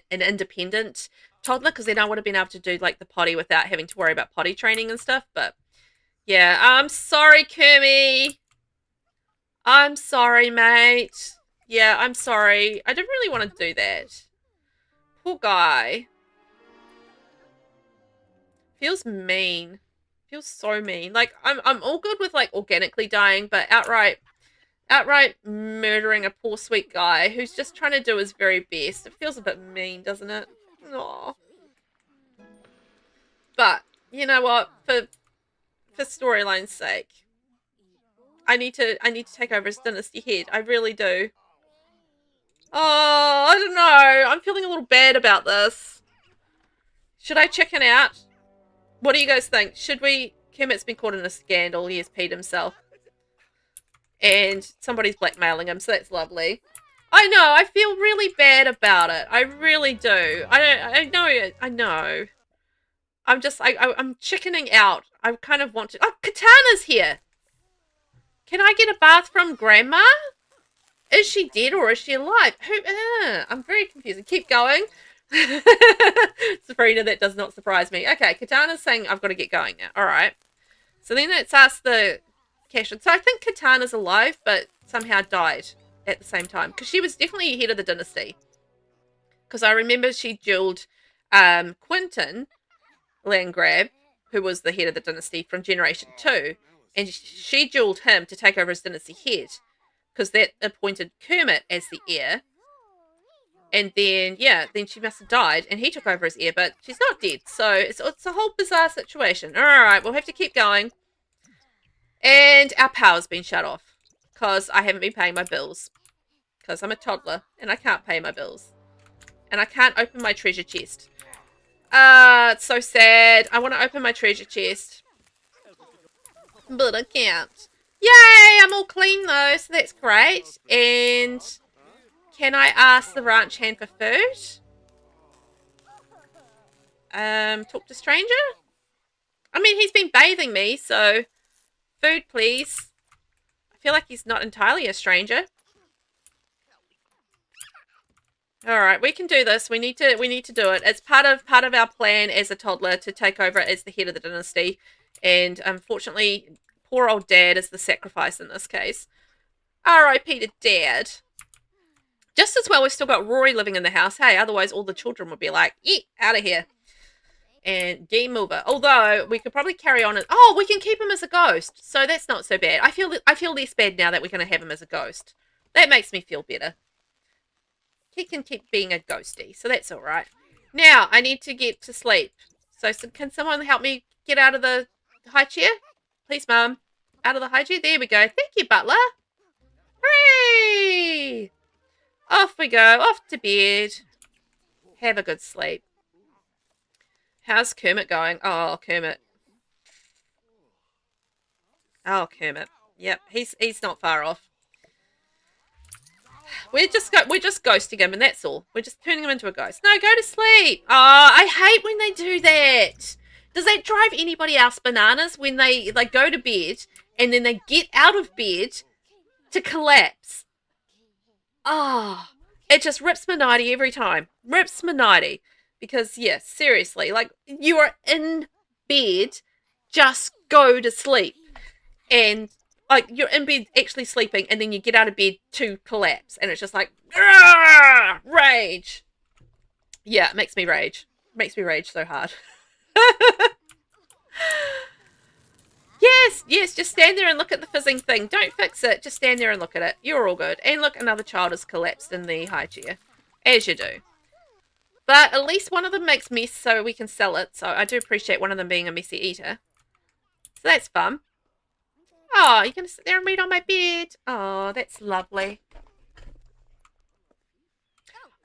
independent toddler, because then I would have been able to do like the potty without having to worry about potty training and stuff. But yeah, I'm sorry, Kermie. I'm sorry, mate. Yeah, I'm sorry. I didn't really want to do that. Poor guy. Feels mean. Feels so mean. Like I'm all good with like organically dying, but outright murdering a poor sweet guy who's just trying to do his very best. It feels a bit mean, doesn't it? Aww. But you know what? For storyline's sake, I need to take over as Dynasty head. I really do. Oh, I don't know. I'm feeling a little bad about this. Should I chicken out? What do you guys think? Should we? Kermit's been caught in a scandal. He has peed himself. And somebody's blackmailing him, so that's lovely. I know, I feel really bad about it. I really do. I know. I'm chickening out. I kind of want to. Oh, Katana's here. Can I get a bath from Grandma? Is she dead or is she alive? I'm very confused. Keep going. Sabrina, that does not surprise me. Okay, Katana's saying I've got to get going now. All right. So then let's ask the Cash. So I think Katana's alive, but somehow died at the same time, because she was definitely head of the dynasty. Because I remember she dueled Quentin Landgrab, who was the head of the dynasty from Generation 2, and she dueled him to take over as dynasty head, because that appointed Kermit as the heir. And then, yeah, then she must have died, and he took over as heir, but she's not dead. So it's a whole bizarre situation. All right, we'll have to keep going. And our power's been shut off, because I haven't been paying my bills. Because I'm a toddler, and I can't pay my bills. And I can't open my treasure chest. It's so sad. I want to open my treasure chest. But I can't. Yay, I'm all clean though, so that's great. And can I ask the ranch hand for food? Talk to stranger? I mean, he's been bathing me, so food, please. I feel like he's not entirely a stranger. All right, we can do this. We need to do it. It's part of our plan as a toddler to take over as the head of the dynasty. And unfortunately, poor old Dad is the sacrifice in this case. R.I.P. to Dad. Just as well, we've still got Rory living in the house. Hey, otherwise all the children would be like, out of here. And game over. Although we could probably carry on. Oh, we can keep him as a ghost, so that's not so bad. I feel less bad now that we're going to have him as a ghost. That makes me feel better. He can keep being a ghosty, so that's all right. Now I need to get to sleep. So can someone help me get out of the high chair, please, Mum? Out of the high chair. There we go. Thank you, Butler. Hooray! Off we go. Off to bed. Have a good sleep. How's Kermit going? Oh, Kermit. Oh, Kermit. Yep, he's not far off. We're just ghosting him, and that's all. We're just turning him into a ghost. No, go to sleep. Oh, I hate when they do that. Does that drive anybody else bananas when they go to bed and then they get out of bed to collapse? Ah, it just rips my nighty every time. Rips my nighty. Because, yeah, seriously, like, you are in bed, just go to sleep. And, like, you're in bed actually sleeping, and then you get out of bed to collapse. And it's just like, rage. Yeah, it makes me rage. It makes me rage so hard. Yes, just stand there and look at the fizzing thing. Don't fix it. Just stand there and look at it. You're all good. And look, another child has collapsed in the high chair. As you do. But at least one of them makes mess so we can sell it. So I do appreciate one of them being a messy eater. So that's fun. Oh, you're going to sit there and read on my bed. Oh, that's lovely.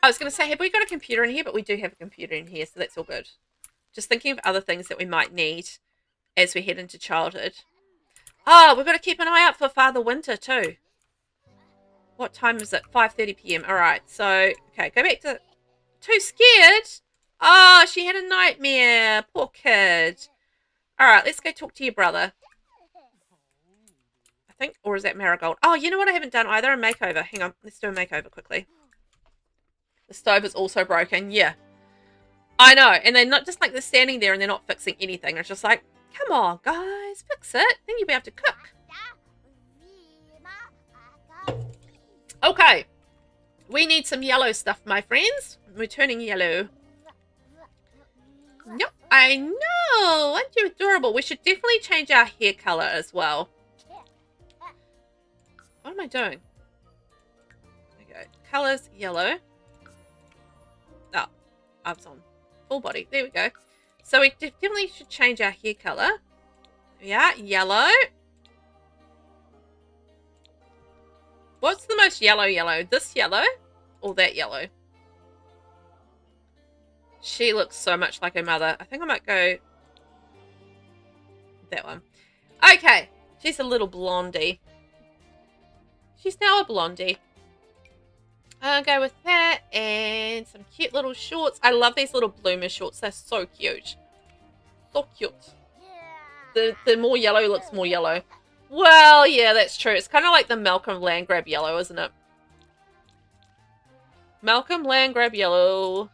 I was going to say, have we got a computer in here? But we do have a computer in here, so that's all good. Just thinking of other things that we might need as we head into childhood. Oh, we've got to keep an eye out for Father Winter too. What time is it? 5:30 p.m. All right, so, okay, go back to... Too scared? Oh, she had a nightmare. Poor kid. All right, let's go talk to your brother. I think, or is that Marigold? Oh, you know what I haven't done either? A makeover. Hang on, let's do a makeover quickly. The stove is also broken. Yeah. I know, and they're not just like they're standing there and they're not fixing anything. It's just like, come on, guys, fix it. Then you'll be able to cook. Okay. We need some yellow stuff, my friends. We're turning yellow. Yep, I know. Aren't you adorable? We should definitely change our hair color as well. What am I doing? There we go. Colors, yellow. Oh, I was on full body. There we go. So we definitely should change our hair color. Yeah, yellow. What's the most yellow? This yellow or that yellow? She looks so much like her mother. I think I might go that one. Okay. She's a little blondie. She's now a blondie. I'll go with that and some cute little shorts. I love these little bloomer shorts. They're so cute. So cute. The more yellow looks more yellow. Well, yeah, that's true. It's kind of like the Malcolm Landgrab yellow, isn't it? Malcolm Landgrab yellow.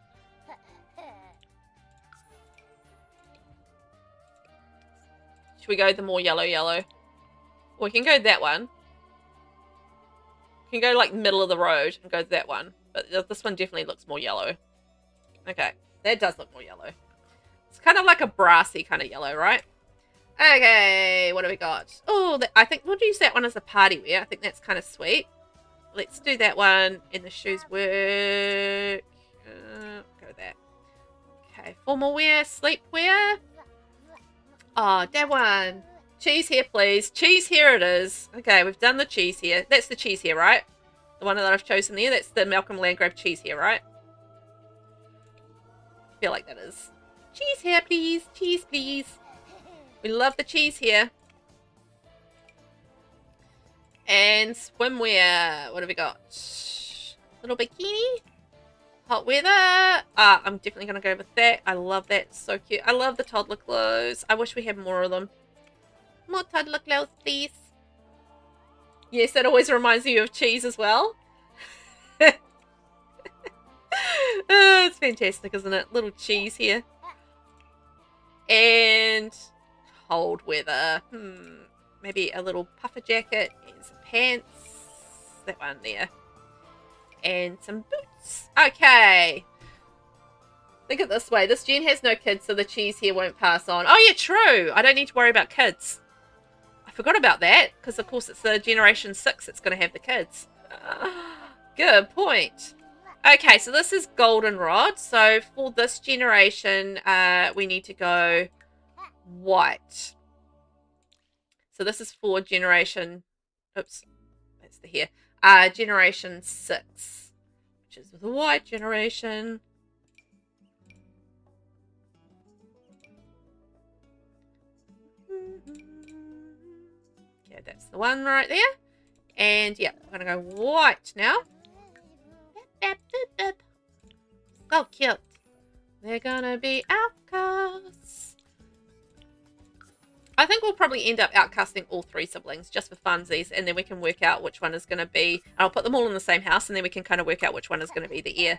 Should we go the more yellow? Or we can go that one. We can go like middle of the road and go that one. But this one definitely looks more yellow. Okay, that does look more yellow. It's kind of like a brassy kind of yellow, right? Okay, what do we got? Oh, I think we'll use that one as a party wear. I think that's kind of sweet. Let's do that one. And the shoes work. Go that. Okay, formal wear, sleep wear. Oh, that one. Cheese here, please. Cheese here it is. Okay, we've done the cheese here. That's the cheese here, right? The one that I've chosen there. That's the Malcolm Landgrab cheese here, right? I feel like that is. Cheese here, please. Cheese, please. We love the cheese here. And swimwear. What have we got? Little bikini. Hot weather. I'm definitely going to go with that. I love that. It's so cute. I love the toddler clothes. I wish we had more of them. More toddler clothes, please. Yes, that always reminds you of cheese as well. Oh, it's fantastic, isn't it? Little cheese here. And cold weather. Maybe a little puffer jacket and some pants. That one there. And some boots. Okay. Think of it this way. This gen has no kids, so the cheese here won't pass on. Oh, yeah, true. I don't need to worry about kids. I forgot about that, because, of course, it's the Generation 6 that's going to have the kids. Good point. Okay, so this is goldenrod. So for this generation, we need to go white. So this is for generation... Oops, that's the hair. Generation 6, which is the white generation. Okay, that's the one right there. And yeah, I'm going to go white now. So cute. They're going to be outcasts. I think we'll probably end up outcasting all 3 siblings just for funsies, and then we can work out which one is going to be. I'll put them all in the same house, and then we can kind of work out which one is going to be the heir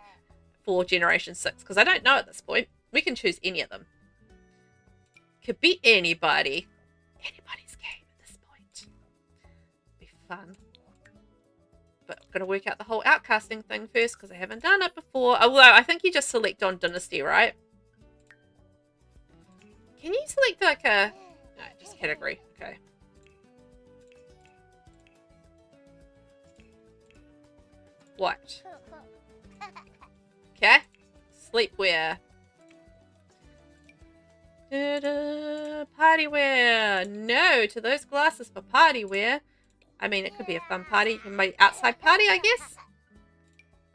for Generation 6, because I don't know at this point. We can choose any of them. Could be anybody. Anybody's game at this point. Be fun. But I'm going to work out the whole outcasting thing first, because I haven't done it before. Although, I think you just select on Dynasty, right? Can you select like a... No, just category. Okay. What? Okay. Sleepwear. Party wear. No to those glasses for party wear. I mean, it could be a fun party. You can make outside party, I guess.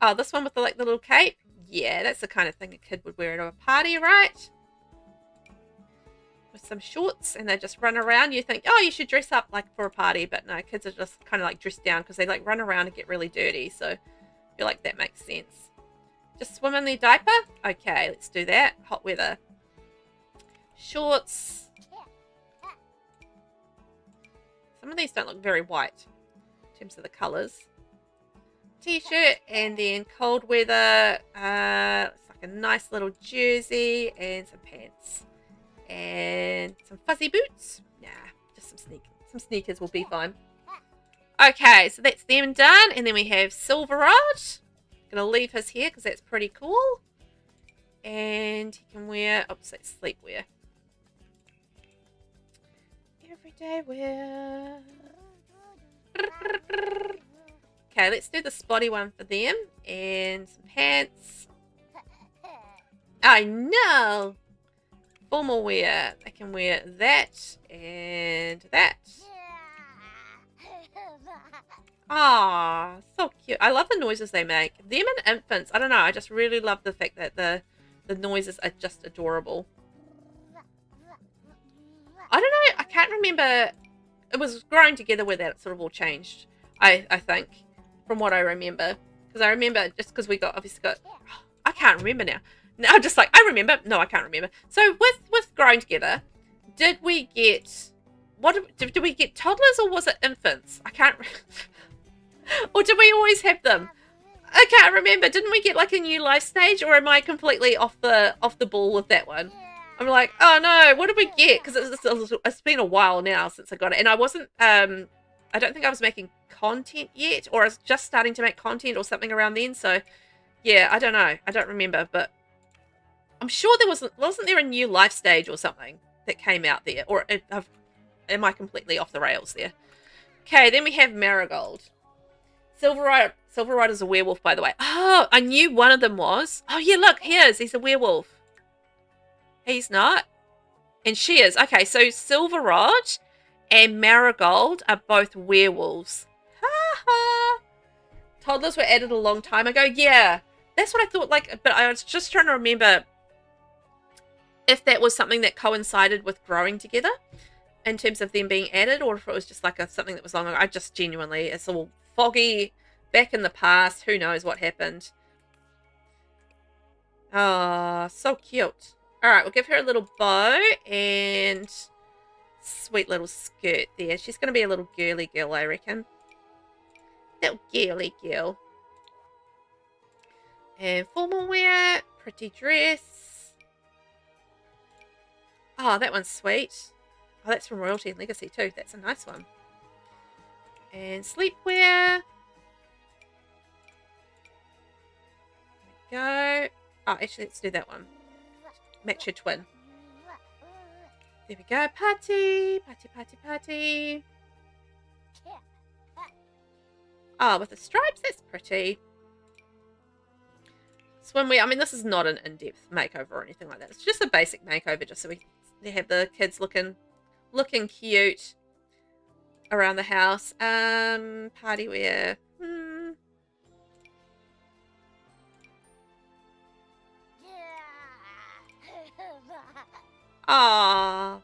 Oh, this one with the like the little cape. Yeah, that's the kind of thing a kid would wear at a party, right? With some shorts, and they just run around. You think, oh, you should dress up like for a party, but no, kids are just kind of like dressed down because they like run around and get really dirty. So I feel like that makes sense. Just swim in their diaper. Okay, let's do that. Hot weather. Shorts. Some of these don't look very white in terms of the colours. T-shirt, and then cold weather. It's like a nice little jersey and some pants. And some fuzzy boots. Nah, just some sneakers will be fine. Okay, so that's them done. And then we have Silverrod. Gonna leave his here because that's pretty cool. And he can wear, oops, that's sleepwear. Everyday wear. Okay, let's do the spotty one for them. And some pants. I know! Formal wear. They can wear that and that. Ah, so cute. I love the noises they make. Them and infants. I don't know. I just really love the fact that the noises are just adorable. I don't know. I can't remember. It was growing together where that sort of all changed. I think from what I remember, because I remember just because we obviously got. I can't remember now. Now I'm just like I remember. No, I can't remember. So with growing together, did we get did we get toddlers or was it infants? I can't. Or did we always have them? I can't remember. Didn't we get like a new life stage, or am I completely off the ball with that one? I'm like, oh no, what did we get? Because it's been a while now since I got it, and I wasn't. I don't think I was making content yet, or I was just starting to make content or something around then. So, yeah, I don't know. I don't remember, but I'm sure there wasn't there a new life stage or something that came out there, or am I completely off the rails there? Okay, then we have Marigold. Silverrod is a werewolf, by the way. Oh, I knew one of them was. Oh, yeah, look, he's a werewolf. He's not. And she is. Okay, so Silverrod and Marigold are both werewolves. Ha ha. Toddlers were added a long time ago. Yeah, that's what I thought, like, but I was just trying to remember if that was something that coincided with growing together in terms of them being added, or if it was just like something that was long ago. I just genuinely, it's all foggy back in the past. Who knows what happened? Oh, so cute. All right, we'll give her a little bow and sweet little skirt there. She's going to be a little girly girl, I reckon. Little girly girl. And formal wear, pretty dress. Oh, that one's sweet. Oh, that's from Royalty and Legacy too. That's a nice one. And sleepwear. There we go. Oh, actually, let's do that one. Match your twin. There we go. Party. Party, party, party. Oh, with the stripes, that's pretty. Swimwear. I mean, this is not an in-depth makeover or anything like that. It's just a basic makeover, just so they have the kids looking cute around the house. Party wear. Ah.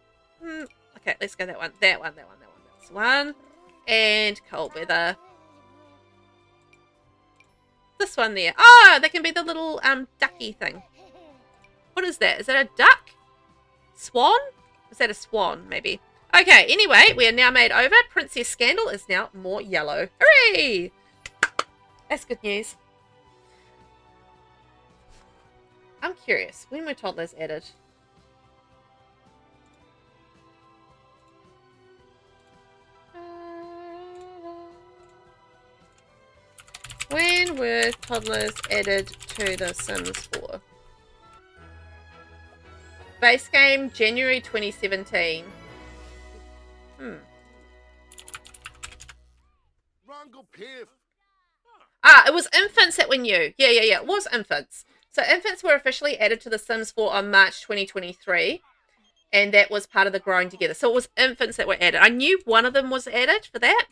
Okay, let's go that one. That one. That's one. And cold weather. This one there. Oh, that can be the little ducky thing. What is that? Is that a duck? Swan? Is that a swan, maybe? Okay, anyway, we are now made over. Princess Scandal is now more yellow. Hooray! That's good news. I'm curious, when were toddlers added? When were toddlers added to The Sims 4? Base game, January 2017. It was infants that were new. Yeah, it was infants. So infants were officially added to The Sims 4 on March 2023. And that was part of the growing together. So it was infants that were added. I knew one of them was added for that.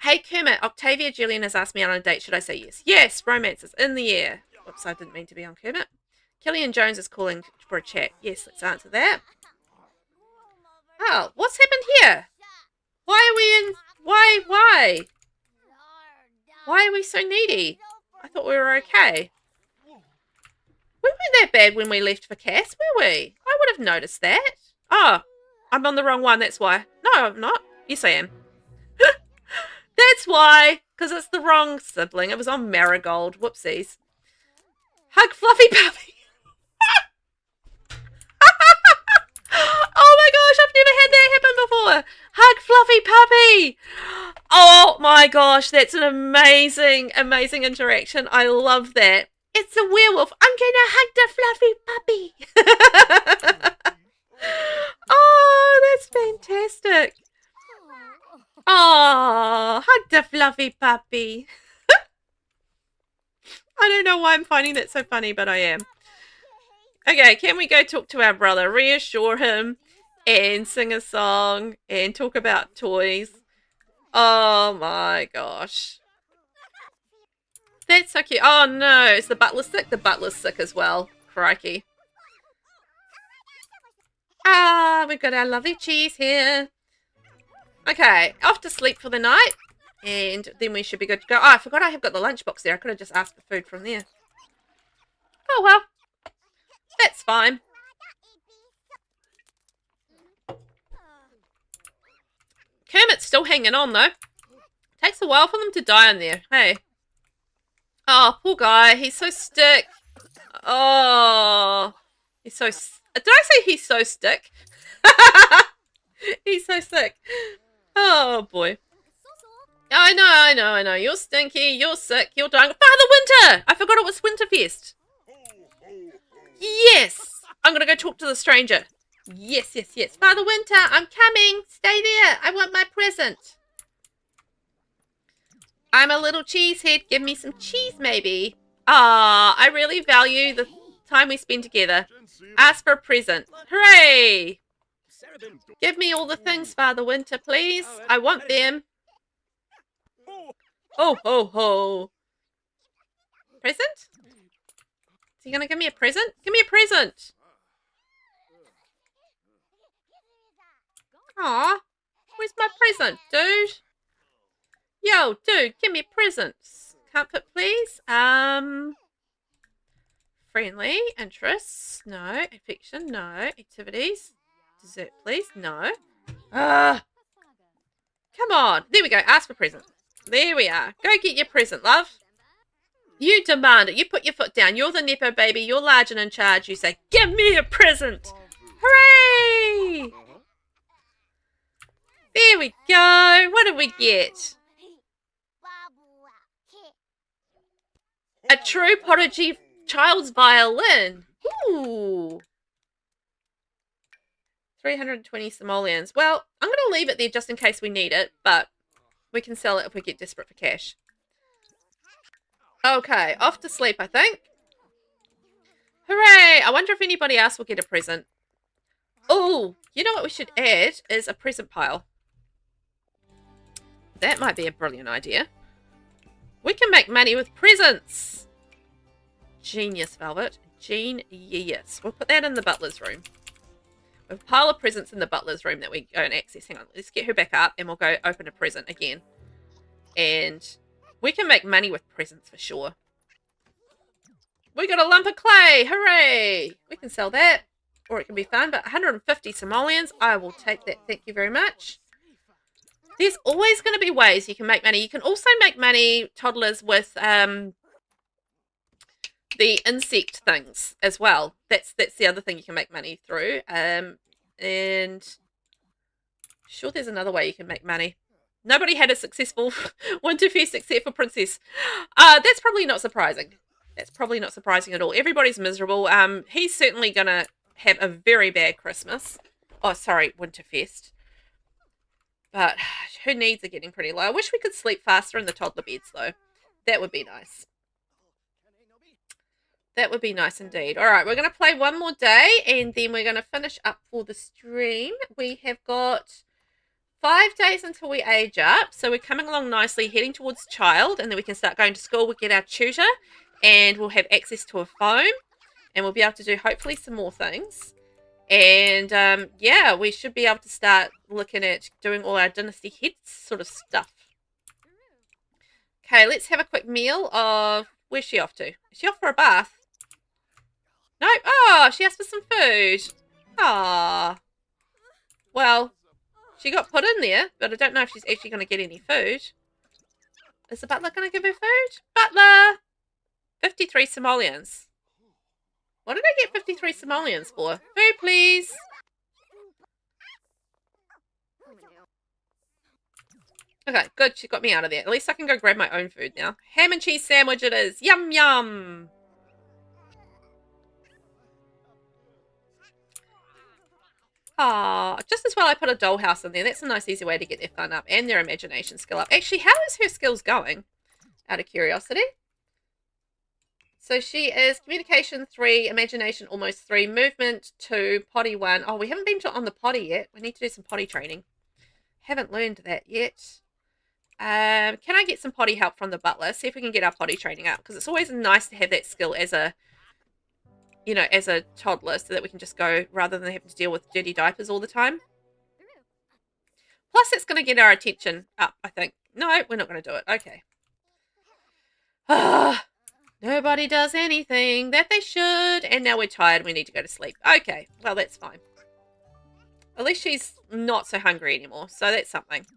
Hey, Kermit, Octavia Julian has asked me on a date. Should I say yes? Yes, romance is in the air. Oops, I didn't mean to be on Kermit. Killian Jones is calling for a chat. Yes, let's answer that. Oh, what's happened here? Why are we in... Why? Why are we so needy? I thought we were okay. We weren't that bad when we left for Cass, were we? I would have noticed that. Oh, I'm on the wrong one, that's why. No, I'm not. Yes, I am. That's why. Because it's the wrong sibling. It was on Marigold. Whoopsies. Hug Fluffy Puppy. Oh my gosh, I've never had that happen before. Hug Fluffy Puppy. Oh my gosh, that's an amazing, amazing interaction. I love that. It's a werewolf. I'm going to hug the fluffy puppy. Oh, that's fantastic. Oh, hug the fluffy puppy. I don't know why I'm finding that so funny, but I am. Okay, can we go talk to our brother, reassure him, and sing a song, and talk about toys? Oh my gosh. That's so cute. Oh no, is the butler sick? The butler's sick as well. Crikey. Ah, we've got our lovely cheese here. Okay, off to sleep for the night. And then we should be good to go. Oh, I forgot I have got the lunchbox there. I could have just asked for food from there. Oh well. That's fine. Kermit's still hanging on though. Takes a while for them to die in there. Hey. Oh, poor guy. He's so sick. Oh. He's so... Did I say he's so sick? He's so sick. Oh, boy. I know. You're stinky. You're sick. You're dying. Father Winter! I forgot it was Winterfest. Yes! I'm going to go talk to the stranger. Yes. Father Winter, I'm coming. Stay there. I want my present. I'm a little cheesehead. Give me some cheese, maybe. Ah, I really value the time we spend together. Ask for a present. Hooray! Give me all the things, Father Winter, please. I want them. Oh, ho, ho. Present? Is he going to give me a present? Give me a present. Aw, where's my present, dude? Yo, dude, give me presents. Comfort, please. Friendly, interests, no. Affection, no. Activities, dessert, please, no. Come on. There we go. Ask for present. There we are. Go get your present, love. You demand it. You put your foot down. You're the Nepo-Baby. You're large and in charge. You say, give me a present. Hooray! There we go. What did we get? A true prodigy child's violin. Ooh. 320 simoleons. Well, I'm going to leave it there just in case we need it, but we can sell it if we get desperate for cash. Okay, off to sleep, I think. Hooray! I wonder if anybody else will get a present. Oh, you know what we should add is a present pile. That might be a brilliant idea. We can make money with presents. Genius, Velvet. Genius. We'll put that in the butler's room. We have a pile of presents in the butler's room that we go and access. Hang on, let's get her back up and we'll go open a present again. And we can make money with presents for sure. We got a lump of clay. Hooray. We can sell that. or it can be fun, but 150 simoleons, I will take that. Thank you very much. There's always going to be ways you can make money. You can also make money, toddlers, with the insect things as well. That's the other thing you can make money through. And sure, there's another way you can make money. Nobody had a successful Winterfest except for Princess. That's probably not surprising. That's probably not surprising at all. Everybody's miserable. He's certainly going to have a very bad Christmas. Oh, sorry, Winterfest. But her needs are getting pretty low. I wish we could sleep faster in the toddler beds, though. That would be nice. That would be nice indeed. All right, we're going to play one more day, and then we're going to finish up for the stream. We have got 5 days until we age up, so we're coming along nicely, heading towards child, and then we can start going to school. We'll get our tutor, and we'll have access to a phone, and we'll be able to do, hopefully, some more things. And, yeah, we should be able to start looking at doing all our Dynasty hits sort of stuff. Okay, let's have a quick meal of... Where's she off to? Is she off for a bath? No? Oh, she asked for some food. Ah. Well, she got put in there, but I don't know if she's actually going to get any food. Is the butler going to give her food? Butler! 53 simoleons. What did I get 53 simoleons for? Food, please. Okay, good. She got me out of there. At least I can go grab my own food now. Ham and cheese sandwich it is. Yum, yum. Ah, just as well I put a dollhouse in there. That's a nice, easy way to get their fun up and their imagination skill up. Actually, how is her skills going? Out of curiosity. So she is communication 3, imagination almost 3, movement 2, potty 1. Oh, we haven't been on the potty yet. We need to do some potty training. Haven't learned that yet. Can I get some potty help from the butler? See if we can get our potty training up, because it's always nice to have that skill as a, you know, as a toddler, so that we can just go rather than having to deal with dirty diapers all the time. Plus, it's going to get our attention up, I think. No, we're not going to do it. Okay. Ah. Nobody does anything that they should. And now we're tired. We need to go to sleep. Okay. Well, that's fine. At least she's not so hungry anymore. So that's something.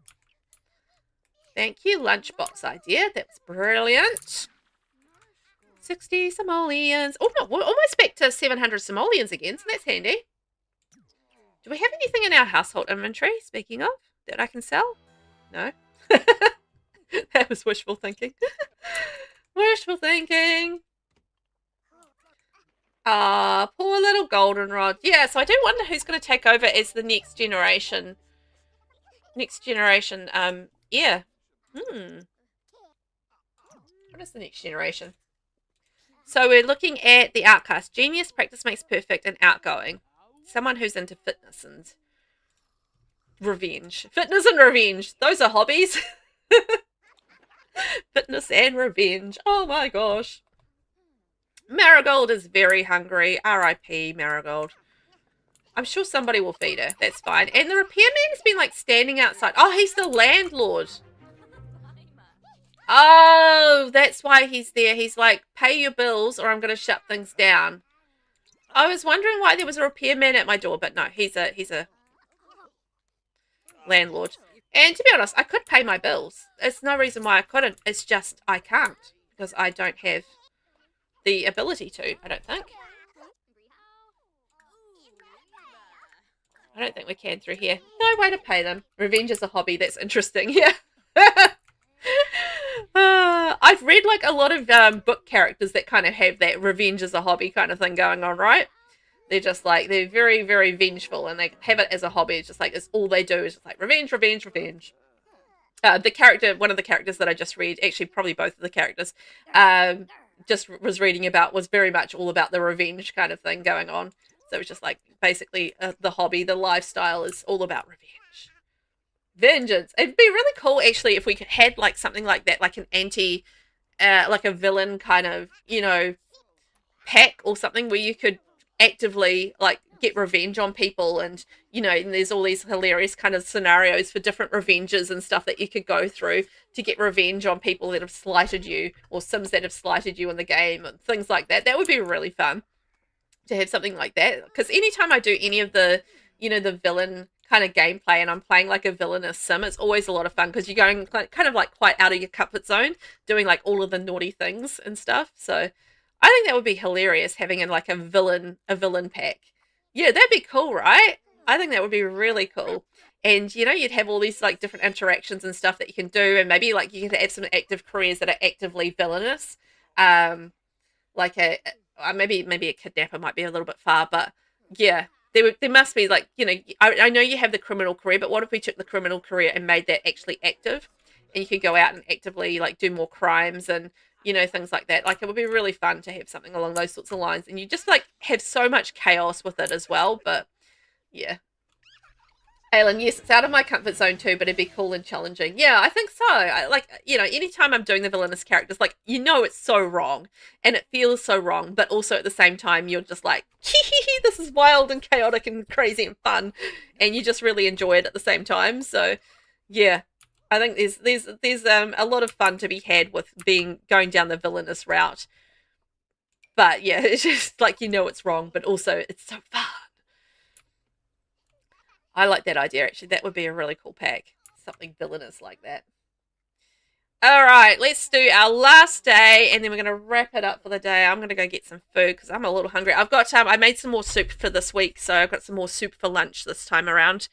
Thank you, lunchbox idea. That's brilliant. 60 simoleons. Oh, no. We're almost back to 700 simoleons again. So that's handy. Do we have anything in our household inventory, speaking of, that I can sell? No. That was wishful thinking. Wishful thinking. Ah, poor little goldenrod. Yeah, so I do wonder who's going to take over as the next generation. Yeah. What is the next generation? So we're looking at the outcast. Genius, practice makes perfect, and outgoing. Someone who's into fitness and revenge. Fitness and revenge. Those are hobbies. Fitness and revenge. Oh my gosh. Marigold is very hungry. R.I.P. Marigold. I'm sure somebody will feed her. That's fine. And the repairman's been like standing outside. Oh, he's the landlord. Oh, that's why he's there. He's like, pay your bills or I'm going to shut things down. I was wondering why there was a repairman at my door, but no, he's a landlord. And to be honest, I could pay my bills. There's no reason why I couldn't. It's just I can't because I don't have the ability to, I don't think. I don't think we can through here. No way to pay them. Revenge is a hobby. That's interesting. Yeah. I've read like a lot of book characters that kind of have that revenge is a hobby kind of thing going on, right? They're just like, they're very, very vengeful and they have it as a hobby. It's just like, it's all they do is just like revenge, revenge, revenge. One of the characters that I just read, actually probably both of the characters, just was reading about was very much all about the revenge kind of thing going on. So it's just like basically the hobby, the lifestyle is all about revenge. Vengeance. It'd be really cool actually if we had like something like that, like an like a villain kind of, you know, pack or something where you could actively like get revenge on people and, you know, and there's all these hilarious kind of scenarios for different revenges and stuff that you could go through to get revenge on people that have slighted you or Sims that have slighted you in the game and things like that. That would be really fun. to have something like that. Because anytime I do any of the, the villain kind of gameplay and I'm playing like a villainous sim, it's always a lot of fun because you're going kind of like quite out of your comfort zone, doing like all of the naughty things and stuff. So I think that would be hilarious having in like a villain pack. Yeah, that'd be cool, right? I think that would be really cool. And you'd have all these like different interactions and stuff that you can do, and maybe like you could have some active careers that are actively villainous. Um, like maybe a kidnapper might be a little bit far, but yeah, there must be like I know you have the criminal career, but what if we took the criminal career and made that actually active, and you could go out and actively like do more crimes and things like that. Like it would be really fun to have something along those sorts of lines, and you just like have so much chaos with it as well. But yeah. Alan, yes, it's out of my comfort zone too, but it'd be cool and challenging. Yeah, I think so. Anytime I'm doing the villainous characters, like, it's so wrong and it feels so wrong, but also at the same time, you're just like, this is wild and chaotic and crazy and fun, and you just really enjoy it at the same time. So, yeah, I think there's a lot of fun to be had with going down the villainous route. But yeah, it's just like it's wrong, but also it's so fun. I like that idea, actually. That would be a really cool pack. Something villainous like that. All right, let's do our last day, and then we're going to wrap it up for the day. I'm going to go get some food because I'm a little hungry. I've got I made some more soup for this week, so I've got some more soup for lunch this time around,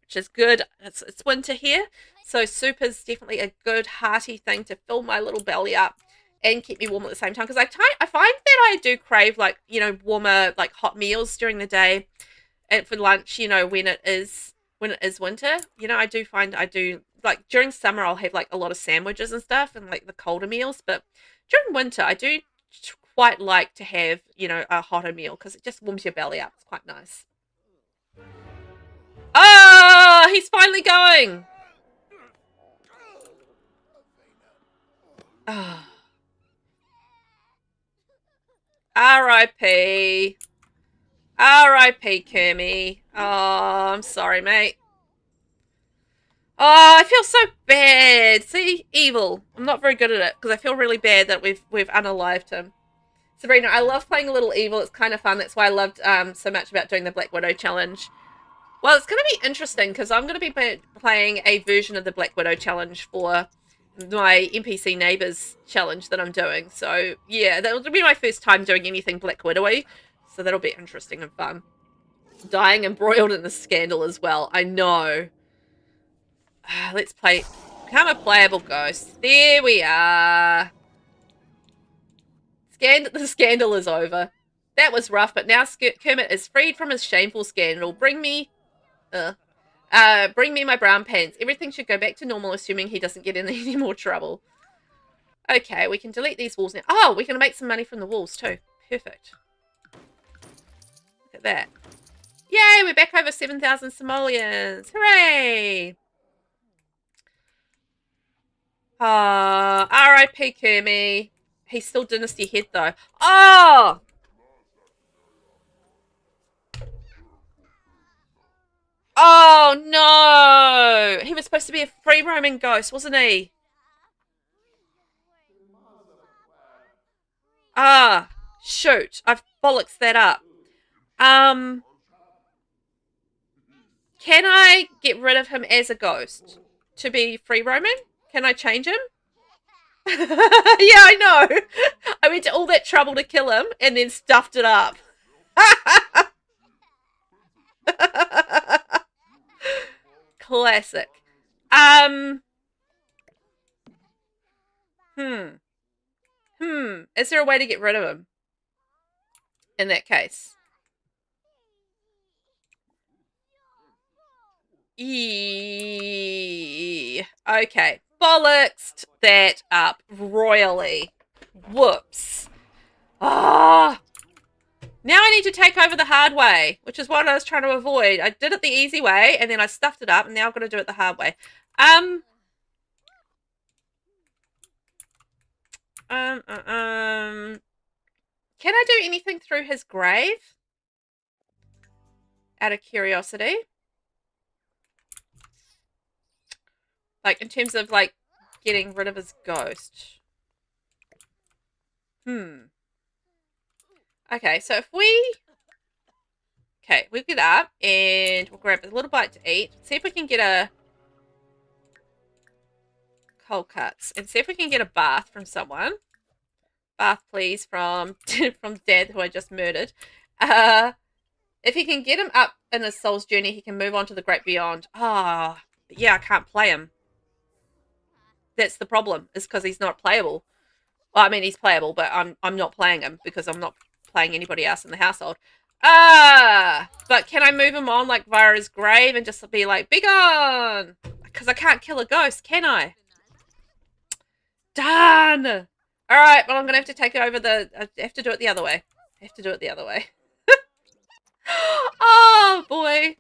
which is good. It's winter here, so soup is definitely a good hearty thing to fill my little belly up and keep me warm at the same time. Because I find that I do crave like warmer like hot meals during the day. And for lunch, when it is winter, I do find I do like during summer I'll have like a lot of sandwiches and stuff and like the colder meals, but during winter I do quite like to have a hotter meal because it just warms your belly up. It's quite nice. Oh, he's finally going. Oh. R.I.P. R.I.P. Kermie. Oh, I'm sorry, mate. Oh, I feel so bad. See, evil. I'm not very good at it because I feel really bad that we've unalived him. Sabrina, I love playing a little evil. It's kind of fun. That's why I loved so much about doing the Black Widow challenge. Well, it's going to be interesting because I'm going to be playing a version of the Black Widow challenge for my NPC neighbors challenge that I'm doing. So yeah, that'll be my first time doing anything Black Widowy. So that'll be interesting and fun. Dying embroiled in the scandal as well. I know. Let's play. Become a playable ghost. There we are. The scandal is over. That was rough, but now Kermit is freed from his shameful scandal. Bring me my brown pants. Everything should go back to normal, assuming he doesn't get in any more trouble. Okay, we can delete these walls now. Oh, we can make some money from the walls too. Perfect. Look at that. Yay, we're back over 7,000 simoleons. Hooray! R.I.P. Kermie. He's still Dynasty head though. Oh! Oh no! He was supposed to be a free roaming ghost, wasn't he? Ah, shoot. I've bollocks that up. Can I get rid of him as a ghost to be free roaming? Can I change him? Yeah, I know. I went to all that trouble to kill him and then stuffed it up. Classic. Is there a way to get rid of him? In that case. Okay. Bollocks that up royally. Whoops. Ah. Now I need to take over the hard way, which is what I was trying to avoid. I did it the easy way, and then I stuffed it up, and now I've got to do it the hard way. Can I do anything through his grave? Out of curiosity. Like, in terms of, like, getting rid of his ghost. Okay, so if we Okay, we'll get up and we'll grab a little bite to eat. See if we can get a cold cuts and see if we can get a bath from someone. Bath, please, from from Dad, who I just murdered. If he can get him up in his soul's journey, he can move on to the great beyond. Ah, but yeah, I can't play him. That's the problem, is because he's not playable. Well, I mean, he's playable, but I'm not playing him because I'm not playing anybody else in the household. But can I move him on like via his grave and just be like, be gone? Because I can't kill a ghost, can I? Done. All right, well, I'm gonna have to take it over I have to do it the other way. I have to do it the other way. Oh boy.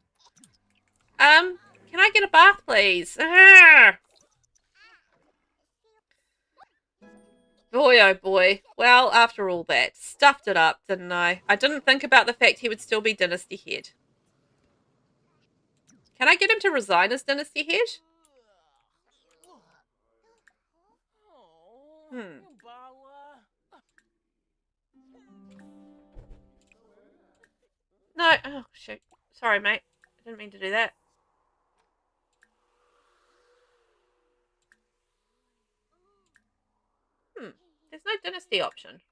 Can I get a bath, please? Boy, oh boy. Well, after all that, stuffed it up, didn't I? I didn't think about the fact he would still be Dynasty head. Can I get him to resign as Dynasty head? No. Oh, shoot. Sorry, mate. I didn't mean to do that. There's no Dynasty option.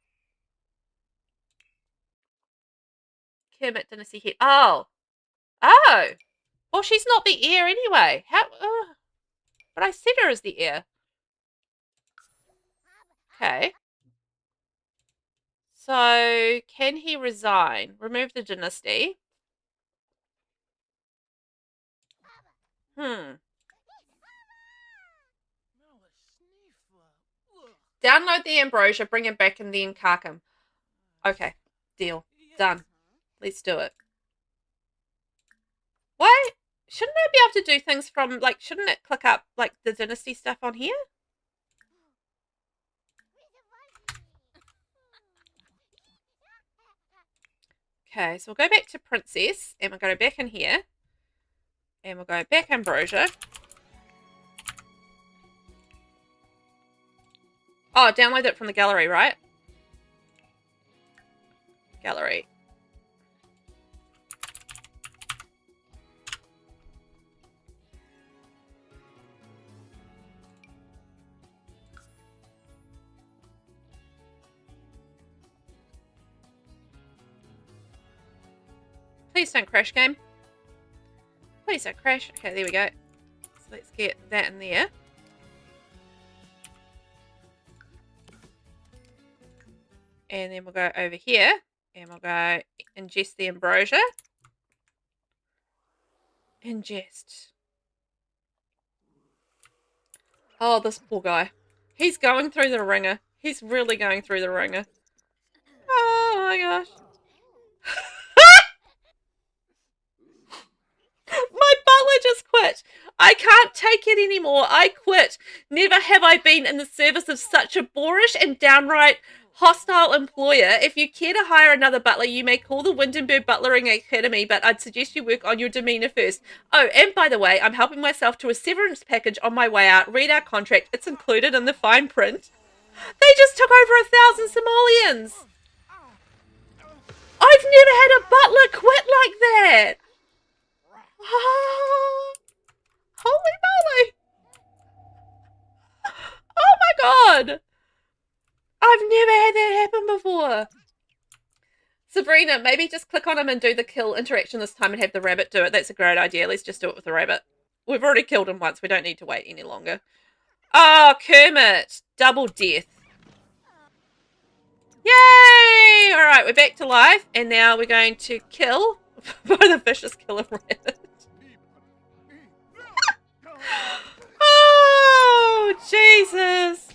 Kermit Dynasty head. Oh. Oh. Well, she's not the heir anyway. How? But I set her as the heir. Okay. So, can he resign? Remove the Dynasty. Download the ambrosia, bring him back, and then cark him. Okay. Deal. Done. Let's do it. Why? Shouldn't I be able to do things from, like, shouldn't it click up, like, the Dynasty stuff on here? Okay, so we'll go back to Princess, and we'll go back in here. And we'll go back Ambrosia. Oh, download it from the gallery, right? Gallery. Please don't crash, game. Please don't crash. Okay, there we go. So let's get that in there. And then we'll go over here and we'll go ingest the ambrosia. Ingest. Oh, this poor guy. He's going through the ringer. He's really going through the ringer. Oh my gosh. My butler just quit. I can't take it anymore. I quit. Never have I been in the service of such a boorish and downright hostile employer. If you care to hire another butler, you may call the Windenburg Butlering Academy, but I'd suggest you work on your demeanor first. Oh, and by the way, I'm helping myself to a severance package on my way out. Read our contract. It's included in the fine print. They just took over 1,000 Somalians. I've never had a butler quit like that. Oh, holy moly. Oh my god. I've never had that happen before. Sabrina, maybe just click on him and do the kill interaction this time and have the rabbit do it. That's a great idea. Let's just do it with the rabbit. We've already killed him once. We don't need to wait any longer. Oh, Kermit. Double death. Yay! All right, we're back to life. And now we're going to kill by the vicious killer rabbit. Oh, Jesus.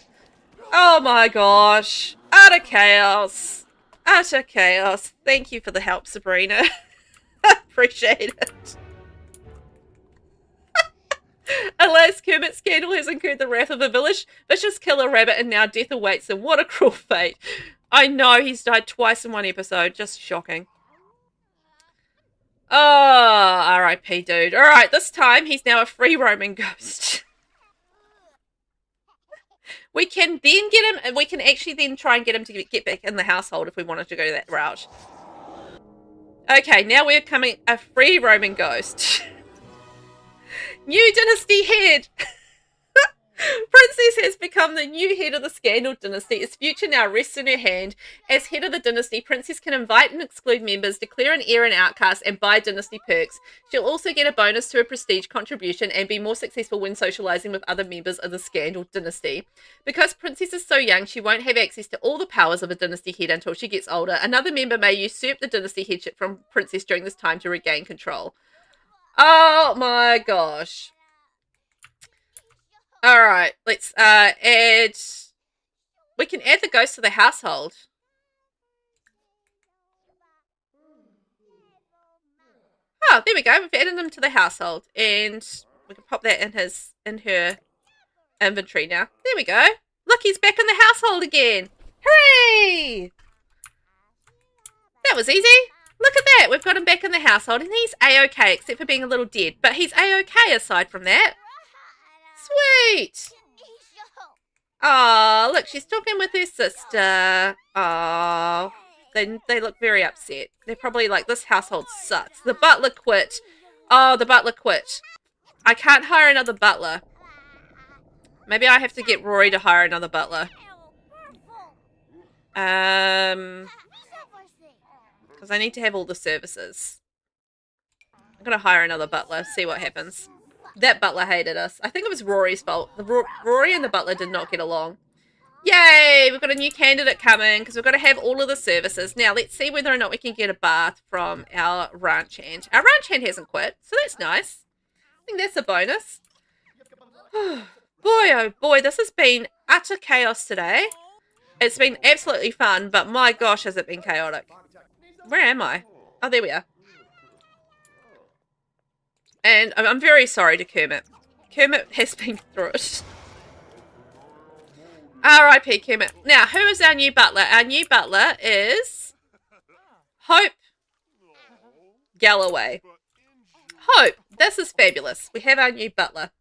Oh my gosh. Utter chaos. Utter chaos. Thank you for the help, Sabrina. Appreciate it. Alas, Kermit's scandal has incurred the wrath of a vicious killer rabbit, and now death awaits him. What a cruel fate. I know, he's died twice in one episode. Just shocking. Oh, R.I.P. dude. Alright, this time he's now a free roaming ghost. We can then get him, and we can actually then try and get him to get back in the household if we wanted to go that route. Okay, now we're becoming a free roaming ghost. New dynasty head. Princess has become the new head of the Scandal Dynasty. Its future now rests in her hand. As head of the dynasty, Princess can invite and exclude members, declare an heir and outcast, and buy dynasty perks. She'll also get a bonus to her prestige contribution and be more successful when socializing with other members of the Scandal Dynasty. Because Princess is so young, she won't have access to all the powers of a dynasty head until she gets older. Another member may usurp the dynasty headship from Princess during this time to regain control. Oh my gosh. All right, let's add. We can add the ghost to the household. Oh, there we go. We've added them to the household, and we can pop that in her inventory now. There we go. Look, he's back in the household again. Hooray! That was easy. Look at that. We've got him back in the household, and he's A-okay, except for being a little dead. But he's A-okay aside from that. Sweet. Oh, look, she's talking with her sister. Oh, they look very upset. They're probably like, this household sucks. The butler quit. Oh, the butler quit. I can't hire another butler. Maybe I have to get Rory to hire another butler. Because I need to have all the services. I'm going to hire another butler, see what happens. That butler hated us. I think it was Rory's fault. Rory and the butler did not get along. Yay! We've got a new candidate coming because we've got to have all of the services. Now, let's see whether or not we can get a bath from our ranch hand. Our ranch hand hasn't quit, so that's nice. I think that's a bonus. Boy, oh boy, this has been utter chaos today. It's been absolutely fun, but my gosh, has it been chaotic. Where am I? Oh, there we are. And I'm very sorry to Kermit. Kermit has been through it. R.I.P. Kermit. Now, who is our new butler? Our new butler is Hope Galloway. Hope, this is fabulous. We have our new butler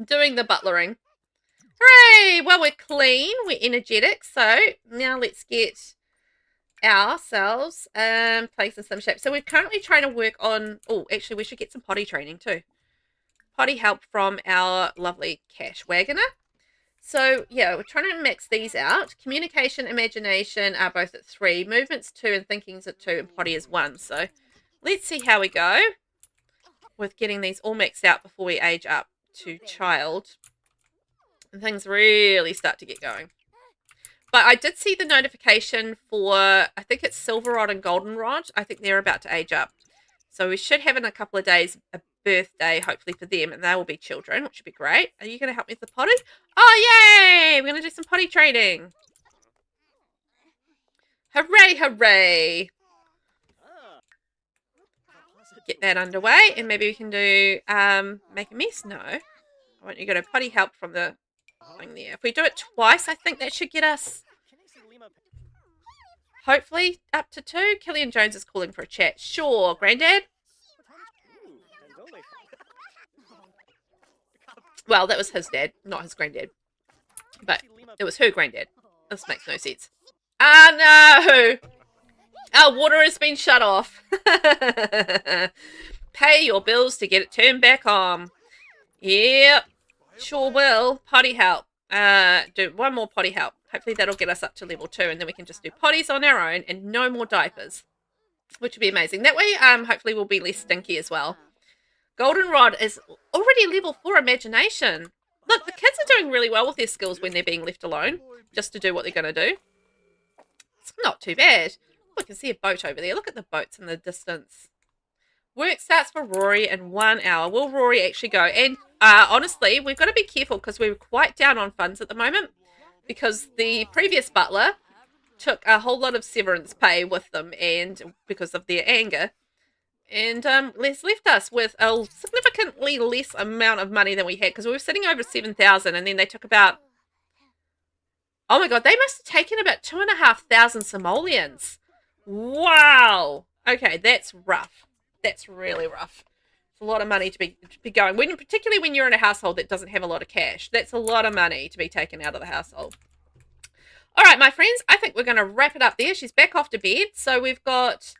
doing the butlering. Hooray! Well, we're clean. We're energetic. So now let's get ourselves place in some shape. So we're currently trying to work on, oh, actually we should get some potty training too. Potty help from our lovely cash wagoner. So yeah, we're trying to mix these out. Communication, imagination are both at 3, movements 2, and thinking's at 2, and potty is 1. So let's see how we go with getting these all mixed out before we age up to child and things really start to get going. But I did see the notification for, I think it's Silverrod and Goldenrod. I think they're about to age up. So we should have in a couple of days a birthday, hopefully for them, and they will be children, which would be great. Are you going to help me with the potty? Oh, yay! We're going to do some potty training. Hooray, hooray. Get that underway, and maybe we can do make a mess. No. I want you to go to potty help from the thing there. If we do it twice, I think that should get us hopefully up to 2. Killian Jones is calling for a chat. Sure, Granddad. Well, that was his dad, not his granddad. But it was her granddad. This makes no sense. Ah, no! Our water has been shut off. Pay your bills to get it turned back on. Yep. Sure will. Potty help. Do one more potty help. Hopefully that'll get us up to level 2, and then we can just do potties on our own and no more diapers, which would be amazing. That way, hopefully we'll be less stinky as well. Goldenrod is already level 4 imagination. Look, the kids are doing really well with their skills when they're being left alone, just to do what they're going to do. It's not too bad. Oh, I can see a boat over there. Look at the boats in the distance. Work starts for Rory in 1 hour. Will Rory actually go? And honestly, we've got to be careful because we're quite down on funds at the moment, because the previous butler took a whole lot of severance pay with them, and because of their anger, and left us with a significantly less amount of money than we had, because we were sitting over 7,000, and then they took about, oh my god, they must have taken about 2,500 simoleons. Wow. Okay, that's rough. That's really rough. It's a lot of money to be going, particularly when you're in a household that doesn't have a lot of cash. That's a lot of money to be taken out of the household. All right, my friends, I think we're going to wrap it up there. She's back off to bed. So we've got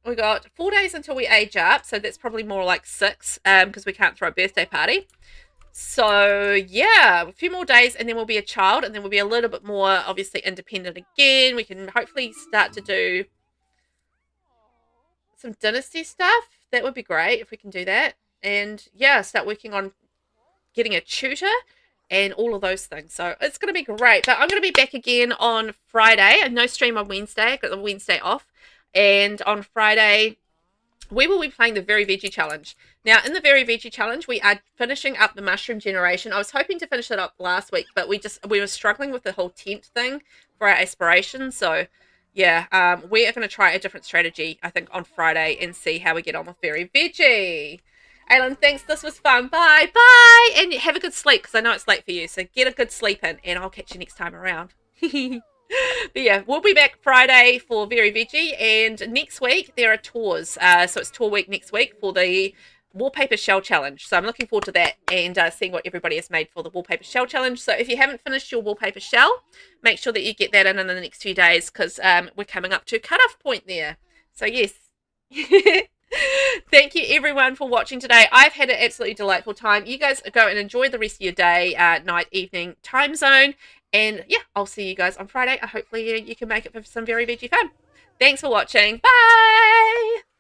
We got 4 days until we age up, so that's probably more like 6, because we can't throw a birthday party. So yeah, a few more days and then we'll be a child, and then we'll be a little bit more obviously independent again. We can hopefully start to do some Dynasty stuff. That would be great if we can do that. And yeah, start working on getting a tutor and all of those things. So it's going to be great. But I'm going to be back again on Friday. No stream on Wednesday. I've got the Wednesday off. And on Friday, we will be playing the Very Veggie Challenge. Now, in the Very Veggie Challenge, we are finishing up the mushroom generation. I was hoping to finish it up last week, but we were struggling with the whole tent thing for our aspirations. So, yeah, we are going to try a different strategy, I think, on Friday and see how we get on with Very Veggie. Aylin, thanks. This was fun. Bye. Bye. And have a good sleep, because I know it's late for you. So get a good sleep in, and I'll catch you next time around. But yeah, we'll be back Friday for Very Veggie, and next week there are tours. So it's tour week next week for the Wallpaper Shell Challenge. So I'm looking forward to that and seeing what everybody has made for the Wallpaper Shell Challenge. So if you haven't finished your Wallpaper Shell, make sure that you get that in the next few days, because we're coming up to a cutoff point there. So yes. Thank you everyone for watching today. I've had an absolutely delightful time. You guys go and enjoy the rest of your day, night, evening, time zone. And yeah, I'll see you guys on Friday. Hopefully you can make it for some Very Veggie fun. Thanks for watching. Bye!